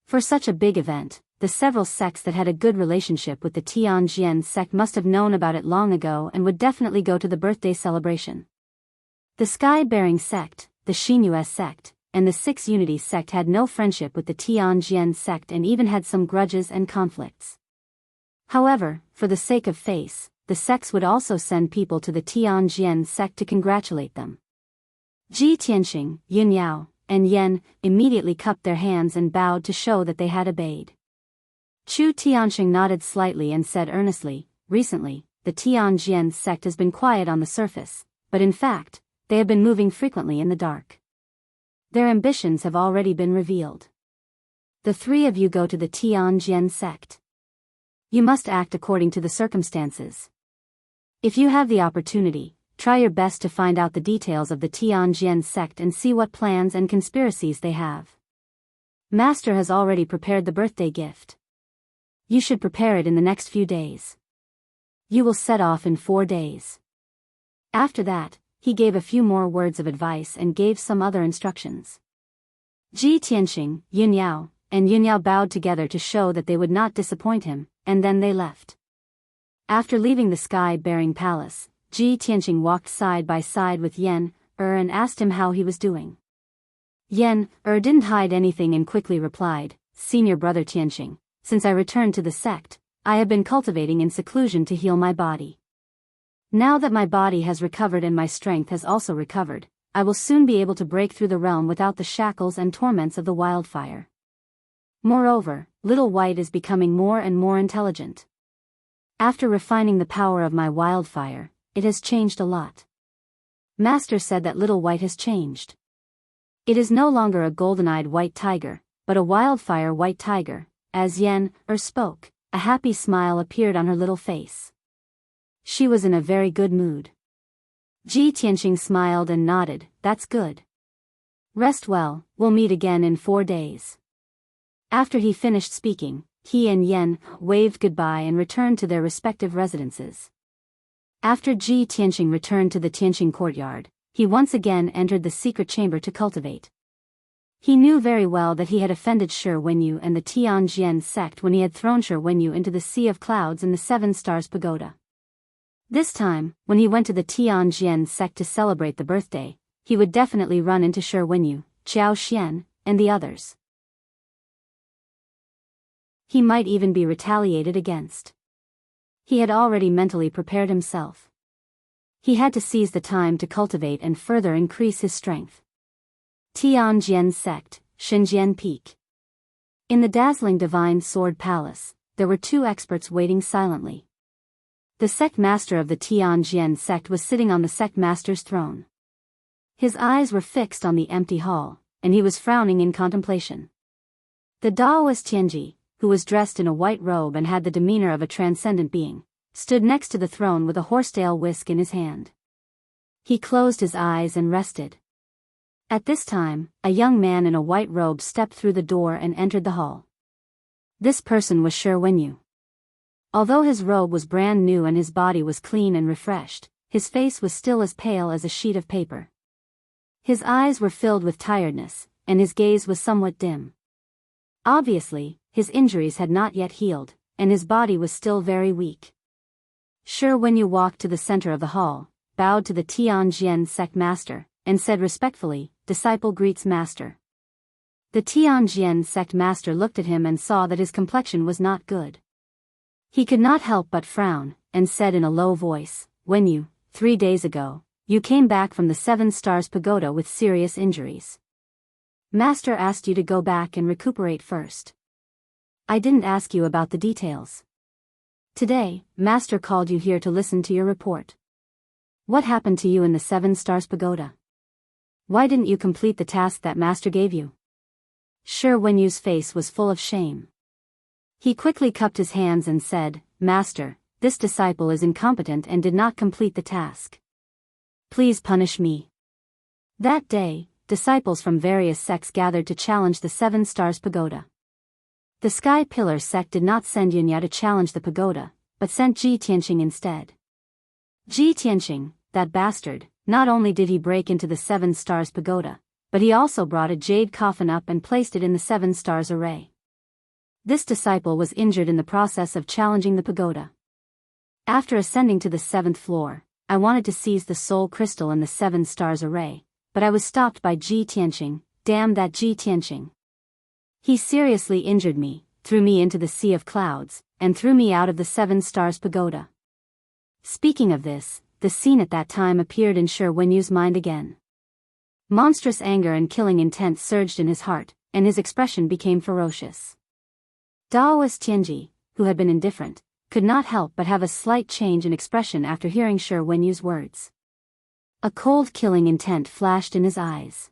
Speaker 1: For such a big event, the several sects that had a good relationship with the Tianjian sect must have known about it long ago and would definitely go to the birthday celebration. The Sky-bearing sect, the Xinyue sect, and the Six Unities sect had no friendship with the Tianjian sect and even had some grudges and conflicts. However, for the sake of face, the sects would also send people to the Tianjian sect to congratulate them. Ji Tiansheng, Yin Yao, and Yen immediately cupped their hands and bowed to show that they had obeyed. Chu Tiansheng nodded slightly and said earnestly, "Recently, the Tianjian sect has been quiet on the surface, but in fact, they have been moving frequently in the dark. Their ambitions have already been revealed. The 3 of you go to the Tianjian sect. You must act according to the circumstances. If you have the opportunity, try your best to find out the details of the Tianjian sect and see what plans and conspiracies they have. Master has already prepared the birthday gift. You should prepare it in the next few days. You will set off in 4 days." After that, he gave a few more words of advice and gave some other instructions. Ji Tiansheng, Yin Yao, and Yin Yao bowed together to show that they would not disappoint him, and then they left. After leaving the sky-bearing palace, Ji Tiansheng walked side by side with Yen, and asked him how he was doing. Yen, didn't hide anything and quickly replied, "Senior brother Tiansheng, since I returned to the sect, I have been cultivating in seclusion to heal my body. Now that my body has recovered and my strength has also recovered, I will soon be able to break through the realm without the shackles and torments of the wildfire. Moreover, Little White is becoming more and more intelligent. After refining the power of my wildfire, it has changed a lot. Master said that Little White has changed. It is no longer a golden-eyed white tiger, but a wildfire white tiger." As Yen, spoke, a happy smile appeared on her little face. She was in a very good mood. Ji Tiansheng smiled and nodded, "That's good. Rest well, we'll meet again in 4 days." After he finished speaking, he and Yen waved goodbye and returned to their respective residences. After Ji Tiansheng returned to the Tianqing courtyard, he once again entered the secret chamber to cultivate. He knew very well that he had offended Shi Wenyu and the Tianjian sect when he had thrown Shi Wenyu into the Sea of Clouds in the 7 Stars Pagoda. This time, when he went to the Tianjian sect to celebrate the birthday, he would definitely run into Shi Wenyu, Qiao Xian, and the others. He might even be retaliated against. He had already mentally prepared himself. He had to seize the time to cultivate and further increase his strength. Tianjian sect, Xinjian Peak. In the dazzling Divine Sword Palace, there were 2 experts waiting silently. The sect master of the Tianjian sect was sitting on the sect master's throne. His eyes were fixed on the empty hall, and he was frowning in contemplation. The Taoist Tianji, who was dressed in a white robe and had the demeanor of a transcendent being, stood next to the throne with a horsetail whisk in his hand. He closed his eyes and rested. At this time, a young man in a white robe stepped through the door and entered the hall. This person was Shi Wenyu. Although his robe was brand new and his body was clean and refreshed, his face was still as pale as a sheet of paper. His eyes were filled with tiredness, and his gaze was somewhat dim. Obviously, his injuries had not yet healed, and his body was still very weak. Shi Wenyu walked to the center of the hall, bowed to the Tianjian sect master, and said respectfully, "Disciple greets master." The Tianjian sect master looked at him and saw that his complexion was not good. He could not help but frown, and said in a low voice, "When you, 3 days ago, you came back from the 7 Stars Pagoda with serious injuries. Master asked you to go back and recuperate first. I didn't ask you about the details. Today, Master called you here to listen to your report. What happened to you in the 7 Stars Pagoda? Why didn't you complete the task that Master gave you?" Shi Wenyu's face was full of shame. He quickly cupped his hands and said, "Master, this disciple is incompetent and did not complete the task. Please punish me." That day, disciples from various sects gathered to challenge the 7 Stars Pagoda. The Sky Pillar sect did not send Yunyao to challenge the pagoda, but sent Ji Tianqing instead. Ji Tianqing, that bastard, not only did he break into the 7 Stars Pagoda, but he also brought a jade coffin up and placed it in the 7 Stars array. This disciple was injured in the process of challenging the pagoda. After ascending to the 7th floor, I wanted to seize the soul crystal in the 7 Stars array, but I was stopped by Ji Tianqing. Damn that Ji Tianqing. He seriously injured me, threw me into the sea of clouds, and threw me out of the 7 Stars Pagoda. Speaking of this, the scene at that time appeared in Shi Wenyu's mind again. Monstrous anger and killing intent surged in his heart, and his expression became ferocious. Daoist Tianji, who had been indifferent, could not help but have a slight change in expression after hearing Shi Wenyu's words. A cold killing intent flashed in his eyes.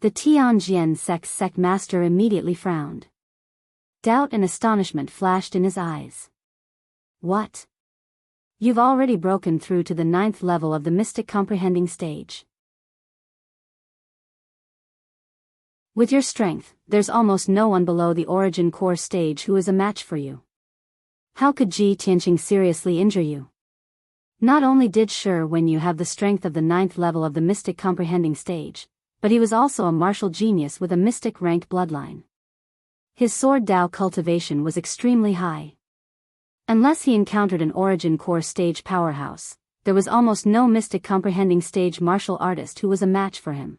Speaker 1: The Tianjian sect master immediately frowned. Doubt and astonishment flashed in his eyes. What? You've already broken through to the 9th level of the mystic comprehending stage. With your strength, there's almost no one below the origin core stage who is a match for you. How could Ji Tianqing seriously injure you? Not only did Shi Wenyu have the strength of the 9th level of the mystic comprehending stage, but he was also a martial genius with a mystic rank bloodline. His sword Dao cultivation was extremely high. Unless he encountered an origin core stage powerhouse, there was almost no mystic comprehending stage martial artist who was a match for him.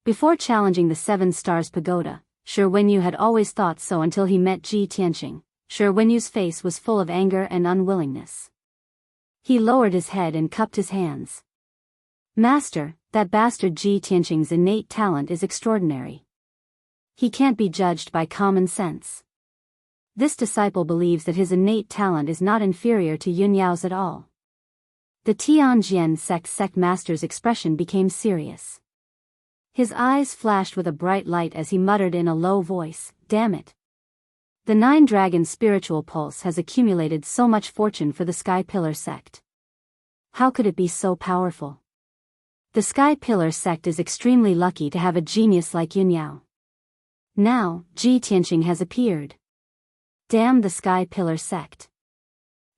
Speaker 1: Before challenging the 7 Stars Pagoda, Shi Wenyu had always thought so until he met Ji Tianqing. Shi Wenyu's face was full of anger and unwillingness. He lowered his head and cupped his hands. "Master, that bastard Ji Tianqing's innate talent is extraordinary. He can't be judged by common sense. This disciple believes that his innate talent is not inferior to Yunyao's at all." The Tianjian sect master's expression became serious. His eyes flashed with a bright light as he muttered in a low voice, "Damn it. The 9 Dragon spiritual pulse has accumulated so much fortune for the Sky Pillar sect. How could it be so powerful? The Sky Pillar sect is extremely lucky to have a genius like Yunyao. Now, Ji Tianqing has appeared. Damn the Sky Pillar sect.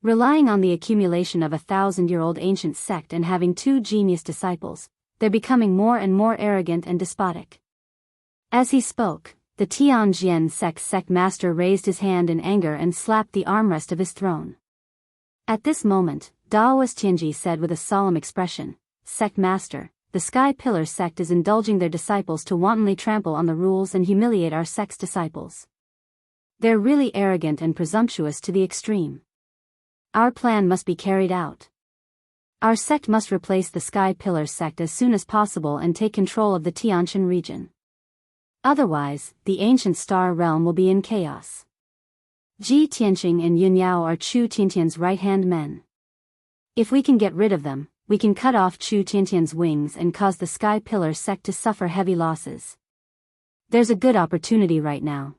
Speaker 1: Relying on the accumulation of a 1,000-year-old ancient sect and having 2 genius disciples, they're becoming more and more arrogant and despotic." As he spoke, the Tianjian sect master raised his hand in anger and slapped the armrest of his throne. At this moment, Daoist Tianji said with a solemn expression, "Sect master, the Sky Pillar sect is indulging their disciples to wantonly trample on the rules and humiliate our sect's disciples. They're really arrogant and presumptuous to the extreme. Our plan must be carried out. Our sect must replace the Sky Pillar sect as soon as possible and take control of the Tianshan region. Otherwise, the ancient star realm will be in chaos. Ji Tianqing and Yunyao are Chu Tiantian's right-hand men. If we can get rid of them, we can cut off Chu Tiantian's wings and cause the Sky Pillar sect to suffer heavy losses. There's a good opportunity right now.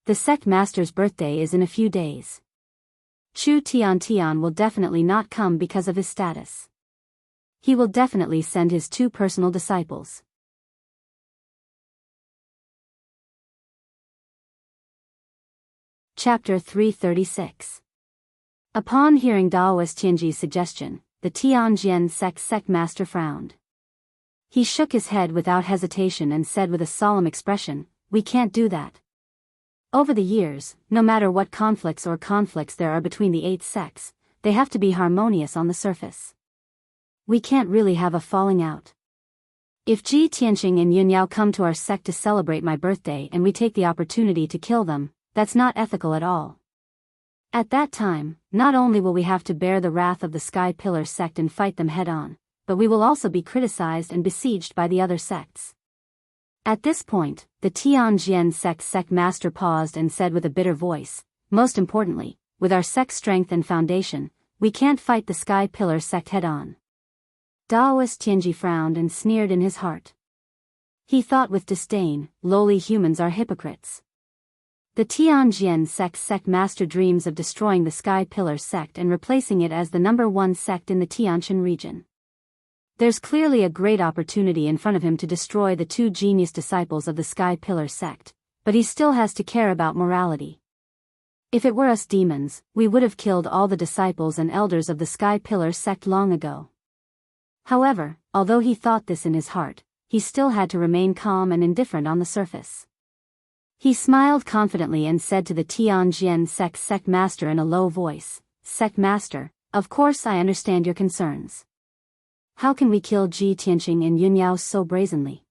Speaker 1: The sect master's birthday is in a few days. Chu Tiantian will definitely not come because of his status. He will definitely send his 2 personal disciples." Chapter 336. Upon hearing Daoist Tianji's suggestion, the Tianjian sect master frowned. He shook his head without hesitation and said with a solemn expression, "We can't do that. Over the years, no matter what conflicts there are between the 8 sects, they have to be harmonious on the surface. We can't really have a falling out. If Ji Tianqing and Yun Yao come to our sect to celebrate my birthday and we take the opportunity to kill them, that's not ethical at all. At that time, not only will we have to bear the wrath of the Sky Pillar sect and fight them head-on, but we will also be criticized and besieged by the other sects. At this point, the Tianjian sect master paused and said with a bitter voice, most importantly, with our sect's strength and foundation, we can't fight the Sky Pillar sect head-on. Daoist Tianji frowned and sneered in his heart. He thought with disdain, lowly humans are hypocrites. The Tianjian sect master dreams of destroying the Sky Pillar sect and replacing it as the #1 sect in the Tianshan region. There's clearly a great opportunity in front of him to destroy the 2 genius disciples of the Sky Pillar sect, but he still has to care about morality. If it were us demons, we would have killed all the disciples and elders of the Sky Pillar sect long ago. However, although he thought this in his heart, he still had to remain calm and indifferent on the surface. He smiled confidently and said to the Tianjian sect master in a low voice, "Sect master, of course I understand your concerns. How can we kill Ji Tianqing and Yun Yao so brazenly?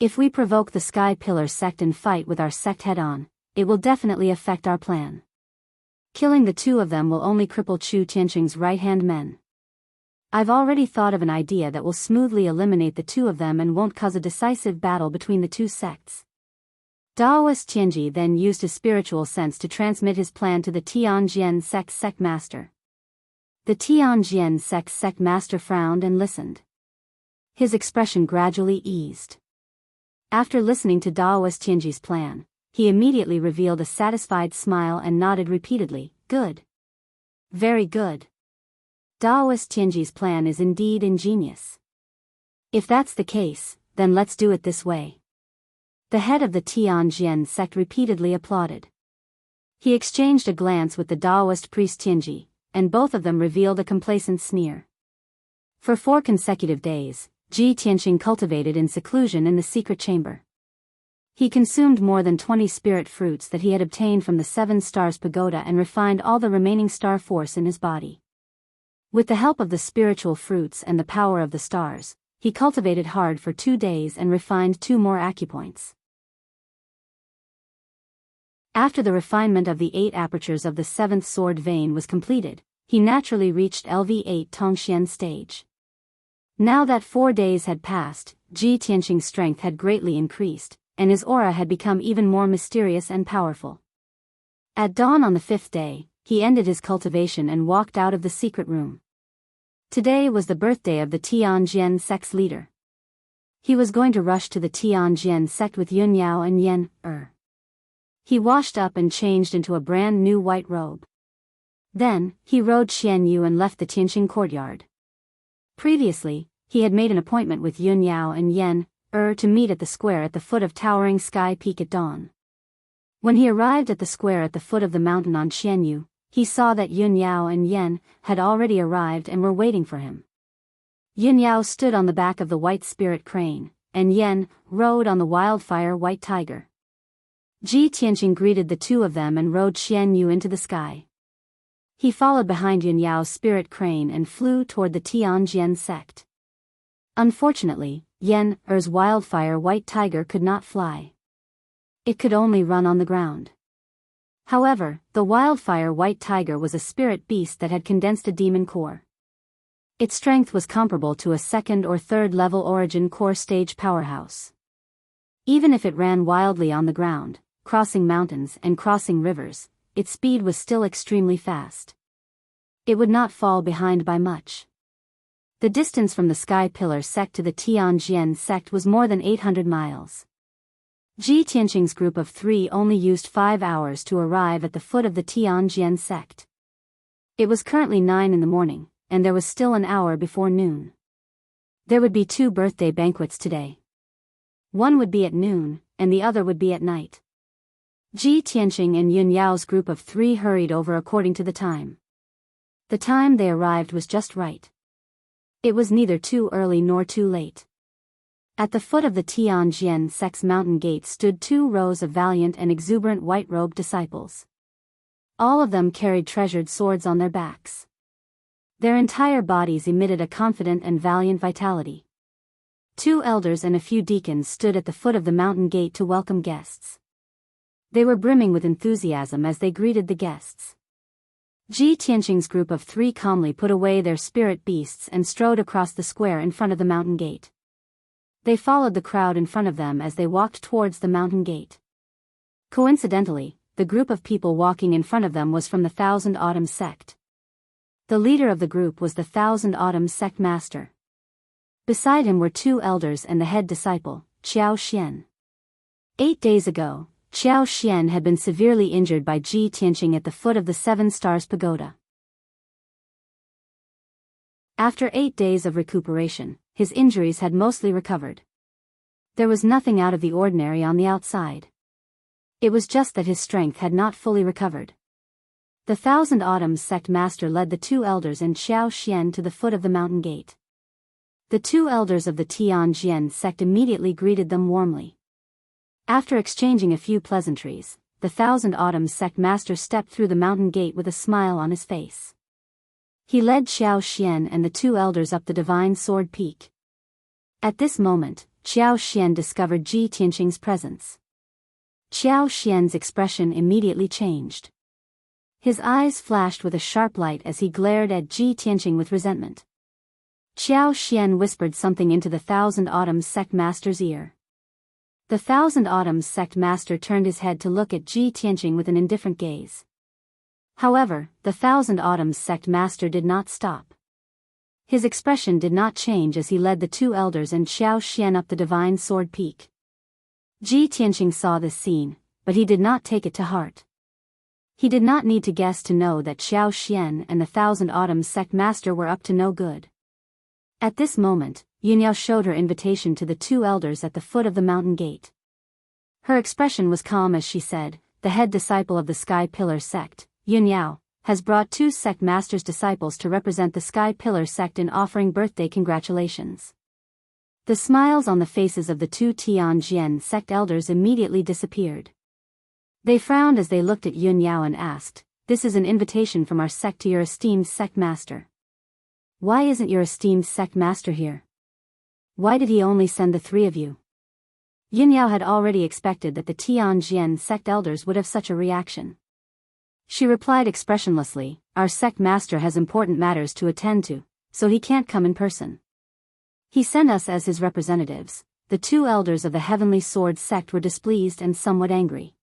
Speaker 1: If we provoke the Sky Pillar sect and fight with our sect head-on, it will definitely affect our plan. Killing the 2 of them will only cripple Chu Tianqing's right-hand men. I've already thought of an idea that will smoothly eliminate the 2 of them and won't cause a decisive battle between the 2 sects." Daoist Tianji then used his spiritual sense to transmit his plan to the Tianjian sect master. The Tianjian sect master frowned and listened. His expression gradually eased. After listening to Daoist Tianji's plan, he immediately revealed a satisfied smile and nodded repeatedly, "Good. Very good. Daoist Tianji's plan is indeed ingenious. If that's the case, then let's do it this way." The head of the Tianjian sect repeatedly applauded. He exchanged a glance with the Daoist priest Tianji, and both of them revealed a complacent sneer. For 4 consecutive days, Ji Tianqing cultivated in seclusion in the secret chamber. He consumed more than 20 spirit fruits that he had obtained from the 7 Stars Pagoda and refined all the remaining star force in his body. With the help of the spiritual fruits and the power of the stars, he cultivated hard for 2 days and refined 2 more acupoints. After the refinement of the 8 apertures of the 7th sword vein was completed, he naturally reached LV8 Tongxian stage. Now that 4 days had passed, Ji Tianqing's strength had greatly increased, and his aura had become even more mysterious and powerful. At dawn on the 5th day, he ended his cultivation and walked out of the secret room. Today was the birthday of the Tianjian sect's leader. He was going to rush to the Tianjian sect with Yun Yao and Yen Er. He washed up and changed into a brand new white robe. Then, he rode Xian Yu and left the Tianqing courtyard. Previously, he had made an appointment with Yun Yao and Yen Er to meet at the square at the foot of towering Sky Peak at dawn. When he arrived at the square at the foot of the mountain on Xian Yu, he saw that Yun Yao and Yen had already arrived and were waiting for him. Yun Yao stood on the back of the white spirit crane, and Yen rode on the wildfire white tiger. Ji Tianqing greeted the 2 of them and rode Xian Yu into the sky. He followed behind Yun Yao's spirit crane and flew toward the Tianjian sect. Unfortunately, Yen Er's wildfire white tiger could not fly. It could only run on the ground. However, the wildfire white tiger was a spirit beast that had condensed a demon core. Its strength was comparable to a 2nd or 3rd level origin core stage powerhouse. Even if it ran wildly on the ground, crossing mountains and crossing rivers, its speed was still extremely fast. It would not fall behind by much. The distance from the Sky Pillar sect to the Tianjian sect was more than 800 miles. Ji Tianqing's group of 3 only used 5 hours to arrive at the foot of the Tianjian sect. It was currently 9 in the morning, and there was still an hour before noon. There would be 2 birthday banquets today. One would be at noon, and the other would be at night. Ji Tianqing and Yun Yao's group of 3 hurried over according to the time. The time they arrived was just right. It was neither too early nor too late. At the foot of the Tianjian sect's mountain gate stood 2 rows of valiant and exuberant white-robed disciples. All of them carried treasured swords on their backs. Their entire bodies emitted a confident and valiant vitality. 2 elders and a few deacons stood at the foot of the mountain gate to welcome guests. They were brimming with enthusiasm as they greeted the guests. Ji Tianqing's group of 3 calmly put away their spirit beasts and strode across the square in front of the mountain gate. They followed the crowd in front of them as they walked towards the mountain gate. Coincidentally, the group of people walking in front of them was from the Thousand Autumns sect. The leader of the group was the Thousand Autumns sect master. Beside him were 2 elders and the head disciple, Qiao Xian. 8 days ago, Qiao Xian had been severely injured by Ji Tianqing at the foot of the 7 Stars Pagoda. After 8 days of recuperation, his injuries had mostly recovered. There was nothing out of the ordinary on the outside. It was just that his strength had not fully recovered. The Thousand Autumns sect master led the 2 elders and Qiao Xian to the foot of the mountain gate. The 2 elders of the Tianjian sect immediately greeted them warmly. After exchanging a few pleasantries, the Thousand Autumns sect master stepped through the mountain gate with a smile on his face. He led Qiao Xian and the 2 elders up the Divine Sword Peak. At this moment, Qiao Xian discovered Ji Tianqing's presence. Qiao Xian's expression immediately changed. His eyes flashed with a sharp light as he glared at Ji Tianqing with resentment. Qiao Xian whispered something into the Thousand Autumns sect master's ear. The Thousand Autumns sect master turned his head to look at Ji Tianqing with an indifferent gaze. However, the Thousand Autumns sect master did not stop. His expression did not change as he led the 2 elders and Qiao Xian up the Divine Sword Peak. Ji Tianqing saw this scene, but he did not take it to heart. He did not need to guess to know that Qiao Xian and the Thousand Autumns sect master were up to no good. At this moment, Yunyao showed her invitation to the 2 elders at the foot of the mountain gate. Her expression was calm as she said, "The head disciple of the Sky Pillar sect, Yunyao, has brought 2 sect masters' disciples to represent the Sky Pillar sect in offering birthday congratulations." The smiles on the faces of the 2 Tianjian sect elders immediately disappeared. They frowned as they looked at Yunyao and asked, "This is an invitation from our sect to your esteemed sect master. Why isn't your esteemed sect master here? Why did he only send the 3 of you?" Yunyao had already expected that the Tianjian sect elders would have such a reaction. She replied expressionlessly, "Our sect master has important matters to attend to, so he can't come in person. He sent us as his representatives." The 2 elders of the Heavenly Sword sect were displeased and somewhat angry.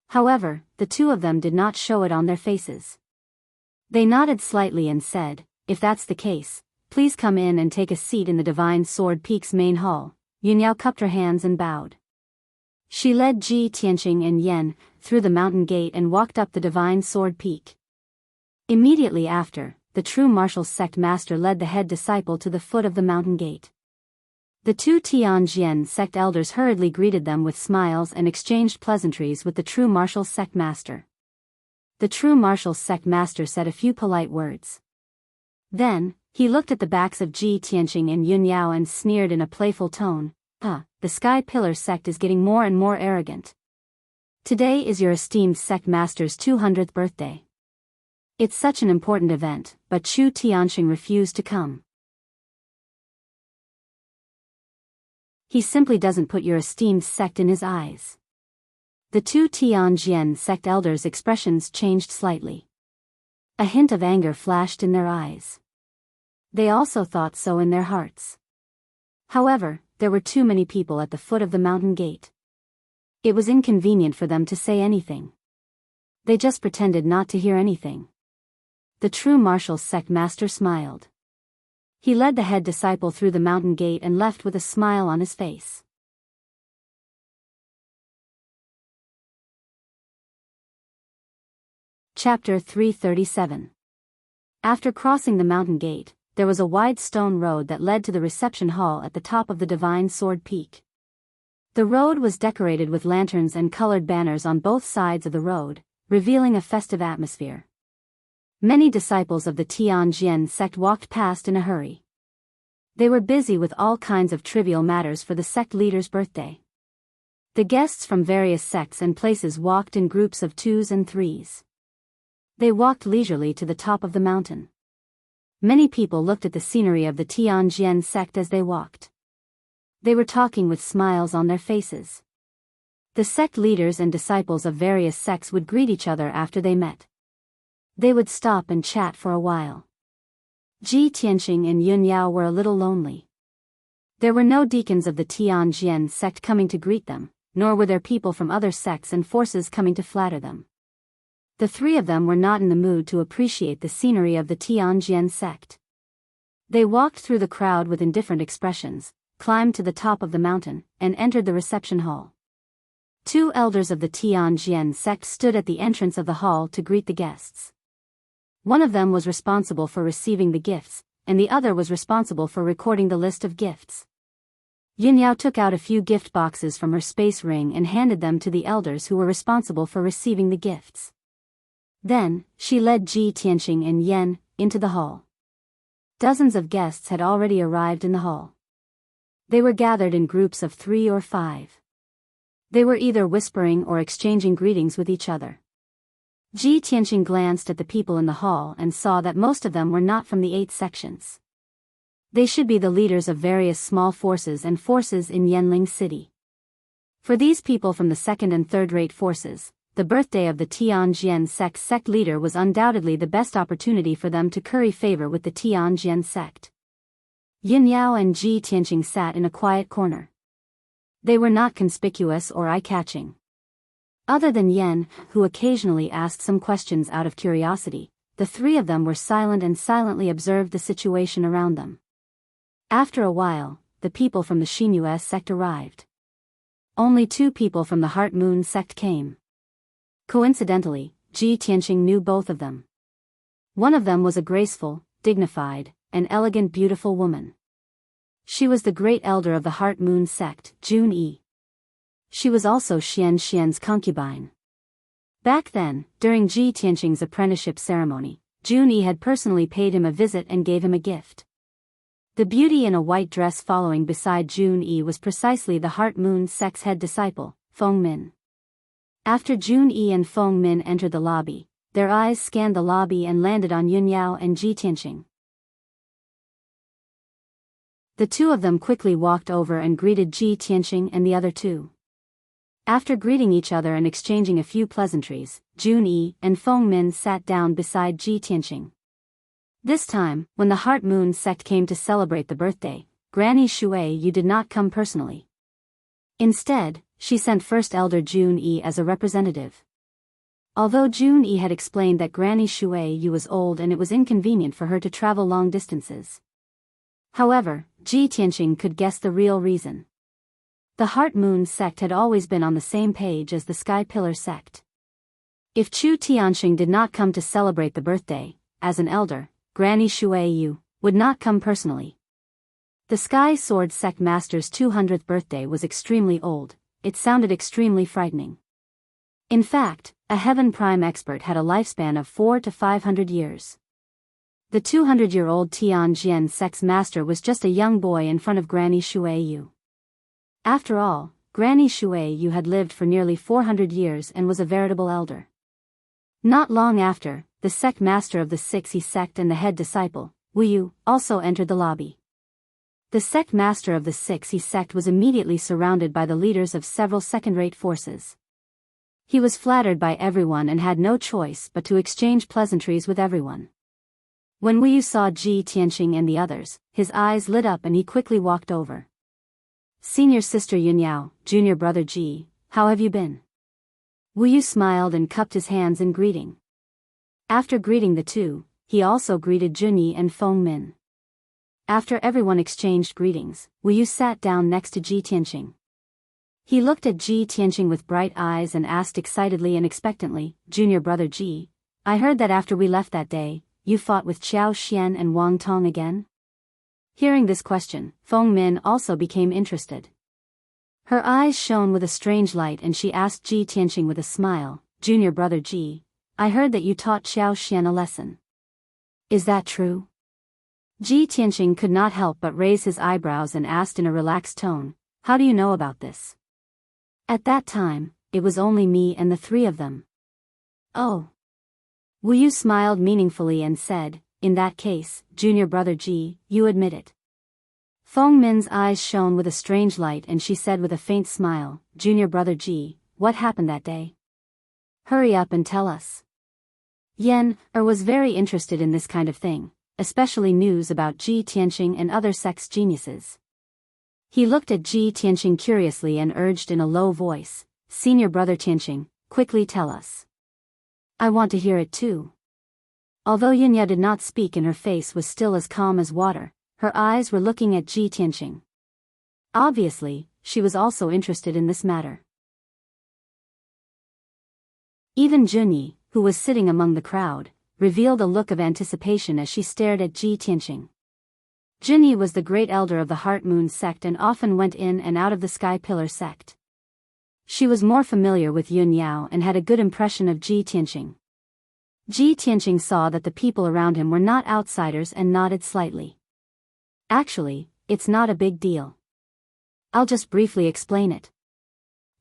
Speaker 1: However, the 2 of them did not show it on their faces. They nodded slightly and said, "If that's the case, please come in and take a seat in the Divine Sword Peak's main hall." Yunyao cupped her hands and bowed. She led Ji Tianqing and Yan through the mountain gate and walked up the Divine Sword Peak. Immediately after, the true martial sect master led the head disciple to the foot of the mountain gate. The 2 Tianjian sect elders hurriedly greeted them with smiles and exchanged pleasantries with the true martial sect master. The true martial sect master said a few polite words. Then, he looked at the backs of Ji Tianqing and Yunyao and sneered in a playful tone, The Sky Pillar sect is getting more and more arrogant. Today is your esteemed sect master's 200th birthday. It's such an important event, but Chu Tianqing refused to come. He simply doesn't put your esteemed sect in his eyes." The 2 Tianjian sect elders' expressions changed slightly. A hint of anger flashed in their eyes. They also thought so in their hearts. However, there were too many people at the foot of the mountain gate. It was inconvenient for them to say anything. They just pretended not to hear anything. The true martial sect master smiled. He led the head disciple through the mountain gate and left with a smile on his face. Chapter 337. After crossing the mountain gate, there was a wide stone road that led to the reception hall at the top of the Divine Sword Peak. The road was decorated with lanterns and colored banners on both sides of the road, revealing a festive atmosphere. Many disciples of the Tianjian sect walked past in a hurry. They were busy with all kinds of trivial matters for the sect leader's birthday. The guests from various sects and places walked in groups of 2s and 3s. They walked leisurely to the top of the mountain. Many people looked at the scenery of the Tianjian sect as they walked. They were talking with smiles on their faces. The sect leaders and disciples of various sects would greet each other after they met. They would stop and chat for a while. Ji Tianqing and Yun Yao were a little lonely. There were no deacons of the Tianjian sect coming to greet them, nor were there people from other sects and forces coming to flatter them. The three of them were not in the mood to appreciate the scenery of the Tianjian sect. They walked through the crowd with indifferent expressions, climbed to the top of the mountain, and entered the reception hall. Two elders of the Tianjian sect stood at the entrance of the hall to greet the guests. One of them was responsible for receiving the gifts, and the other was responsible for recording the list of gifts. Yin Yao took out a few gift boxes from her space ring and handed them to the elders who were responsible for receiving the gifts. Then, she led Ji Tianqing and Yen into the hall. Dozens of guests had already arrived in the hall. They were gathered in groups of 3 or 5. They were either whispering or exchanging greetings with each other. Ji Tianqing glanced at the people in the hall and saw that most of them were not from the 8 sections. They should be the leaders of various small forces and forces in Yanling City. For these people from the second and third-rate forces, the birthday of the Tianjian sect leader was undoubtedly the best opportunity for them to curry favor with the Tianjian sect. Yin Yao and Ji Tianqing sat in a quiet corner. They were not conspicuous or eye-catching. Other than Yen, who occasionally asked some questions out of curiosity, the three of them were silent and silently observed the situation around them. After a while, the people from the Xinyu sect arrived. Only 2 people from the Heart Moon sect came. Coincidentally, Ji Tianqing knew both of them. One of them was a graceful, dignified, and elegant beautiful woman. She was the great elder of the Heart Moon sect, Jun Yi. She was also Xian's concubine. Back then, during Ji Tianqing's apprenticeship ceremony, Jun Yi had personally paid him a visit and gave him a gift. The beauty in a white dress following beside Jun Yi was precisely the Heart Moon sect's head disciple, Feng Min. After Jun Yi and Feng Min entered the lobby, their eyes scanned the lobby and landed on Yun Yao and Ji Tianqing. The two of them quickly walked over and greeted Ji Tianqing and the other 2. After greeting each other and exchanging a few pleasantries, Jun Yi and Feng Min sat down beside Ji Tianqing. This time, when the Heart Moon sect came to celebrate the birthday, Granny Shui Yu did not come personally. Instead, she sent First Elder Jun Yi as a representative. Although Jun Yi had explained that Granny Shui Yu was old and it was inconvenient for her to travel long distances. However, Ji Tianqing could guess the real reason. The Heart Moon sect had always been on the same page as the Sky Pillar sect. If Chu Tianqing did not come to celebrate the birthday, as an elder, Granny Shui Yu would not come personally. The Sky Sword sect master's 200th birthday was extremely old. It sounded extremely frightening. In fact, a Heaven Prime expert had a lifespan of 400 to 500 years. The 200-year-old Tianjian sect's master was just a young boy in front of Granny Shui Yu. After all, Granny Shui Yu had lived for nearly 400 years and was a veritable elder. Not long after, the sect master of the 6e sect and the head disciple, Wu Yu, also entered the lobby. The sect master of the 6e sect was immediately surrounded by the leaders of several second-rate forces. He was flattered by everyone and had no choice but to exchange pleasantries with everyone. When Wu Yu saw Ji Tianqing and the others, his eyes lit up and he quickly walked over. Senior sister Yun Yao, junior brother Ji, how have you been? Wu Yu smiled and cupped his hands in greeting. After greeting the 2, he also greeted Jun Yi and Feng Min. After everyone exchanged greetings, Wu Yu sat down next to Ji Tianqing. He looked at Ji Tianqing with bright eyes and asked excitedly and expectantly, Junior brother Ji, I heard that after we left that day, you fought with Qiao Xian and Wang Tong again? Hearing this question, Feng Min also became interested. Her eyes shone with a strange light and she asked Ji Tianqing with a smile, Junior brother Ji, I heard that you taught Qiao Xian a lesson. Is that true? Ji Tianqing could not help but raise his eyebrows and asked in a relaxed tone, how do you know about this? At that time, it was only me and the 3 of them. Oh. Wu Yu smiled meaningfully and said, in that case, junior brother Ji, you admit it. Feng Min's eyes shone with a strange light and she said with a faint smile, "Junior brother Ji, what happened that day? Hurry up and tell us." Was very interested in this kind of thing, especially news about Ji Tianqing and other sex geniuses. He looked at Ji Tianqing curiously and urged in a low voice, "Senior brother Tianqing, quickly tell us. I want to hear it too." Although Yunya did not speak and her face was still as calm as water, her eyes were looking at Ji Tianqing. Obviously, she was also interested in this matter. Even Junyi, who was sitting among the crowd, revealed a look of anticipation as she stared at Ji Tianqing. Junyi was the great elder of the Heart Moon sect and often went in and out of the Sky Pillar sect. She was more familiar with Yun Yao and had a good impression of Ji Tianqing. Ji Tianqing saw that the people around him were not outsiders and nodded slightly. "Actually, it's not a big deal. I'll just briefly explain it.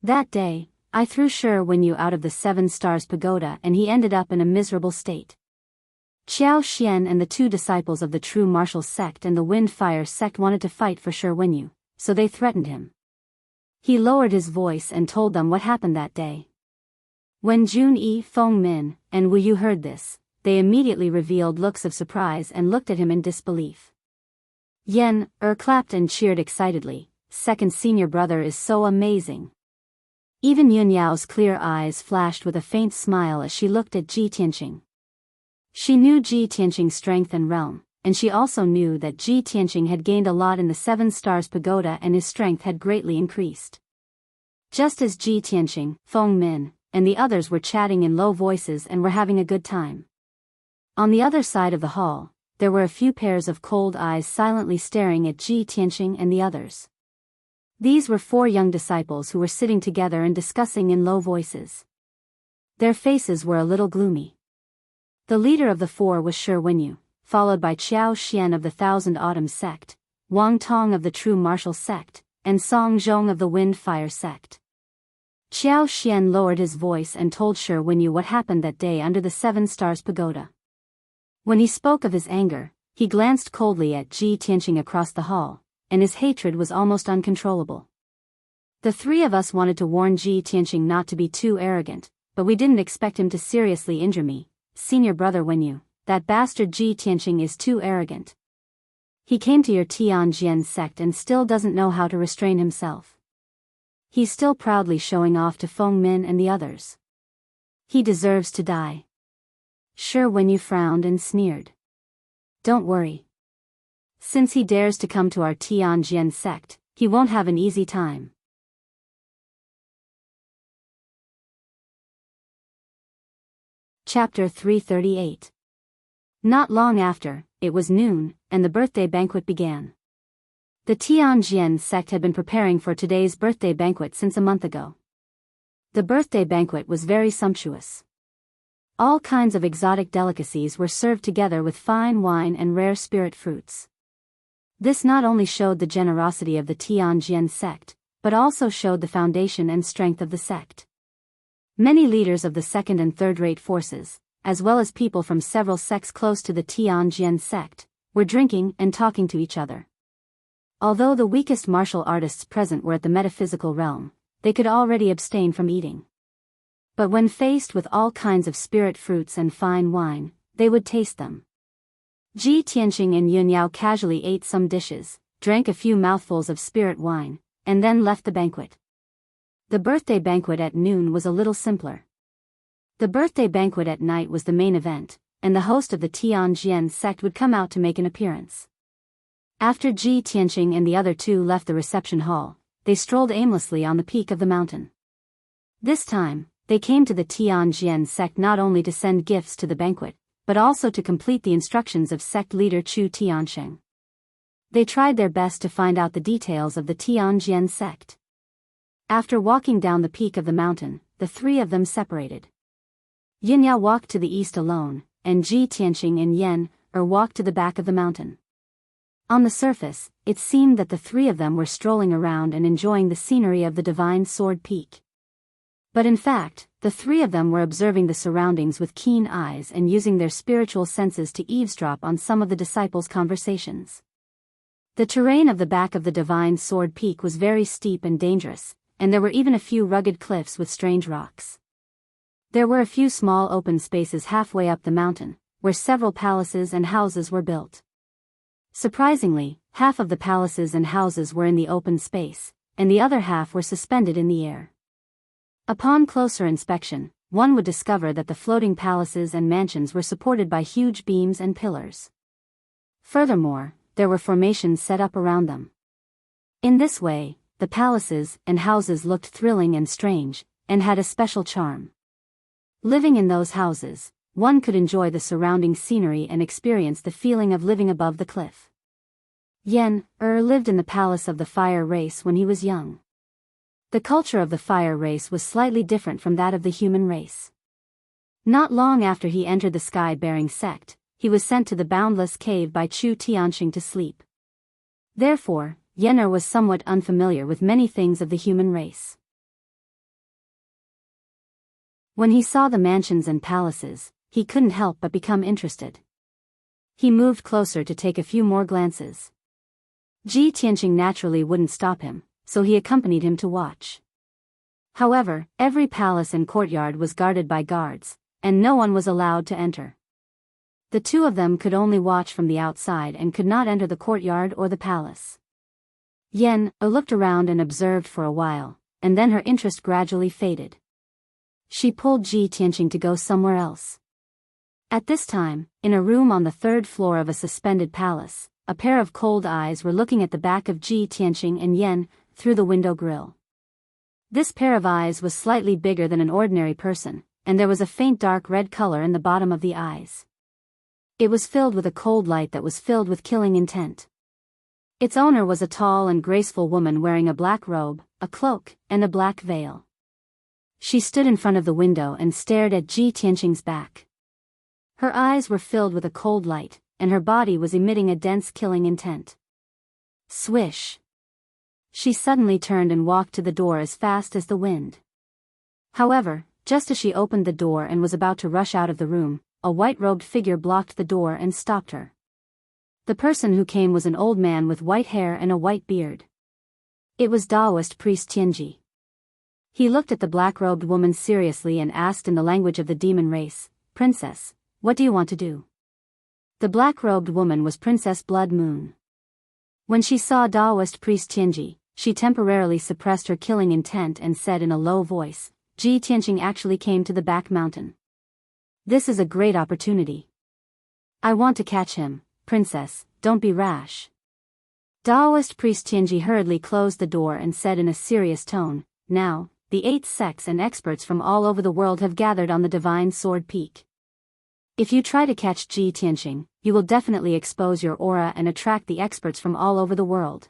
Speaker 1: That day, I threw Shi Wenyu out of the 7 Stars Pagoda and he ended up in a miserable state. Qiao Xian and the 2 disciples of the True Martial sect and the Wind Fire sect wanted to fight for Shi Wenyu, so they threatened him. He lowered his voice and told them what happened that day. When Jun Yi, Feng Min, and Wu Yu heard this, they immediately revealed looks of surprise and looked at him in disbelief. Clapped and cheered excitedly, "Second senior brother is so amazing." Even Yun Yao's clear eyes flashed with a faint smile as she looked at Ji Tianqing. She knew Ji Tianqing's strength and realm, and she also knew that Ji Tianqing had gained a lot in the 7 Stars Pagoda and his strength had greatly increased. Just as Ji Tianqing, Feng Min, and the others were chatting in low voices and were having a good time. On the other side of the hall, there were a few pairs of cold eyes silently staring at Ji Tianqing and the others. These were 4 young disciples who were sitting together and discussing in low voices. Their faces were a little gloomy. The leader of the 4 was Shi Wenyu, followed by Qiao Xian of the Thousand Autumns sect, Wang Tong of the True Martial sect, and Song Zhong of the Wind Fire sect. Qiao Xian lowered his voice and told Shi Wenyu what happened that day under the 7 Stars Pagoda. When he spoke of his anger, he glanced coldly at Ji Tianqing across the hall, and his hatred was almost uncontrollable. "The 3 of us wanted to warn Ji Tianqing not to be too arrogant, but we didn't expect him to seriously injure me. Senior brother Wenyu, that bastard Ji Tianqing is too arrogant. He came to your Tianjian sect and still doesn't know how to restrain himself. He's still proudly showing off to Feng Min and the others. He deserves to die." Shi Wenyu frowned and sneered. "Don't worry. Since he dares to come to our Tianjian sect, he won't have an easy time." Chapter 338. Not long after, it was noon, and the birthday banquet began. The Tianjian sect had been preparing for today's birthday banquet since a month ago. The birthday banquet was very sumptuous. All kinds of exotic delicacies were served together with fine wine and rare spirit fruits. This not only showed the generosity of the Tianjian sect, but also showed the foundation and strength of the sect. Many leaders of the second and third-rate forces, as well as people from several sects close to the Tianjian sect, were drinking and talking to each other. Although the weakest martial artists present were at the metaphysical realm, they could already abstain from eating. But when faced with all kinds of spirit fruits and fine wine, they would taste them. Ji Tianqing and Yun Yao casually ate some dishes, drank a few mouthfuls of spirit wine, and then left the banquet. The birthday banquet at noon was a little simpler. The birthday banquet at night was the main event, and the host of the Tianjian sect would come out to make an appearance. After Ji Tianqing and the other 2 left the reception hall, they strolled aimlessly on the peak of the mountain. This time, they came to the Tianjian sect not only to send gifts to the banquet, but also to complete the instructions of sect leader Chu Tiansheng. They tried their best to find out the details of the Tianjian sect. After walking down the peak of the mountain, the 3 of them separated. Yin Yao walked to the east alone, and Ji Tianqing and walked to the back of the mountain. On the surface, it seemed that the 3 of them were strolling around and enjoying the scenery of the Divine Sword Peak. But in fact, the 3 of them were observing the surroundings with keen eyes and using their spiritual senses to eavesdrop on some of the disciples' conversations. The terrain of the back of the Divine Sword Peak was very steep and dangerous, and there were even a few rugged cliffs with strange rocks. There were a few small open spaces halfway up the mountain, where several palaces and houses were built. Surprisingly, half of the palaces and houses were in the open space, and the other half were suspended in the air. Upon closer inspection, one would discover that the floating palaces and mansions were supported by huge beams and pillars. Furthermore, there were formations set up around them. In this way, the palaces and houses looked thrilling and strange, and had a special charm. Living in those houses, one could enjoy the surrounding scenery and experience the feeling of living above the cliff. Yen lived in the palace of the fire race when he was young. The culture of the fire race was slightly different from that of the human race. Not long after he entered the sky-bearing sect, he was sent to the boundless cave by Chu Tianxing to sleep. Therefore, Yen'er was somewhat unfamiliar with many things of the human race. When he saw the mansions and palaces, he couldn't help but become interested. He moved closer to take a few more glances. Ji Tianxing naturally wouldn't stop him, so he accompanied him to watch. However, every palace and courtyard was guarded by guards, and no one was allowed to enter. The two of them could only watch from the outside and could not enter the courtyard or the palace. Yen looked around and observed for a while, and then her interest gradually faded. She pulled Ji Tianxing to go somewhere else. At this time, in a room on the third floor of a suspended palace, a pair of cold eyes were looking at the back of Ji Tianxing and Yen through the window grill. This pair of eyes was slightly bigger than an ordinary person, and there was a faint dark red color in the bottom of the eyes. It was filled with a cold light that was filled with killing intent. Its owner was a tall and graceful woman wearing a black robe, a cloak, and a black veil. She stood in front of the window and stared at Ji Tianxing's back. Her eyes were filled with a cold light, and her body was emitting a dense killing intent. Swish! She suddenly turned and walked to the door as fast as the wind. However, just as she opened the door and was about to rush out of the room, a white-robed figure blocked the door and stopped her. The person who came was an old man with white hair and a white beard. It was Taoist priest Tianji. He looked at the black-robed woman seriously and asked in the language of the demon race, "Princess, what do you want to do?" The black-robed woman was Princess Blood Moon. When she saw Taoist priest Tianji, she temporarily suppressed her killing intent and said in a low voice, "Ji Tianxing actually came to the back mountain. This is a great opportunity. I want to catch him, princess, don't be rash." Taoist priest Tianji hurriedly closed the door and said in a serious tone, "Now, the 8 sects and experts from all over the world have gathered on the Divine Sword Peak. If you try to catch Ji Tianxing, you will definitely expose your aura and attract the experts from all over the world."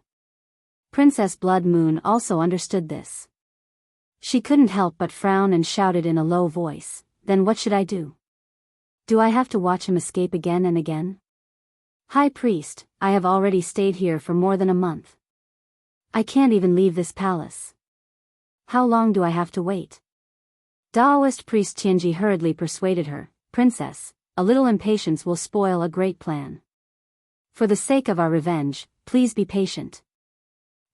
Speaker 1: Princess Blood Moon also understood this. She couldn't help but frown and shouted in a low voice, "Then what should I do? Do I have to watch him escape again and again? High Priest, I have already stayed here for more than a month. I can't even leave this palace. How long do I have to wait?" Taoist priest Tianji hurriedly persuaded her, "Princess, a little impatience will spoil a great plan. For the sake of our revenge, please be patient.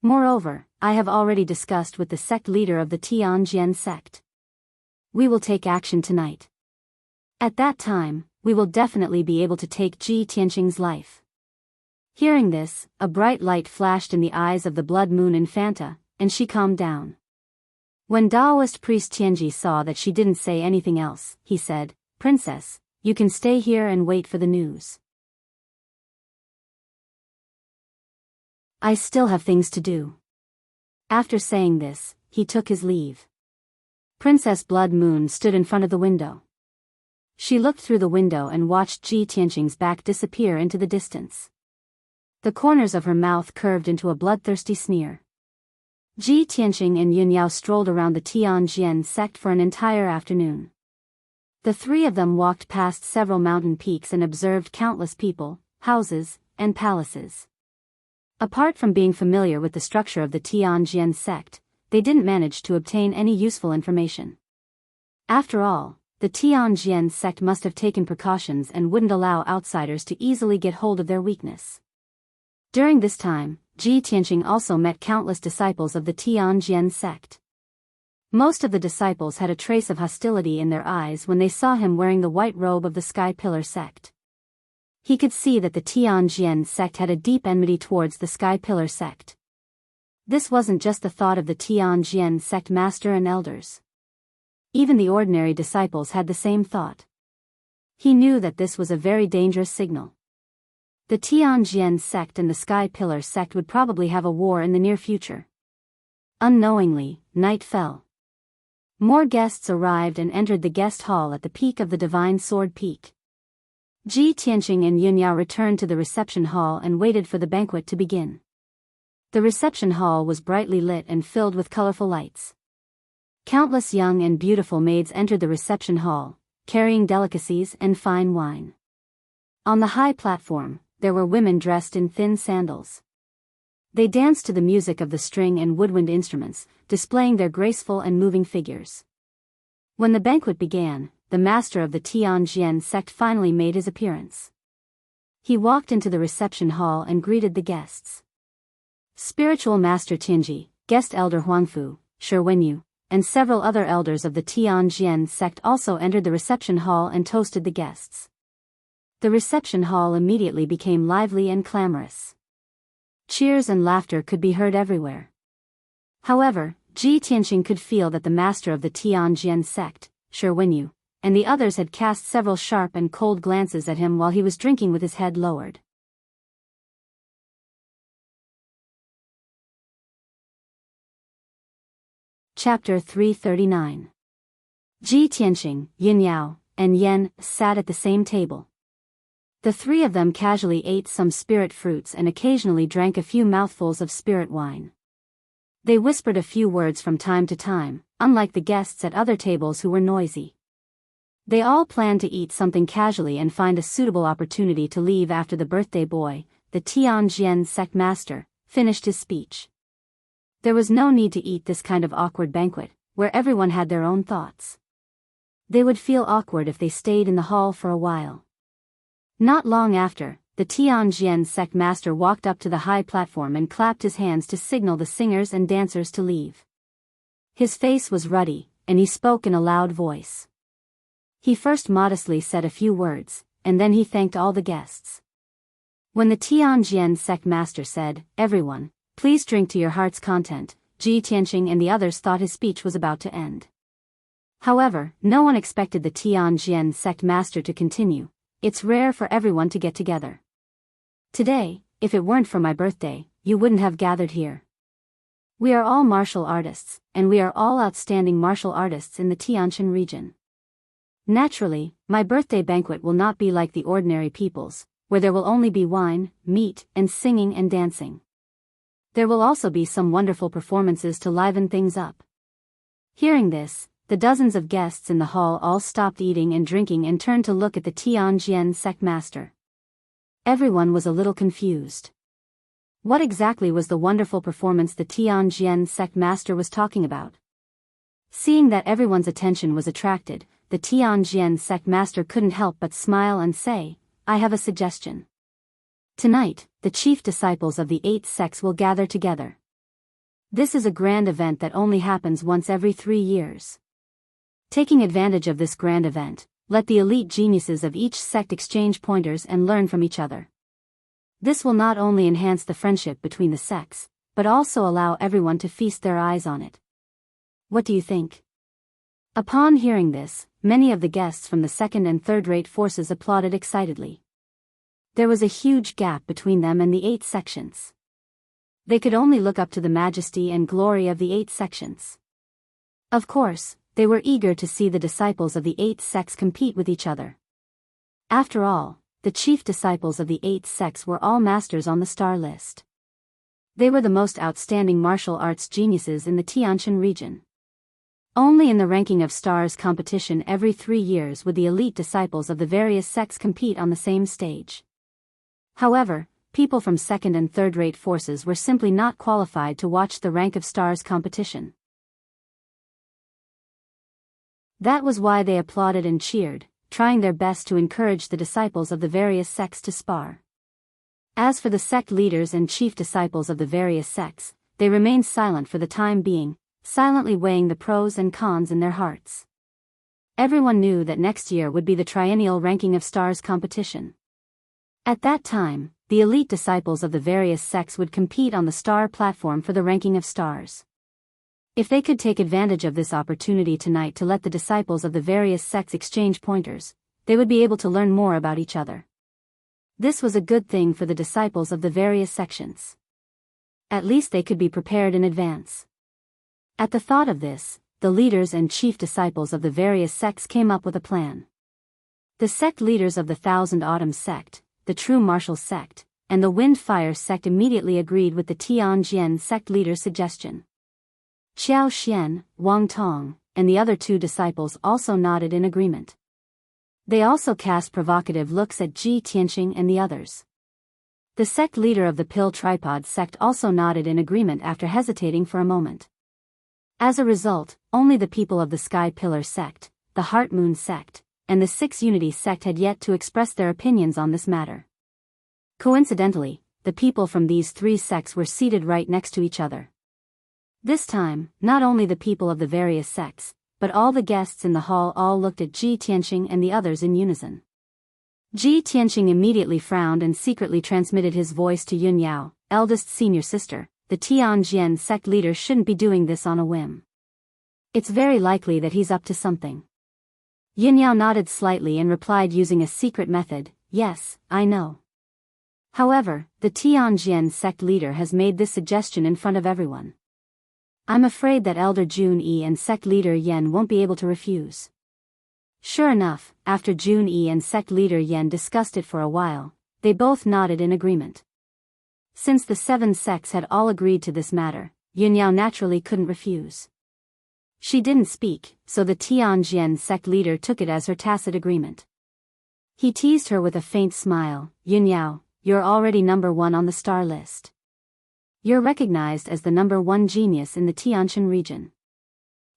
Speaker 1: Moreover, I have already discussed with the sect leader of the Tianjian sect. We will take action tonight. At that time, we will definitely be able to take Ji Tianxing's life." Hearing this, a bright light flashed in the eyes of the Blood Moon Infanta, and she calmed down. When Taoist priest Tianji saw that she didn't say anything else, he said, "Princess, you can stay here and wait for the news. I still have things to do." After saying this, he took his leave. Princess Blood Moon stood in front of the window. She looked through the window and watched Ji Tianxing's back disappear into the distance. The corners of her mouth curved into a bloodthirsty sneer. Ji Tianxing and Yun Yao strolled around the Tianjian sect for an entire afternoon. The three of them walked past several mountain peaks and observed countless people, houses, and palaces. Apart from being familiar with the structure of the Tianjian sect, they didn't manage to obtain any useful information. After all, the Tianjian sect must have taken precautions and wouldn't allow outsiders to easily get hold of their weakness. During this time, Ji Tianqing also met countless disciples of the Tianjian sect. Most of the disciples had a trace of hostility in their eyes when they saw him wearing the white robe of the Sky Pillar sect. He could see that the Tianjian sect had a deep enmity towards the Sky Pillar sect. This wasn't just the thought of the Tianjian sect master and elders. Even the ordinary disciples had the same thought. He knew that this was a very dangerous signal. The Tianjian sect and the Sky Pillar sect would probably have a war in the near future. Unknowingly, night fell. More guests arrived and entered the guest hall at the peak of the Divine Sword Peak. Ji Tianqing and Yunyao returned to the reception hall and waited for the banquet to begin. The reception hall was brightly lit and filled with colorful lights. Countless young and beautiful maids entered the reception hall, carrying delicacies and fine wine. On the high platform, there were women dressed in thin sandals. They danced to the music of the string and woodwind instruments, displaying their graceful and moving figures. When the banquet began, the master of the Tianjian sect finally made his appearance. He walked into the reception hall and greeted the guests. Spiritual Master Tianji, Guest Elder Huangfu, Shi Wenyu, and several other elders of the Tianjian sect also entered the reception hall and toasted the guests. The reception hall immediately became lively and clamorous. Cheers and laughter could be heard everywhere. However, Ji Tianqing could feel that the master of the Tianjian sect, Shi Wenyu, and the others had cast several sharp and cold glances at him while he was drinking with his head lowered. Chapter 339. Ji Tianqing, Yunyao, and Yan sat at the same table. The three of them casually ate some spirit fruits and occasionally drank a few mouthfuls of spirit wine. They whispered a few words from time to time, unlike the guests at other tables who were noisy. They all planned to eat something casually and find a suitable opportunity to leave after the birthday boy, the Tianjian sect master, finished his speech. There was no need to eat this kind of awkward banquet, where everyone had their own thoughts. They would feel awkward if they stayed in the hall for a while. Not long after, the Tianjian sect master walked up to the high platform and clapped his hands to signal the singers and dancers to leave. His face was ruddy, and he spoke in a loud voice. He first modestly said a few words, and then he thanked all the guests. When the Tianjian sect master said, "Everyone, please drink to your heart's content," Ji Tianqing and the others thought his speech was about to end. However, no one expected the Tianjian sect master to continue. "It's rare for everyone to get together. Today, if it weren't for my birthday, you wouldn't have gathered here. We are all martial artists, and we are all outstanding martial artists in the Tianshan region. Naturally, my birthday banquet will not be like the ordinary people's, where there will only be wine, meat, and singing and dancing. There will also be some wonderful performances to liven things up." Hearing this, the dozens of guests in the hall all stopped eating and drinking and turned to look at the Tianjian sect master. Everyone was a little confused. What exactly was the wonderful performance the Tianjian sect master was talking about? Seeing that everyone's attention was attracted, the Tianjian sect master couldn't help but smile and say, "I have a suggestion. Tonight, the chief disciples of the 8 sects will gather together. This is a grand event that only happens once every 3 years. Taking advantage of this grand event, let the elite geniuses of each sect exchange pointers and learn from each other. This will not only enhance the friendship between the sects, but also allow everyone to feast their eyes on it. What do you think?" Upon hearing this, many of the guests from the second and third-rate forces applauded excitedly. There was a huge gap between them and the 8 sections. They could only look up to the majesty and glory of the 8 sections. Of course, they were eager to see the disciples of the 8 sects compete with each other. After all, the chief disciples of the 8 sects were all masters on the star list. They were the most outstanding martial arts geniuses in the Tianshan region. Only in the ranking of stars competition every 3 years would the elite disciples of the various sects compete on the same stage. However, people from second and third-rate forces were simply not qualified to watch the rank of stars competition. That was why they applauded and cheered, trying their best to encourage the disciples of the various sects to spar. As for the sect leaders and chief disciples of the various sects, they remained silent for the time being, silently weighing the pros and cons in their hearts. Everyone knew that next year would be the triennial Ranking of Stars competition. At that time, the elite disciples of the various sects would compete on the star platform for the Ranking of Stars. If they could take advantage of this opportunity tonight to let the disciples of the various sects exchange pointers, they would be able to learn more about each other. This was a good thing for the disciples of the various sections. At least they could be prepared in advance. At the thought of this, the leaders and chief disciples of the various sects came up with a plan. The sect leaders of the Thousand Autumns sect, the True Martial sect, and the Wind Fire sect immediately agreed with the Tianjin sect leader's suggestion. Xiao Xian, Wang Tong, and the other two disciples also nodded in agreement. They also cast provocative looks at Ji Tianqing and the others. The sect leader of the Pill Tripod sect also nodded in agreement after hesitating for a moment. As a result, only the people of the Sky Pillar sect, the Heart Moon sect, and the Six Unity sect had yet to express their opinions on this matter. Coincidentally, the people from these three sects were seated right next to each other. This time, not only the people of the various sects, but all the guests in the hall all looked at Ji Tianqing and the others in unison. Ji Tianqing immediately frowned and secretly transmitted his voice to Yun Yao, eldest senior sister. The Tianjin sect leader shouldn't be doing this on a whim. It's very likely that he's up to something. Yun Yao nodded slightly and replied using a secret method, yes, I know. However, the Tianjin sect leader has made this suggestion in front of everyone. I'm afraid that Elder Jun Yi and sect leader Yen won't be able to refuse. Sure enough, after Jun Yi and sect leader Yen discussed it for a while, they both nodded in agreement. Since the 7 sects had all agreed to this matter, Yun Yao naturally couldn't refuse. She didn't speak, so the Tianjin sect leader took it as her tacit agreement. He teased her with a faint smile, Yun Yao, you're already number 1 on the star list. You're recognized as the number 1 genius in the Tianshan region.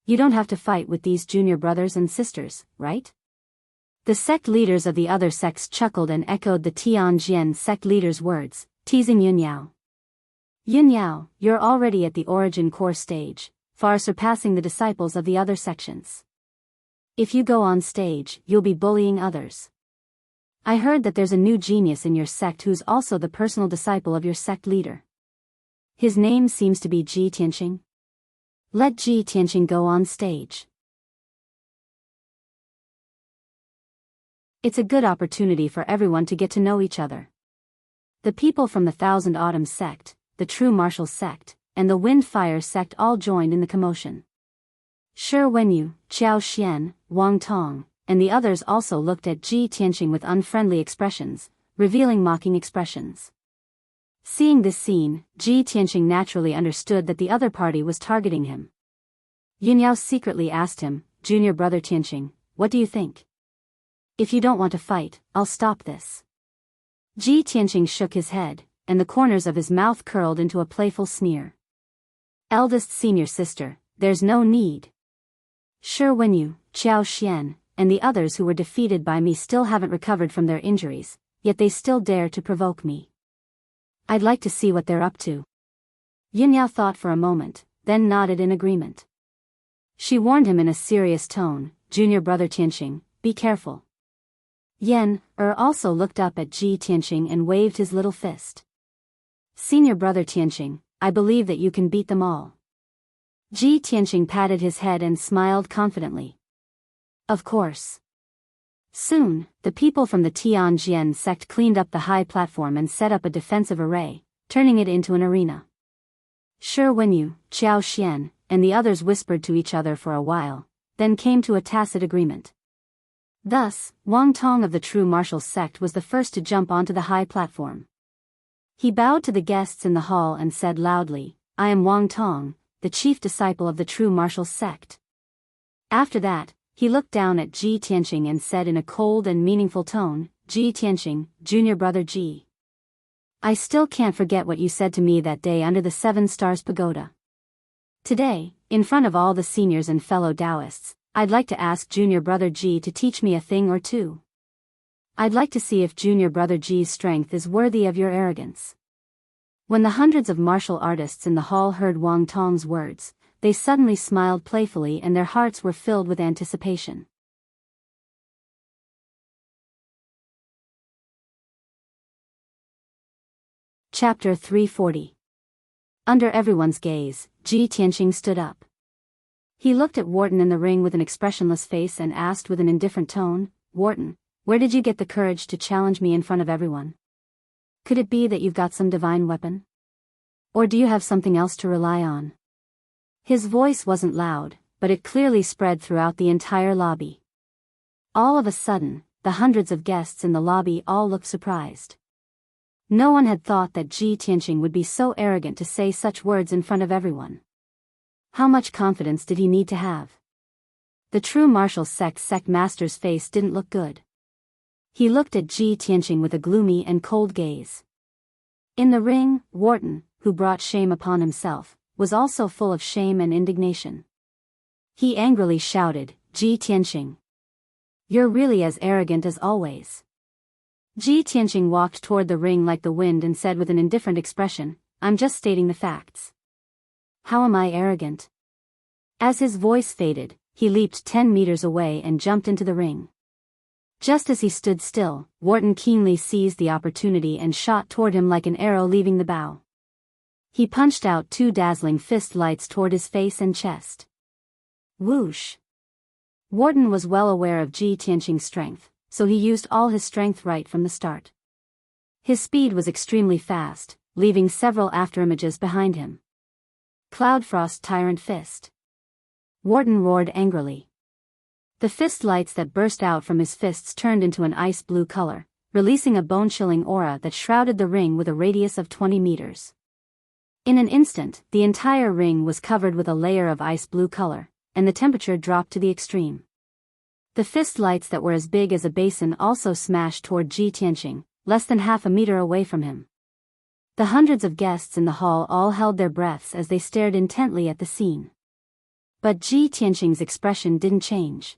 Speaker 1: You don't have to fight with these junior brothers and sisters, right? The sect leaders of the other sects chuckled and echoed the Tianjin sect leader's words, teasing Yun Yao. Yun Yao, you're already at the origin core stage, far surpassing the disciples of the other sections. If you go on stage, you'll be bullying others. I heard that there's a new genius in your sect who's also the personal disciple of your sect leader. His name seems to be Ji Tianqing. Let Ji Tianqing go on stage. It's a good opportunity for everyone to get to know each other. The people from the Thousand Autumns sect, the True Martial sect, and the Wind Fire sect all joined in the commotion. Shi Wenyu, Xiao Xian, Wang Tong, and the others also looked at Ji Tianqing with unfriendly expressions, revealing mocking expressions. Seeing this scene, Ji Tianqing naturally understood that the other party was targeting him. Yun Yao secretly asked him, Junior brother Tianqing, what do you think? If you don't want to fight, I'll stop this. Ji Tianqing shook his head, and the corners of his mouth curled into a playful sneer. Eldest senior sister, there's no need. Shi Wenyu, Xiao Xian, and the others who were defeated by me still haven't recovered from their injuries, yet they still dare to provoke me. I'd like to see what they're up to. Yun Yao thought for a moment, then nodded in agreement. She warned him in a serious tone, Junior brother Tianqing, be careful. Yen also looked up at Ji Tianqing and waved his little fist. Senior brother Tianqing, I believe that you can beat them all. Ji Tianqing patted his head and smiled confidently. Of course. Soon, the people from the Tianjin sect cleaned up the high platform and set up a defensive array, turning it into an arena. Shi Wenyu, Xiao Xian, and the others whispered to each other for a while, then came to a tacit agreement. Thus, Wang Tong of the True Martial sect was the first to jump onto the high platform. He bowed to the guests in the hall and said loudly, I am Wang Tong, the chief disciple of the True Martial sect. After that, he looked down at Ji Tianqing and said in a cold and meaningful tone, Ji Tianqing, junior brother Ji. I still can't forget what you said to me that day under the 7 Stars Pagoda. Today, in front of all the seniors and fellow Taoists, I'd like to ask junior brother Ji to teach me a thing or two. I'd like to see if Junior Brother G's strength is worthy of your arrogance. When the hundreds of martial artists in the hall heard Wang Tong's words, they suddenly smiled playfully and their hearts were filled with anticipation. Chapter 340. Under everyone's gaze, Ji Tianqing stood up. He looked at Wharton in the ring with an expressionless face and asked with an indifferent tone, "Wharton, where did you get the courage to challenge me in front of everyone? Could it be that you've got some divine weapon? Or do you have something else to rely on?" His voice wasn't loud, but it clearly spread throughout the entire lobby. All of a sudden, the hundreds of guests in the lobby all looked surprised. No one had thought that Ji Tianqing would be so arrogant to say such words in front of everyone. How much confidence did he need to have? The true martial sect master's face didn't look good. He looked at Ji Tianqing with a gloomy and cold gaze. In the ring, Wharton, who brought shame upon himself, was also full of shame and indignation. He angrily shouted, "Ji Tianqing! You're really as arrogant as always." Ji Tianqing walked toward the ring like the wind and said with an indifferent expression, "I'm just stating the facts." "How am I arrogant?" As his voice faded, he leaped 10 meters away and jumped into the ring. Just as he stood still, Wharton keenly seized the opportunity and shot toward him like an arrow leaving the bow. He punched out 2 dazzling fist lights toward his face and chest. Whoosh! Wharton was well aware of Ji Tianqing's strength, so he used all his strength right from the start. His speed was extremely fast, leaving several afterimages behind him. Cloudfrost Tyrant Fist. Wharton roared angrily. The fist lights that burst out from his fists turned into an ice blue color, releasing a bone-chilling aura that shrouded the ring with a radius of 20 meters. In an instant, the entire ring was covered with a layer of ice blue color, and the temperature dropped to the extreme. The fist lights that were as big as a basin also smashed toward Ji Tianqing, less than half a meter away from him. The hundreds of guests in the hall all held their breaths as they stared intently at the scene. But Ji Tianqing's expression didn't change.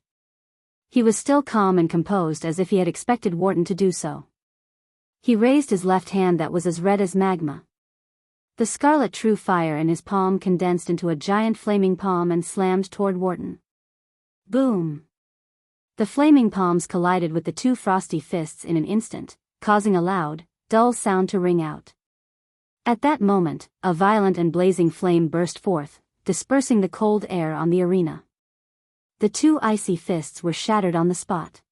Speaker 1: He was still calm and composed as if he had expected Wharton to do so. He raised his left hand that was as red as magma. The scarlet true fire in his palm condensed into a giant flaming palm and slammed toward Wharton. Boom! The flaming palms collided with the 2 frosty fists in an instant, causing a loud, dull sound to ring out. At that moment, a violent and blazing flame burst forth, dispersing the cold air on the arena. The 2 icy fists were shattered on the spot.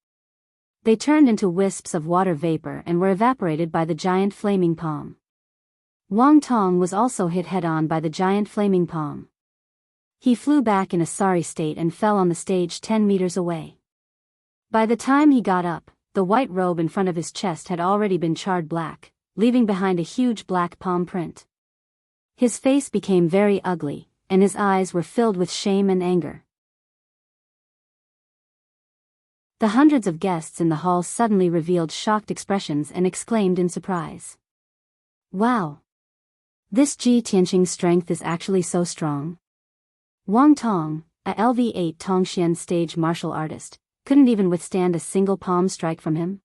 Speaker 1: They turned into wisps of water vapor and were evaporated by the giant flaming palm. Wang Tong was also hit head-on by the giant flaming palm. He flew back in a sorry state and fell on the stage 10 meters away. By the time he got up, the white robe in front of his chest had already been charred black, leaving behind a huge black palm print. His face became very ugly, and his eyes were filled with shame and anger. The hundreds of guests in the hall suddenly revealed shocked expressions and exclaimed in surprise. "Wow! This Ji Tianqing's strength is actually so strong." Wang Tong, a LV8 Tongxian stage martial artist, couldn't even withstand a single palm strike from him.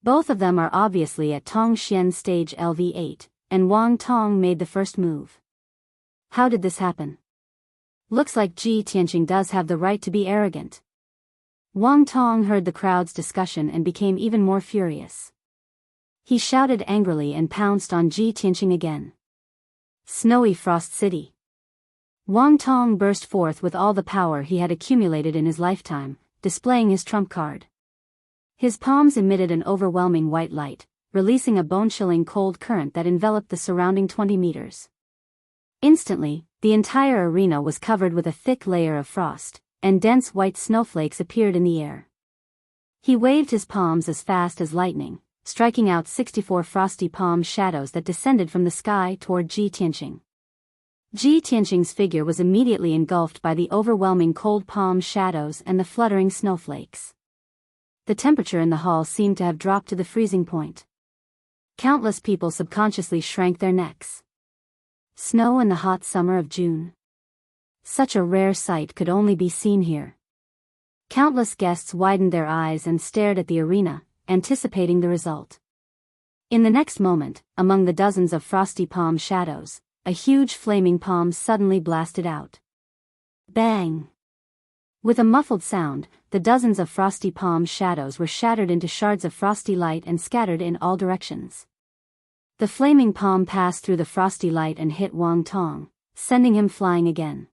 Speaker 1: Both of them are obviously at Tongxian stage LV8, and Wang Tong made the first move. How did this happen? Looks like Ji Tianqing does have the right to be arrogant. Wang Tong heard the crowd's discussion and became even more furious. He shouted angrily and pounced on Ji Tianqing again. Snowy Frost City. Wang Tong burst forth with all the power he had accumulated in his lifetime, displaying his trump card. His palms emitted an overwhelming white light, releasing a bone-chilling cold current that enveloped the surrounding 20 meters. Instantly, the entire arena was covered with a thick layer of frost, and dense white snowflakes appeared in the air. He waved his palms as fast as lightning, striking out 64 frosty palm shadows that descended from the sky toward Ji Tianqing. Ji Tianqing's figure was immediately engulfed by the overwhelming cold palm shadows and the fluttering snowflakes. The temperature in the hall seemed to have dropped to the freezing point. Countless people subconsciously shrank their necks. Snow in the hot summer of June. Such a rare sight could only be seen here. Countless guests widened their eyes and stared at the arena, anticipating the result. In the next moment, among the dozens of frosty palm shadows, a huge flaming palm suddenly blasted out. Bang! With a muffled sound, the dozens of frosty palm shadows were shattered into shards of frosty light and scattered in all directions. The flaming palm passed through the frosty light and hit Wang Tong, sending him flying again.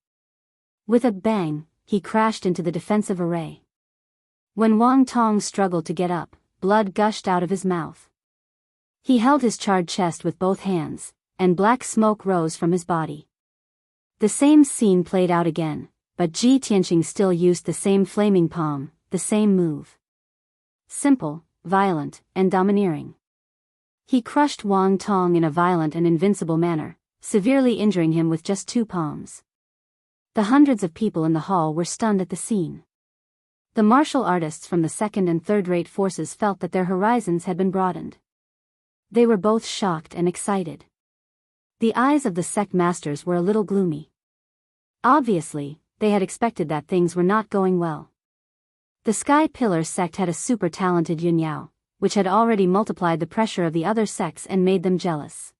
Speaker 1: With a bang, he crashed into the defensive array. When Wang Tong struggled to get up, blood gushed out of his mouth. He held his charred chest with both hands, and black smoke rose from his body. The same scene played out again, but Ji Tianqing still used the same flaming palm, the same move. Simple, violent, and domineering. He crushed Wang Tong in a violent and invincible manner, severely injuring him with just 2 palms. The hundreds of people in the hall were stunned at the scene. The martial artists from the second and third-rate forces felt that their horizons had been broadened. They were both shocked and excited. The eyes of the sect masters were a little gloomy. Obviously, they had expected that things were not going well. The Sky Pillar sect had a super talented Yun Yao, which had already multiplied the pressure of the other sects and made them jealous.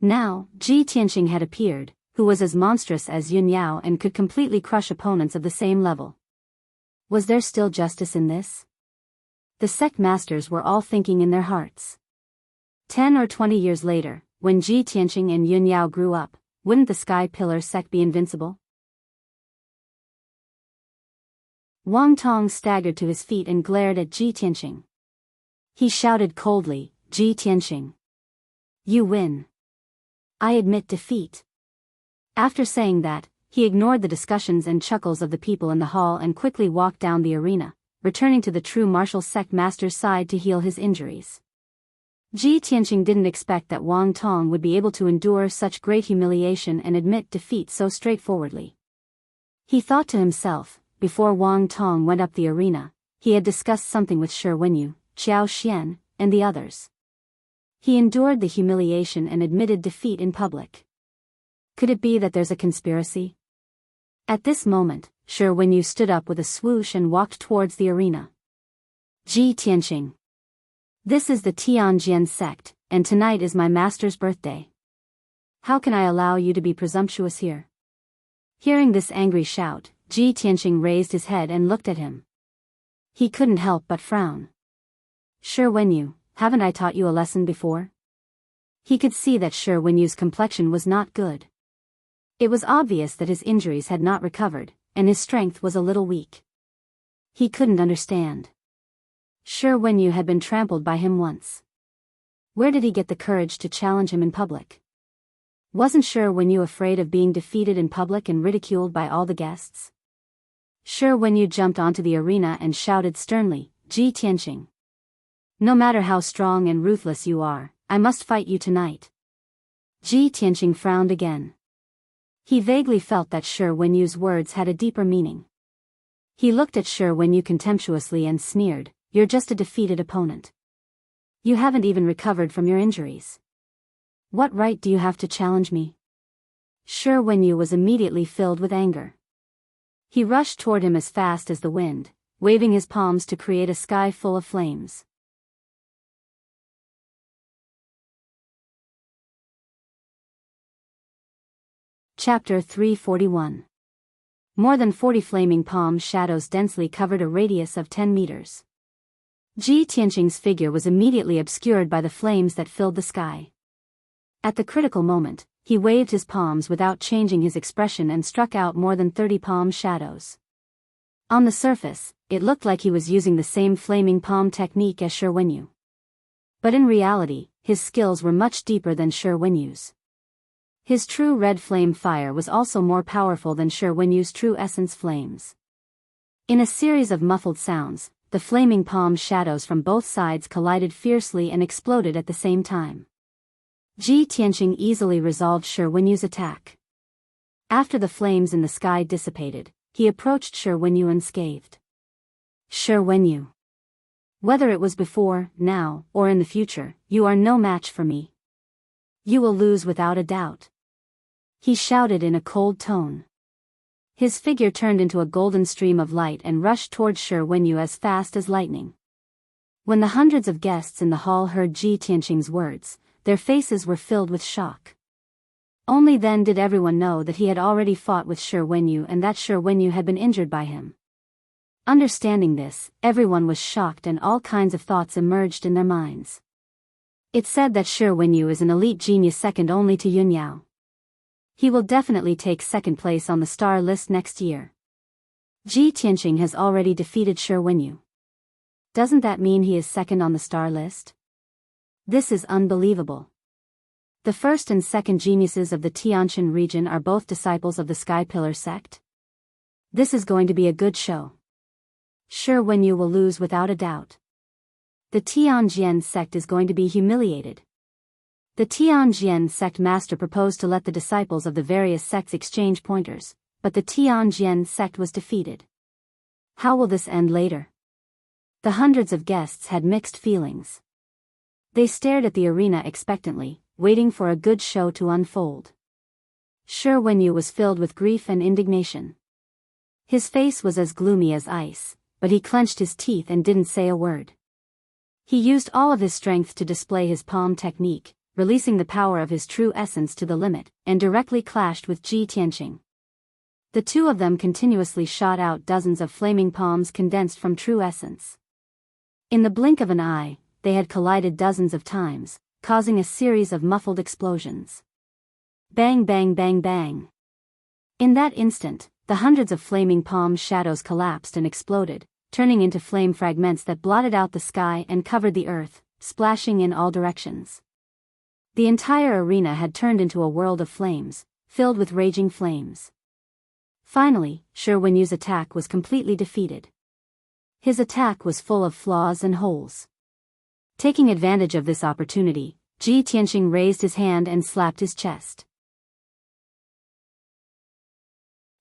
Speaker 1: Now, Ji Tianqing had appeared, who was as monstrous as Yun Yao and could completely crush opponents of the same level. Was there still justice in this? The sect masters were all thinking in their hearts. 10 or 20 years later, when Ji Tianqing and Yun Yao grew up, wouldn't the Sky Pillar sect be invincible? Wang Tong staggered to his feet and glared at Ji Tianqing. He shouted coldly, "Ji Tianqing. You win. I admit defeat." After saying that, he ignored the discussions and chuckles of the people in the hall and quickly walked down the arena, returning to the true martial sect master's side to heal his injuries. Ji Tianqing didn't expect that Wang Tong would be able to endure such great humiliation and admit defeat so straightforwardly. He thought to himself, before Wang Tong went up the arena, he had discussed something with Shi Wenyu, Qiao Xian, and the others. He endured the humiliation and admitted defeat in public. Could it be that there's a conspiracy? At this moment, Shi Wenyu stood up with a swoosh and walked towards the arena. Ji Tianqing. This is the Tianjian sect, and tonight is my master's birthday. How can I allow you to be presumptuous here? Hearing this angry shout, Ji Tianqing raised his head and looked at him. He couldn't help but frown. Shi Wenyu, haven't I taught you a lesson before? He could see that Shi Wenyu's complexion was not good. It was obvious that his injuries had not recovered, and his strength was a little weak. He couldn't understand. Shi Wenyu had been trampled by him once. Where did he get the courage to challenge him in public? Wasn't Shi Wenyu afraid of being defeated in public and ridiculed by all the guests? Shi Wenyu jumped onto the arena and shouted sternly, "Ji Tianqing. No matter how strong and ruthless you are, I must fight you tonight." Ji Tianqing frowned again. He vaguely felt that Shi Wenyu's words had a deeper meaning. He looked at Shi Wenyu contemptuously and sneered, "You're just a defeated opponent. You haven't even recovered from your injuries. What right do you have to challenge me?" Shi Wenyu was immediately filled with anger. He rushed toward him as fast as the wind, waving his palms to create a sky full of flames. Chapter 341. More than 40 flaming palm shadows densely covered a radius of 10 meters. Ji Tianqing's figure was immediately obscured by the flames that filled the sky. At the critical moment, he waved his palms without changing his expression and struck out more than 30 palm shadows. On the surface, it looked like he was using the same flaming palm technique as Shi Wenyu. But in reality, his skills were much deeper than Shi Wenyu's. His true red flame fire was also more powerful than Shi Wenyu's true essence flames. In a series of muffled sounds, the flaming palm shadows from both sides collided fiercely and exploded at the same time. Ji Tianqing easily resolved Shi Wenyu's attack. After the flames in the sky dissipated, he approached Shi Wenyu unscathed. "Shi Wenyu. Whether it was before, now, or in the future, you are no match for me. You will lose without a doubt," he shouted in a cold tone. His figure turned into a golden stream of light and rushed towards Shi Wenyu as fast as lightning. When the hundreds of guests in the hall heard Ji Tianqing's words, their faces were filled with shock. Only then did everyone know that he had already fought with Shi Wenyu and that Shi Wenyu had been injured by him. Understanding this, everyone was shocked and all kinds of thoughts emerged in their minds. It's said that Shi Wenyu is an elite genius second only to Yun Yao. He will definitely take second place on the star list next year. Ji Tianqing has already defeated Shi Wenyu. Doesn't that mean he is second on the star list? This is unbelievable. The first and second geniuses of the Tianshan region are both disciples of the Sky Pillar sect. This is going to be a good show. Shi Wenyu will lose without a doubt. The Tianjian sect is going to be humiliated. The Tianjian sect master proposed to let the disciples of the various sects exchange pointers, but the Tianjian sect was defeated. How will this end later? The hundreds of guests had mixed feelings. They stared at the arena expectantly, waiting for a good show to unfold. Shi Wenyu was filled with grief and indignation. His face was as gloomy as ice, but he clenched his teeth and didn't say a word. He used all of his strength to display his palm technique, releasing the power of his true essence to the limit, and directly clashed with Ji Tianqing. The two of them continuously shot out dozens of flaming palms condensed from true essence. In the blink of an eye, they had collided dozens of times, causing a series of muffled explosions. Bang bang bang bang. In that instant, the hundreds of flaming palm shadows collapsed and exploded, turning into flame fragments that blotted out the sky and covered the earth, splashing in all directions. The entire arena had turned into a world of flames, filled with raging flames. Finally, Shi Wenyu's attack was completely defeated. His attack was full of flaws and holes. Taking advantage of this opportunity, Ji Tianqing raised his hand and slapped his chest.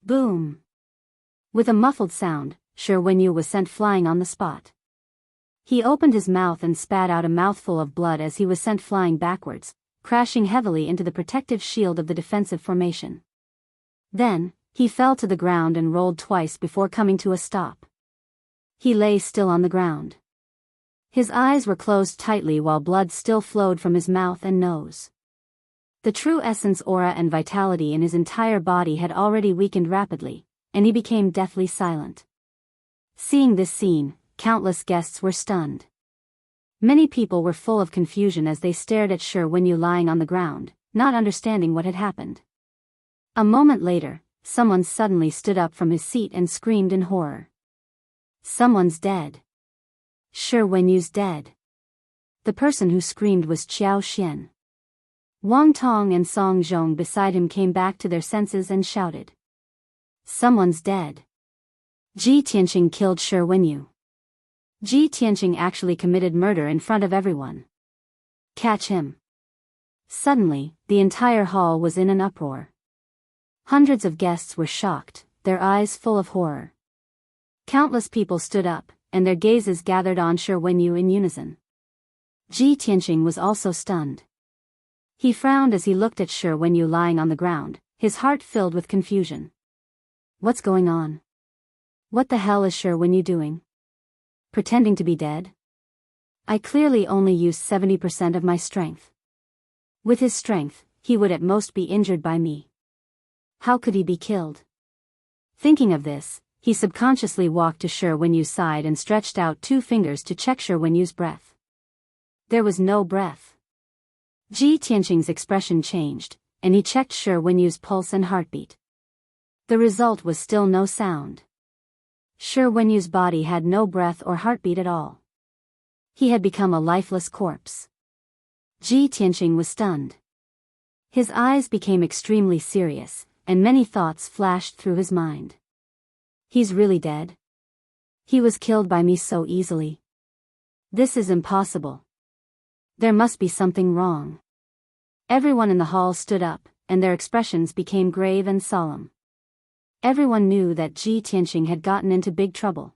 Speaker 1: Boom! With a muffled sound, Shi Wenyu was sent flying on the spot. He opened his mouth and spat out a mouthful of blood as he was sent flying backwards, crashing heavily into the protective shield of the defensive formation. Then, he fell to the ground and rolled twice before coming to a stop. He lay still on the ground. His eyes were closed tightly while blood still flowed from his mouth and nose. The true essence aura and vitality in his entire body had already weakened rapidly, and he became deathly silent. Seeing this scene, countless guests were stunned. Many people were full of confusion as they stared at Shi Wenyu lying on the ground, not understanding what had happened. A moment later, someone suddenly stood up from his seat and screamed in horror. Someone's dead. Shi Wenyu's dead. The person who screamed was Qiao Xian. Wang Tong and Song Zhong beside him came back to their senses and shouted. Someone's dead. Ji Tianqing killed Shi Wenyu. Ji Tianqing actually committed murder in front of everyone. Catch him. Suddenly, the entire hall was in an uproar. Hundreds of guests were shocked, their eyes full of horror. Countless people stood up, and their gazes gathered on Shi Wenyu in unison. Ji Tianqing was also stunned. He frowned as he looked at Shi Wenyu lying on the ground, his heart filled with confusion. What's going on? What the hell is Shi Wenyu doing? Pretending to be dead? I clearly only used 70% of my strength. With his strength, he would at most be injured by me. How could he be killed? Thinking of this, he subconsciously walked to Shi Wenyu's side and stretched out 2 fingers to check Shi Wenyu's breath. There was no breath. Ji Tianqing's expression changed, and he checked Shi Wenyu's pulse and heartbeat. The result was still no sound. Shi Wenyu's body had no breath or heartbeat at all. He had become a lifeless corpse. Ji Tianqing was stunned. His eyes became extremely serious, and many thoughts flashed through his mind. He's really dead? He was killed by me so easily. This is impossible. There must be something wrong. Everyone in the hall stood up, and their expressions became grave and solemn. Everyone knew that Ji Tianqing had gotten into big trouble.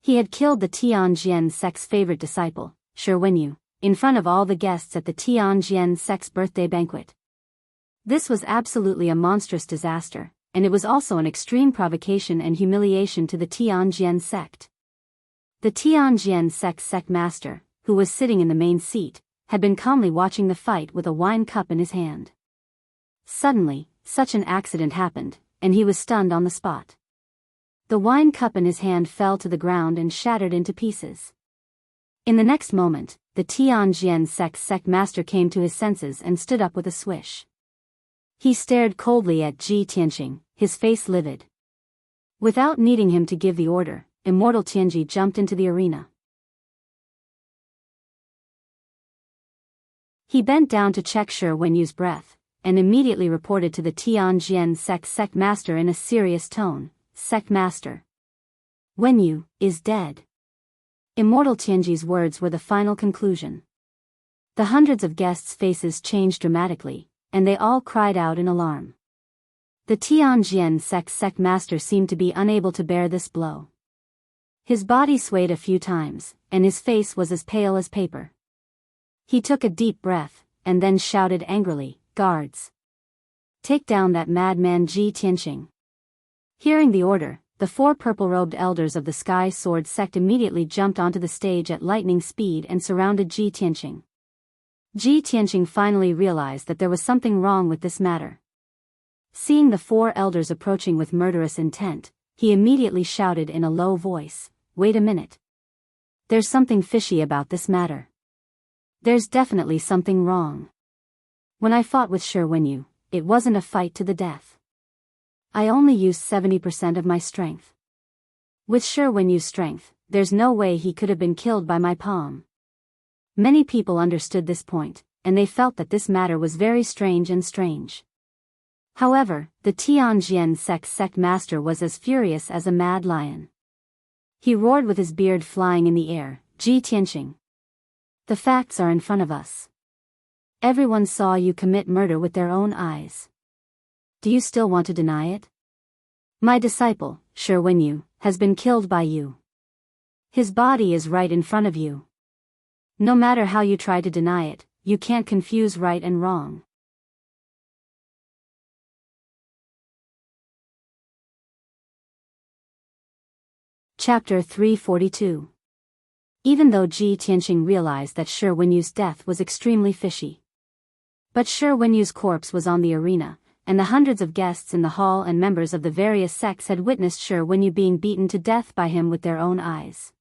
Speaker 1: He had killed the Tianjian sect's favorite disciple, Shi Wenyu, in front of all the guests at the Tianjian sect's birthday banquet. This was absolutely a monstrous disaster, and it was also an extreme provocation and humiliation to the Tianjian sect. The Tianjian sect master, who was sitting in the main seat, had been calmly watching the fight with a wine cup in his hand. Suddenly, such an accident happened, and he was stunned on the spot. The wine cup in his hand fell to the ground and shattered into pieces. In the next moment, the Tianjian sect master came to his senses and stood up with a swish. He stared coldly at Ji Tianqing, his face livid. Without needing him to give the order, Immortal Tianji jumped into the arena. He bent down to check Shi Wenyu's breath, and immediately reported to the Tianjian sect master in a serious tone, "Sect master, Wenyu is dead." Immortal Tianji's words were the final conclusion. The hundreds of guests' faces changed dramatically, and they all cried out in alarm. The Tianjian sect master seemed to be unable to bear this blow. His body swayed a few times, and his face was as pale as paper. He took a deep breath, and then shouted angrily, "Guards! Take down that madman Ji Tianqing." Hearing the order, the 4 purple-robed elders of the Sky Sword sect immediately jumped onto the stage at lightning speed and surrounded Ji Tianqing. Ji Tianqing finally realized that there was something wrong with this matter. Seeing the 4 elders approaching with murderous intent, he immediately shouted in a low voice, "Wait a minute. There's something fishy about this matter. There's definitely something wrong. When I fought with Shi Wenyu, it wasn't a fight to the death. I only used 70% of my strength. With Shi Wenyu's strength, there's no way he could have been killed by my palm." Many people understood this point, and they felt that this matter was very strange. However, the Tianjian sect master was as furious as a mad lion. He roared with his beard flying in the air, "Ji Tianqing! The facts are in front of us. Everyone saw you commit murder with their own eyes. Do you still want to deny it? My disciple, Shi Wenyu, has been killed by you. His body is right in front of you. No matter how you try to deny it, you can't confuse right and wrong." Chapter 342. Even though Ji Tianqing realized that Shi Wenyu's death was extremely fishy. But Shi Wenyu's corpse was on the arena, and the hundreds of guests in the hall and members of the various sects had witnessed Shi Wenyu being beaten to death by him with their own eyes.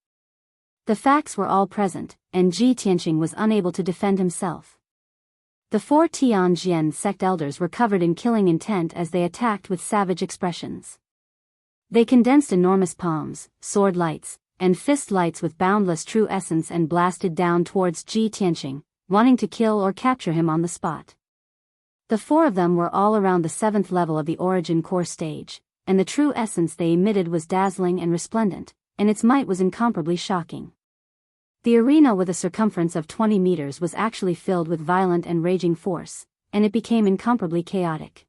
Speaker 1: The facts were all present, and Ji Tianqing was unable to defend himself. The 4 Tianjian sect elders were covered in killing intent as they attacked with savage expressions. They condensed enormous palms, sword lights, and fist lights with boundless true essence and blasted down towards Ji Tianqing, wanting to kill or capture him on the spot. The 4 of them were all around the 7th level of the origin core stage, and the true essence they emitted was dazzling and resplendent, and its might was incomparably shocking. The arena with a circumference of 20 meters was actually filled with violent and raging force, and it became incomparably chaotic.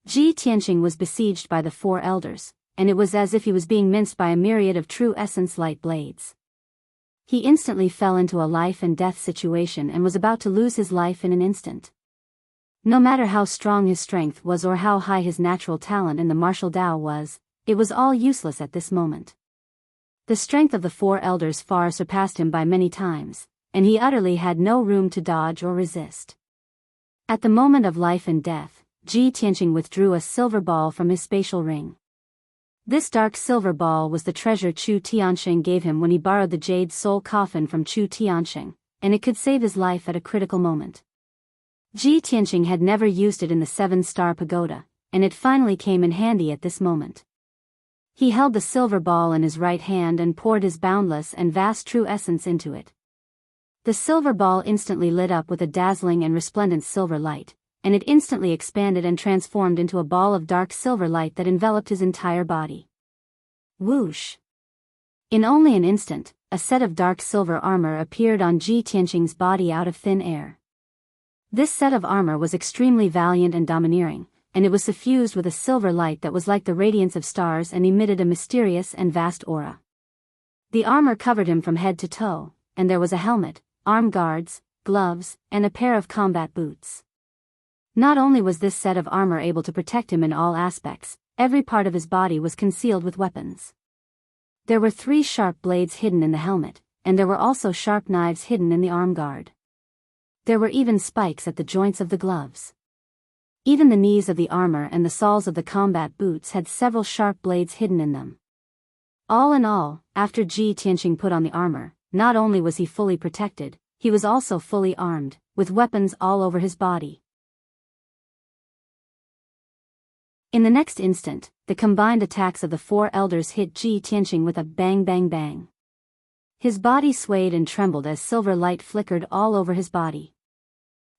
Speaker 1: Ji Tianqing was besieged by the 4 elders, and it was as if he was being minced by a myriad of true essence light blades. He instantly fell into a life and death situation and was about to lose his life in an instant. No matter how strong his strength was or how high his natural talent in the martial Tao was, it was all useless at this moment. The strength of the 4 elders far surpassed him by many times, and he utterly had no room to dodge or resist. At the moment of life and death, Ji Tianqing withdrew a silver ball from his spatial ring. This dark silver ball was the treasure Chu Tiansheng gave him when he borrowed the jade soul coffin from Chu Tiansheng, and it could save his life at a critical moment. Ji Tianqing had never used it in the 7-star pagoda, and it finally came in handy at this moment. He held the silver ball in his right hand and poured his boundless and vast true essence into it. The silver ball instantly lit up with a dazzling and resplendent silver light, and it instantly expanded and transformed into a ball of dark silver light that enveloped his entire body. Whoosh! In only an instant, a set of dark silver armor appeared on Ji Tianqing's body out of thin air. This set of armor was extremely valiant and domineering, and it was suffused with a silver light that was like the radiance of stars and emitted a mysterious and vast aura. The armor covered him from head to toe, and there was a helmet, arm guards, gloves, and a pair of combat boots. Not only was this set of armor able to protect him in all aspects, every part of his body was concealed with weapons. There were 3 sharp blades hidden in the helmet, and there were also sharp knives hidden in the arm guard. There were even spikes at the joints of the gloves. Even the knees of the armor and the soles of the combat boots had several sharp blades hidden in them. All in all, after Ji Tianqing put on the armor, not only was he fully protected, he was also fully armed, with weapons all over his body. In the next instant, the combined attacks of the 4 elders hit Ji Tianqing with a bang bang bang. His body swayed and trembled as silver light flickered all over his body.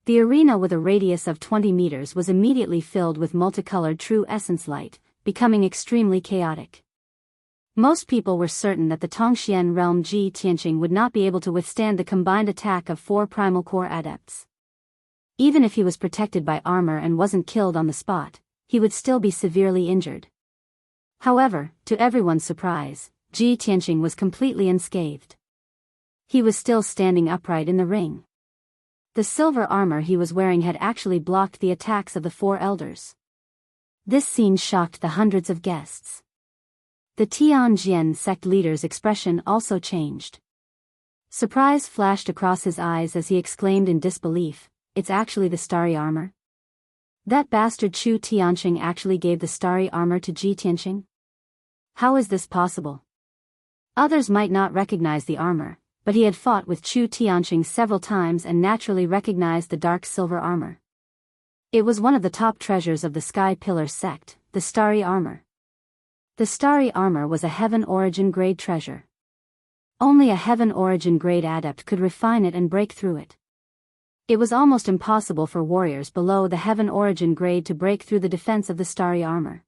Speaker 1: The arena with a radius of 20 meters was immediately filled with multicolored true essence light, becoming extremely chaotic. Most people were certain that the Tongxian realm Ji Tianqing would not be able to withstand the combined attack of 4 primal core adepts. Even if he was protected by armor and wasn't killed on the spot, he would still be severely injured. However, to everyone's surprise, Ji Tianqing was completely unscathed. He was still standing upright in the ring. The silver armor he was wearing had actually blocked the attacks of the 4 elders. This scene shocked the hundreds of guests. The Tianjian sect leader's expression also changed. Surprise flashed across his eyes as he exclaimed in disbelief, "It's actually the starry armor? That bastard Chu Tianqing actually gave the starry armor to Ji Tianqing? How is this possible?" Others might not recognize the armor, but he had fought with Chu Tianqing several times and naturally recognized the dark silver armor. It was one of the top treasures of the Sky Pillar sect, the starry armor. The starry armor was a heaven origin grade treasure. Only a heaven origin grade adept could refine it and break through it. It was almost impossible for warriors below the heaven origin grade to break through the defense of the starry armor.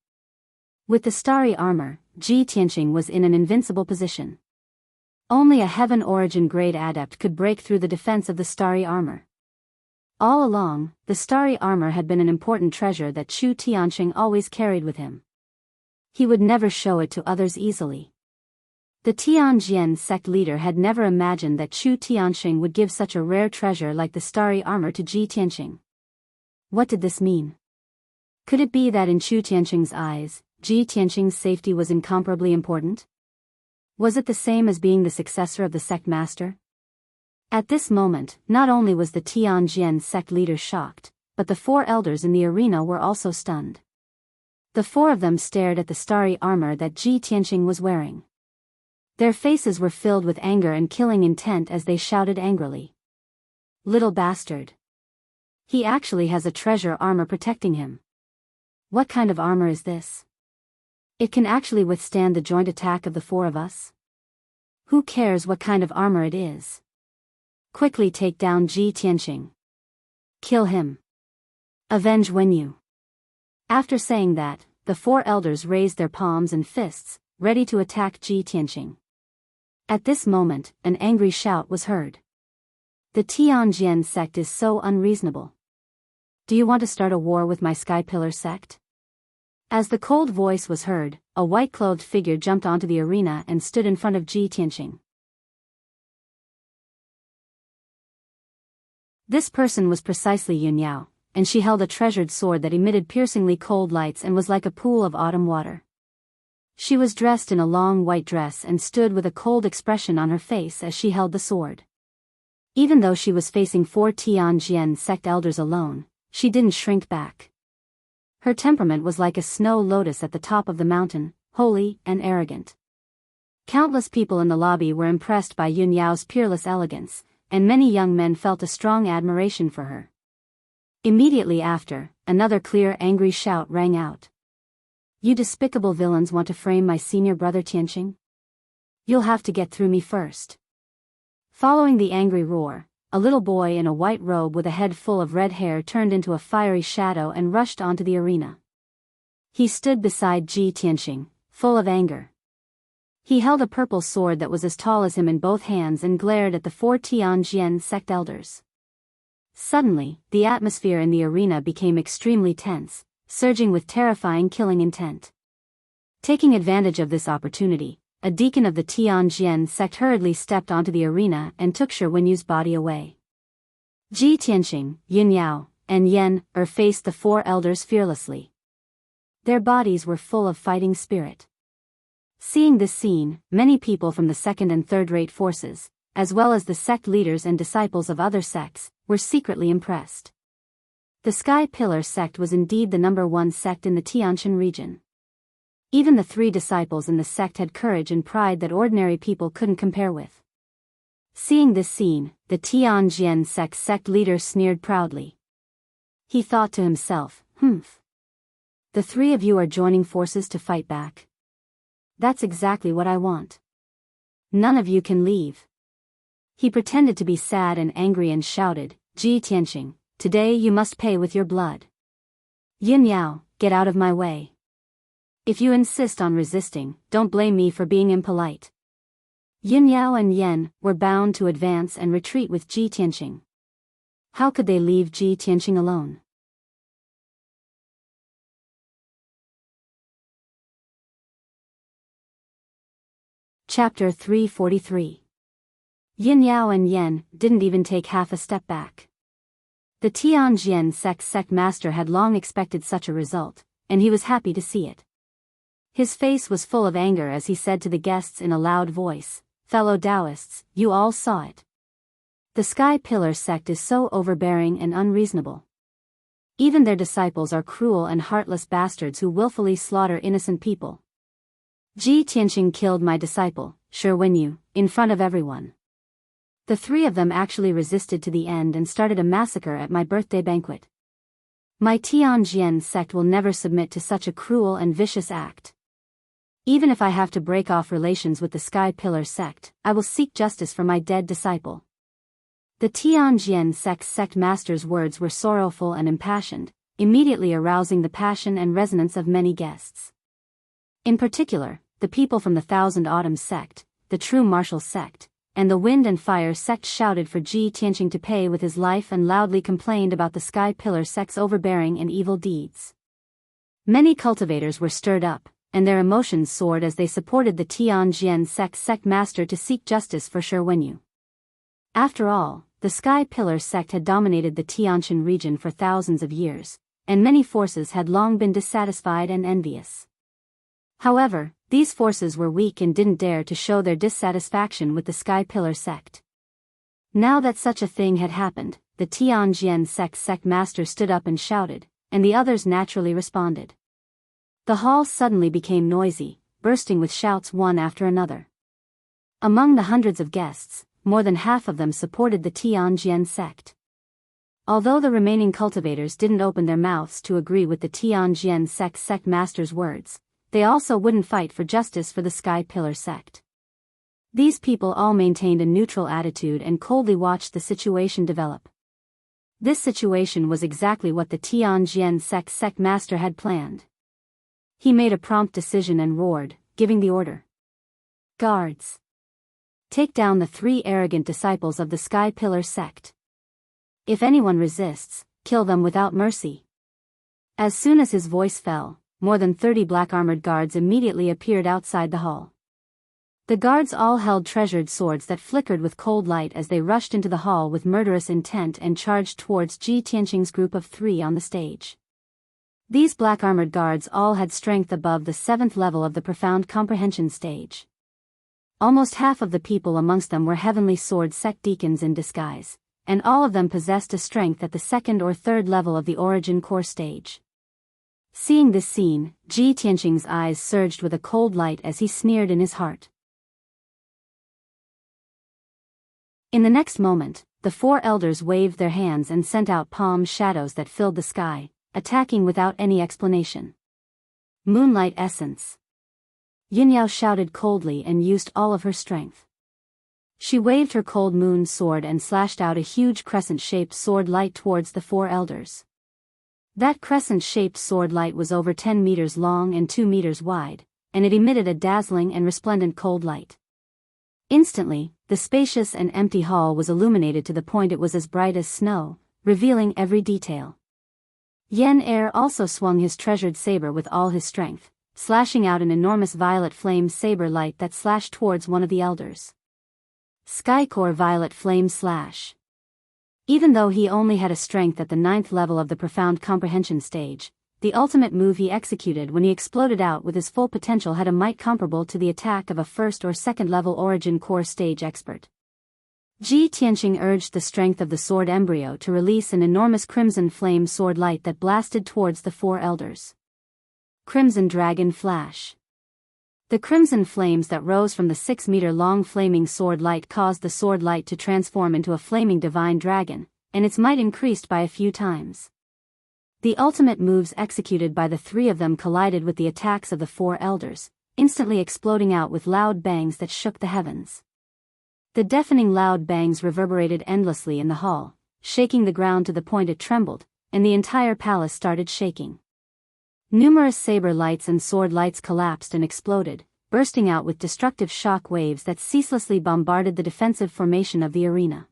Speaker 1: With the starry armor, Ji Tianqing was in an invincible position. Only a heaven origin grade adept could break through the defense of the starry armor. All along, the starry armor had been an important treasure that Chu Tianqing always carried with him. He would never show it to others easily. The Tianjian sect leader had never imagined that Chu Tianqing would give such a rare treasure like the starry armor to Ji Tianqing. What did this mean? Could it be that in Chu Tianqing's eyes, Ji Tianqing's safety was incomparably important? Was it the same as being the successor of the sect master? At this moment, not only was the Tianjian sect leader shocked, but the 4 elders in the arena were also stunned. The 4 of them stared at the starry armor that Ji Tianqing was wearing. Their faces were filled with anger and killing intent as they shouted angrily. "Little bastard! He actually has a treasure armor protecting him. What kind of armor is this? It can actually withstand the joint attack of the 4 of us? Who cares what kind of armor it is? Quickly take down Ji Tianqing. Kill him. Avenge Wenyu." After saying that, the 4 elders raised their palms and fists, ready to attack Ji Tianqing. At this moment, an angry shout was heard. "The Tianjian sect is so unreasonable. Do you want to start a war with my Sky Pillar sect?" As the cold voice was heard, a white-clothed figure jumped onto the arena and stood in front of Ji Tianqing. This person was precisely Yun Yao, and she held a treasured sword that emitted piercingly cold lights and was like a pool of autumn water. She was dressed in a long white dress and stood with a cold expression on her face as she held the sword. Even though she was facing 4 Tianjian sect elders alone, she didn't shrink back. Her temperament was like a snow lotus at the top of the mountain, holy and arrogant. Countless people in the lobby were impressed by Yun Yao's peerless elegance, and many young men felt a strong admiration for her. Immediately after, another clear angry shout rang out. "You despicable villains want to frame my senior brother Tianqing? You'll have to get through me first." Following the angry roar, a little boy in a white robe with a head full of red hair turned into a fiery shadow and rushed onto the arena. He stood beside Ji Tianqing, full of anger. He held a purple sword that was as tall as him in both hands and glared at the 4 Tianjian sect elders. Suddenly, the atmosphere in the arena became extremely tense, surging with terrifying killing intent. Taking advantage of this opportunity, a deacon of the Tianjian sect hurriedly stepped onto the arena and took Shi Wenyu's body away. Ji Tianqing, Yun Yao, and Yan faced the 4 elders fearlessly. Their bodies were full of fighting spirit. Seeing this scene, many people from the second and third-rate forces, as well as the sect leaders and disciples of other sects, were secretly impressed. The Sky Pillar sect was indeed the #1 sect in the Tianshan region. Even the 3 disciples in the sect had courage and pride that ordinary people couldn't compare with. Seeing this scene, the Tianjian sect leader sneered proudly. He thought to himself, the 3 of you are joining forces to fight back. That's exactly what I want. None of you can leave. He pretended to be sad and angry and shouted, Ji Tianxing, today you must pay with your blood. Yin Yao, get out of my way. If you insist on resisting, don't blame me for being impolite. Yin Yao and Yen were bound to advance and retreat with Ji Tianxing. How could they leave Ji Tianxing alone? Chapter 343. Yin Yao and Yen didn't even take half a step back. The Tianjian sect master had long expected such a result, and he was happy to see it. His face was full of anger as he said to the guests in a loud voice, fellow Taoists, you all saw it. The Sky Pillar sect is so overbearing and unreasonable. Even their disciples are cruel and heartless bastards who willfully slaughter innocent people. Ji Tianxing killed my disciple, Shi Wenyu, in front of everyone. The 3 of them actually resisted to the end and started a massacre at my birthday banquet. My Tianjian sect will never submit to such a cruel and vicious act. Even if I have to break off relations with the Sky Pillar sect, I will seek justice for my dead disciple. The Tianjian sect master's words were sorrowful and impassioned, immediately arousing the passion and resonance of many guests. In particular, the people from the Thousand Autumns sect, the True Martial sect, and the Wind and Fire sect shouted for Ji Tianxing to pay with his life and loudly complained about the Sky Pillar sect's overbearing and evil deeds. Many cultivators were stirred up, and their emotions soared as they supported the Tianjian sect master to seek justice for Shi Wenyu. After all, the Sky Pillar sect had dominated the Tianshan region for thousands of years, and many forces had long been dissatisfied and envious. However, these forces were weak and didn't dare to show their dissatisfaction with the Sky Pillar sect. Now that such a thing had happened, the Tianjian sect master stood up and shouted, and the others naturally responded. The hall suddenly became noisy, bursting with shouts one after another. Among the hundreds of guests, more than half of them supported the Tianjian sect. Although the remaining cultivators didn't open their mouths to agree with the Tianjian sect master's words, they also wouldn't fight for justice for the Sky Pillar sect. These people all maintained a neutral attitude and coldly watched the situation develop. This situation was exactly what the Tianjian sect master had planned. He made a prompt decision and roared, giving the order. Guards! Take down the 3 arrogant disciples of the Sky Pillar sect. If anyone resists, kill them without mercy. As soon as his voice fell, more than 30 black-armored guards immediately appeared outside the hall. The guards all held treasured swords that flickered with cold light as they rushed into the hall with murderous intent and charged towards Ji Tianxing's group of 3 on the stage. These black-armored guards all had strength above the 7th level of the Profound Comprehension stage. Almost half of the people amongst them were Heavenly Sword sect deacons in disguise, and all of them possessed a strength at the 2nd or 3rd level of the Origin Core stage. Seeing this scene, Ji Tianxing's eyes surged with a cold light as he sneered in his heart. In the next moment, the 4 elders waved their hands and sent out palm shadows that filled the sky, attacking without any explanation. Moonlight essence. Yin Yao shouted coldly and used all of her strength. She waved her cold moon sword and slashed out a huge crescent-shaped sword light towards the 4 elders. That crescent-shaped sword light was over 10 meters long and 2 meters wide, and it emitted a dazzling and resplendent cold light. Instantly, the spacious and empty hall was illuminated to the point it was as bright as snow, revealing every detail. Yen Er also swung his treasured saber with all his strength, slashing out an enormous violet flame saber light that slashed towards one of the elders. Skycore Violet Flame Slash. Even though he only had a strength at the 9th level of the Profound Comprehension stage, the ultimate move he executed when he exploded out with his full potential had a might comparable to the attack of a first or second level origin core stage expert. Ji Tianqing urged the strength of the sword embryo to release an enormous crimson flame sword light that blasted towards the four elders. Crimson Dragon Flash. The crimson flames that rose from the 6-meter-long flaming sword light caused the sword light to transform into a flaming divine dragon, and its might increased by a few times. The ultimate moves executed by the three of them collided with the attacks of the four elders, instantly exploding out with loud bangs that shook the heavens. The deafening loud bangs reverberated endlessly in the hall, shaking the ground to the point it trembled, and the entire palace started shaking. Numerous saber lights and sword lights collapsed and exploded, bursting out with destructive shock waves that ceaselessly bombarded the defensive formation of the arena.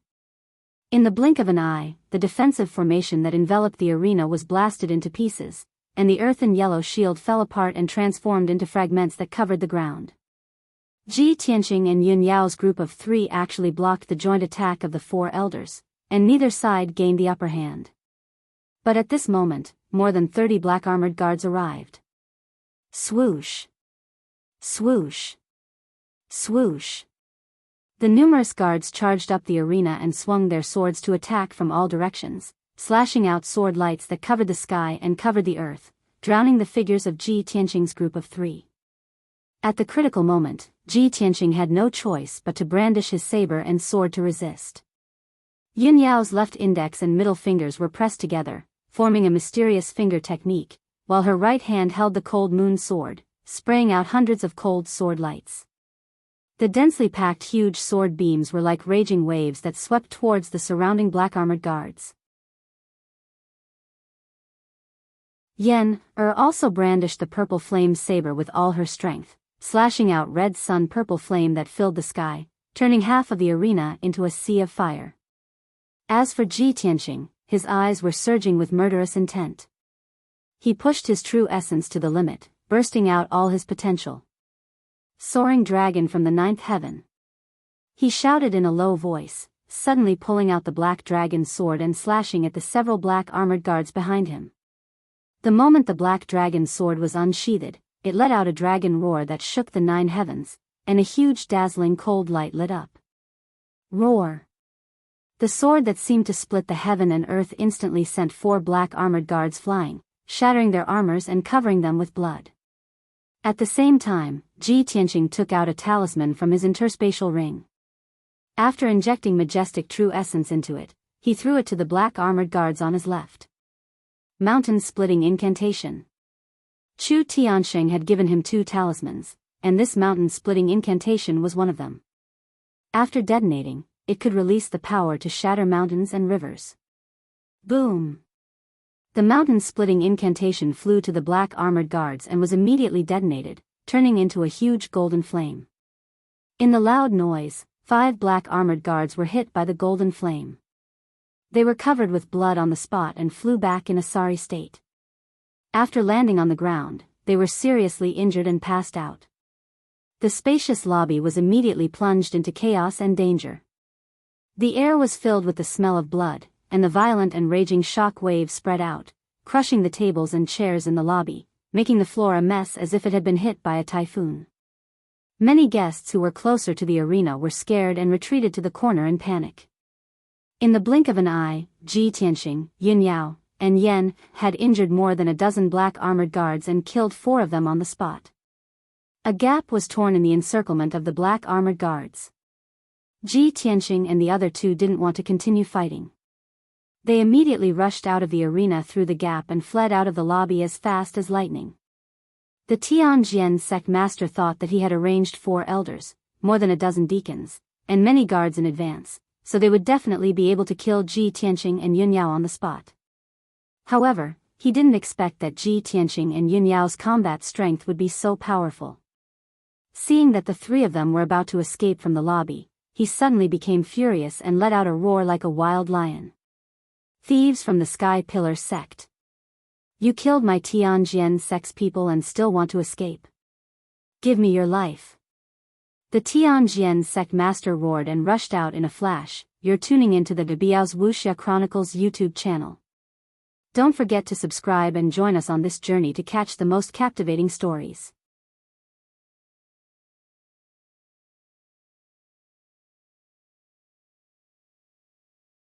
Speaker 1: In the blink of an eye, the defensive formation that enveloped the arena was blasted into pieces, and the earthen yellow shield fell apart and transformed into fragments that covered the ground. Ji Tianqing and Yun Yao's group of three actually blocked the joint attack of the four elders, and neither side gained the upper hand. But at this moment, more than 30 black armored guards arrived. Swoosh! Swoosh! Swoosh! The numerous guards charged up the arena and swung their swords to attack from all directions, slashing out sword lights that covered the sky and covered the earth, drowning the figures of Ji Tianqing's group of three. At the critical moment, Ji Tianqing had no choice but to brandish his saber and sword to resist. Yun Yao's left index and middle fingers were pressed together, forming a mysterious finger technique, while her right hand held the cold moon sword, spraying out hundreds of cold sword lights. The densely packed huge sword beams were like raging waves that swept towards the surrounding black armored guards. Yen also brandished the purple flame saber with all her strength, slashing out red sun purple flame that filled the sky, turning half of the arena into a sea of fire. As for Ji Tianqing, his eyes were surging with murderous intent. He pushed his true essence to the limit, bursting out all his potential. Soaring dragon from the 9th heaven. He shouted in a low voice, suddenly pulling out the black dragon's sword and slashing at the several black armored guards behind him. The moment the black dragon's sword was unsheathed, it let out a dragon roar that shook the 9 heavens, and a huge dazzling cold light lit up. Roar! The sword that seemed to split the heaven and earth instantly sent 4 black armored guards flying, shattering their armors and covering them with blood. At the same time, Ji Tianqing took out a talisman from his interspatial ring. After injecting majestic true essence into it, he threw it to the black armored guards on his left. Mountain-splitting incantation. Chu Tiansheng had given him 2 talismans, and this mountain-splitting incantation was one of them. After detonating, it could release the power to shatter mountains and rivers. Boom! The mountain-splitting incantation flew to the black armored guards and was immediately detonated, turning into a huge golden flame. In the loud noise, 5 black armored guards were hit by the golden flame. They were covered with blood on the spot and flew back in a sorry state. After landing on the ground, they were seriously injured and passed out. The spacious lobby was immediately plunged into chaos and danger. The air was filled with the smell of blood, and the violent and raging shock waves spread out, crushing the tables and chairs in the lobby, making the floor a mess as if it had been hit by a typhoon. Many guests who were closer to the arena were scared and retreated to the corner in panic. In the blink of an eye, Ji Tianqing, Yun Yao, and Yen had injured more than a dozen black armored guards and killed 4 of them on the spot. A gap was torn in the encirclement of the black armored guards. Ji Tianqing and the other 2 didn't want to continue fighting. They immediately rushed out of the arena through the gap and fled out of the lobby as fast as lightning. The Tianjian sect master thought that he had arranged 4 elders, more than a dozen deacons, and many guards in advance, so they would definitely be able to kill Ji Tianqing and Yun Yao on the spot. However, he didn't expect that Ji Tianqing and Yun Yao's combat strength would be so powerful. Seeing that the 3 of them were about to escape from the lobby, he suddenly became furious and let out a roar like a wild lion. Thieves from the Sky Pillar sect. You killed my Tianjian sect's people and still want to escape. Give me your life. The Tianjian sect master roared and rushed out in a flash. You're tuning into the Biyao's Wuxia Chronicles YouTube channel. Don't forget to subscribe and join us on this journey to catch the most captivating stories.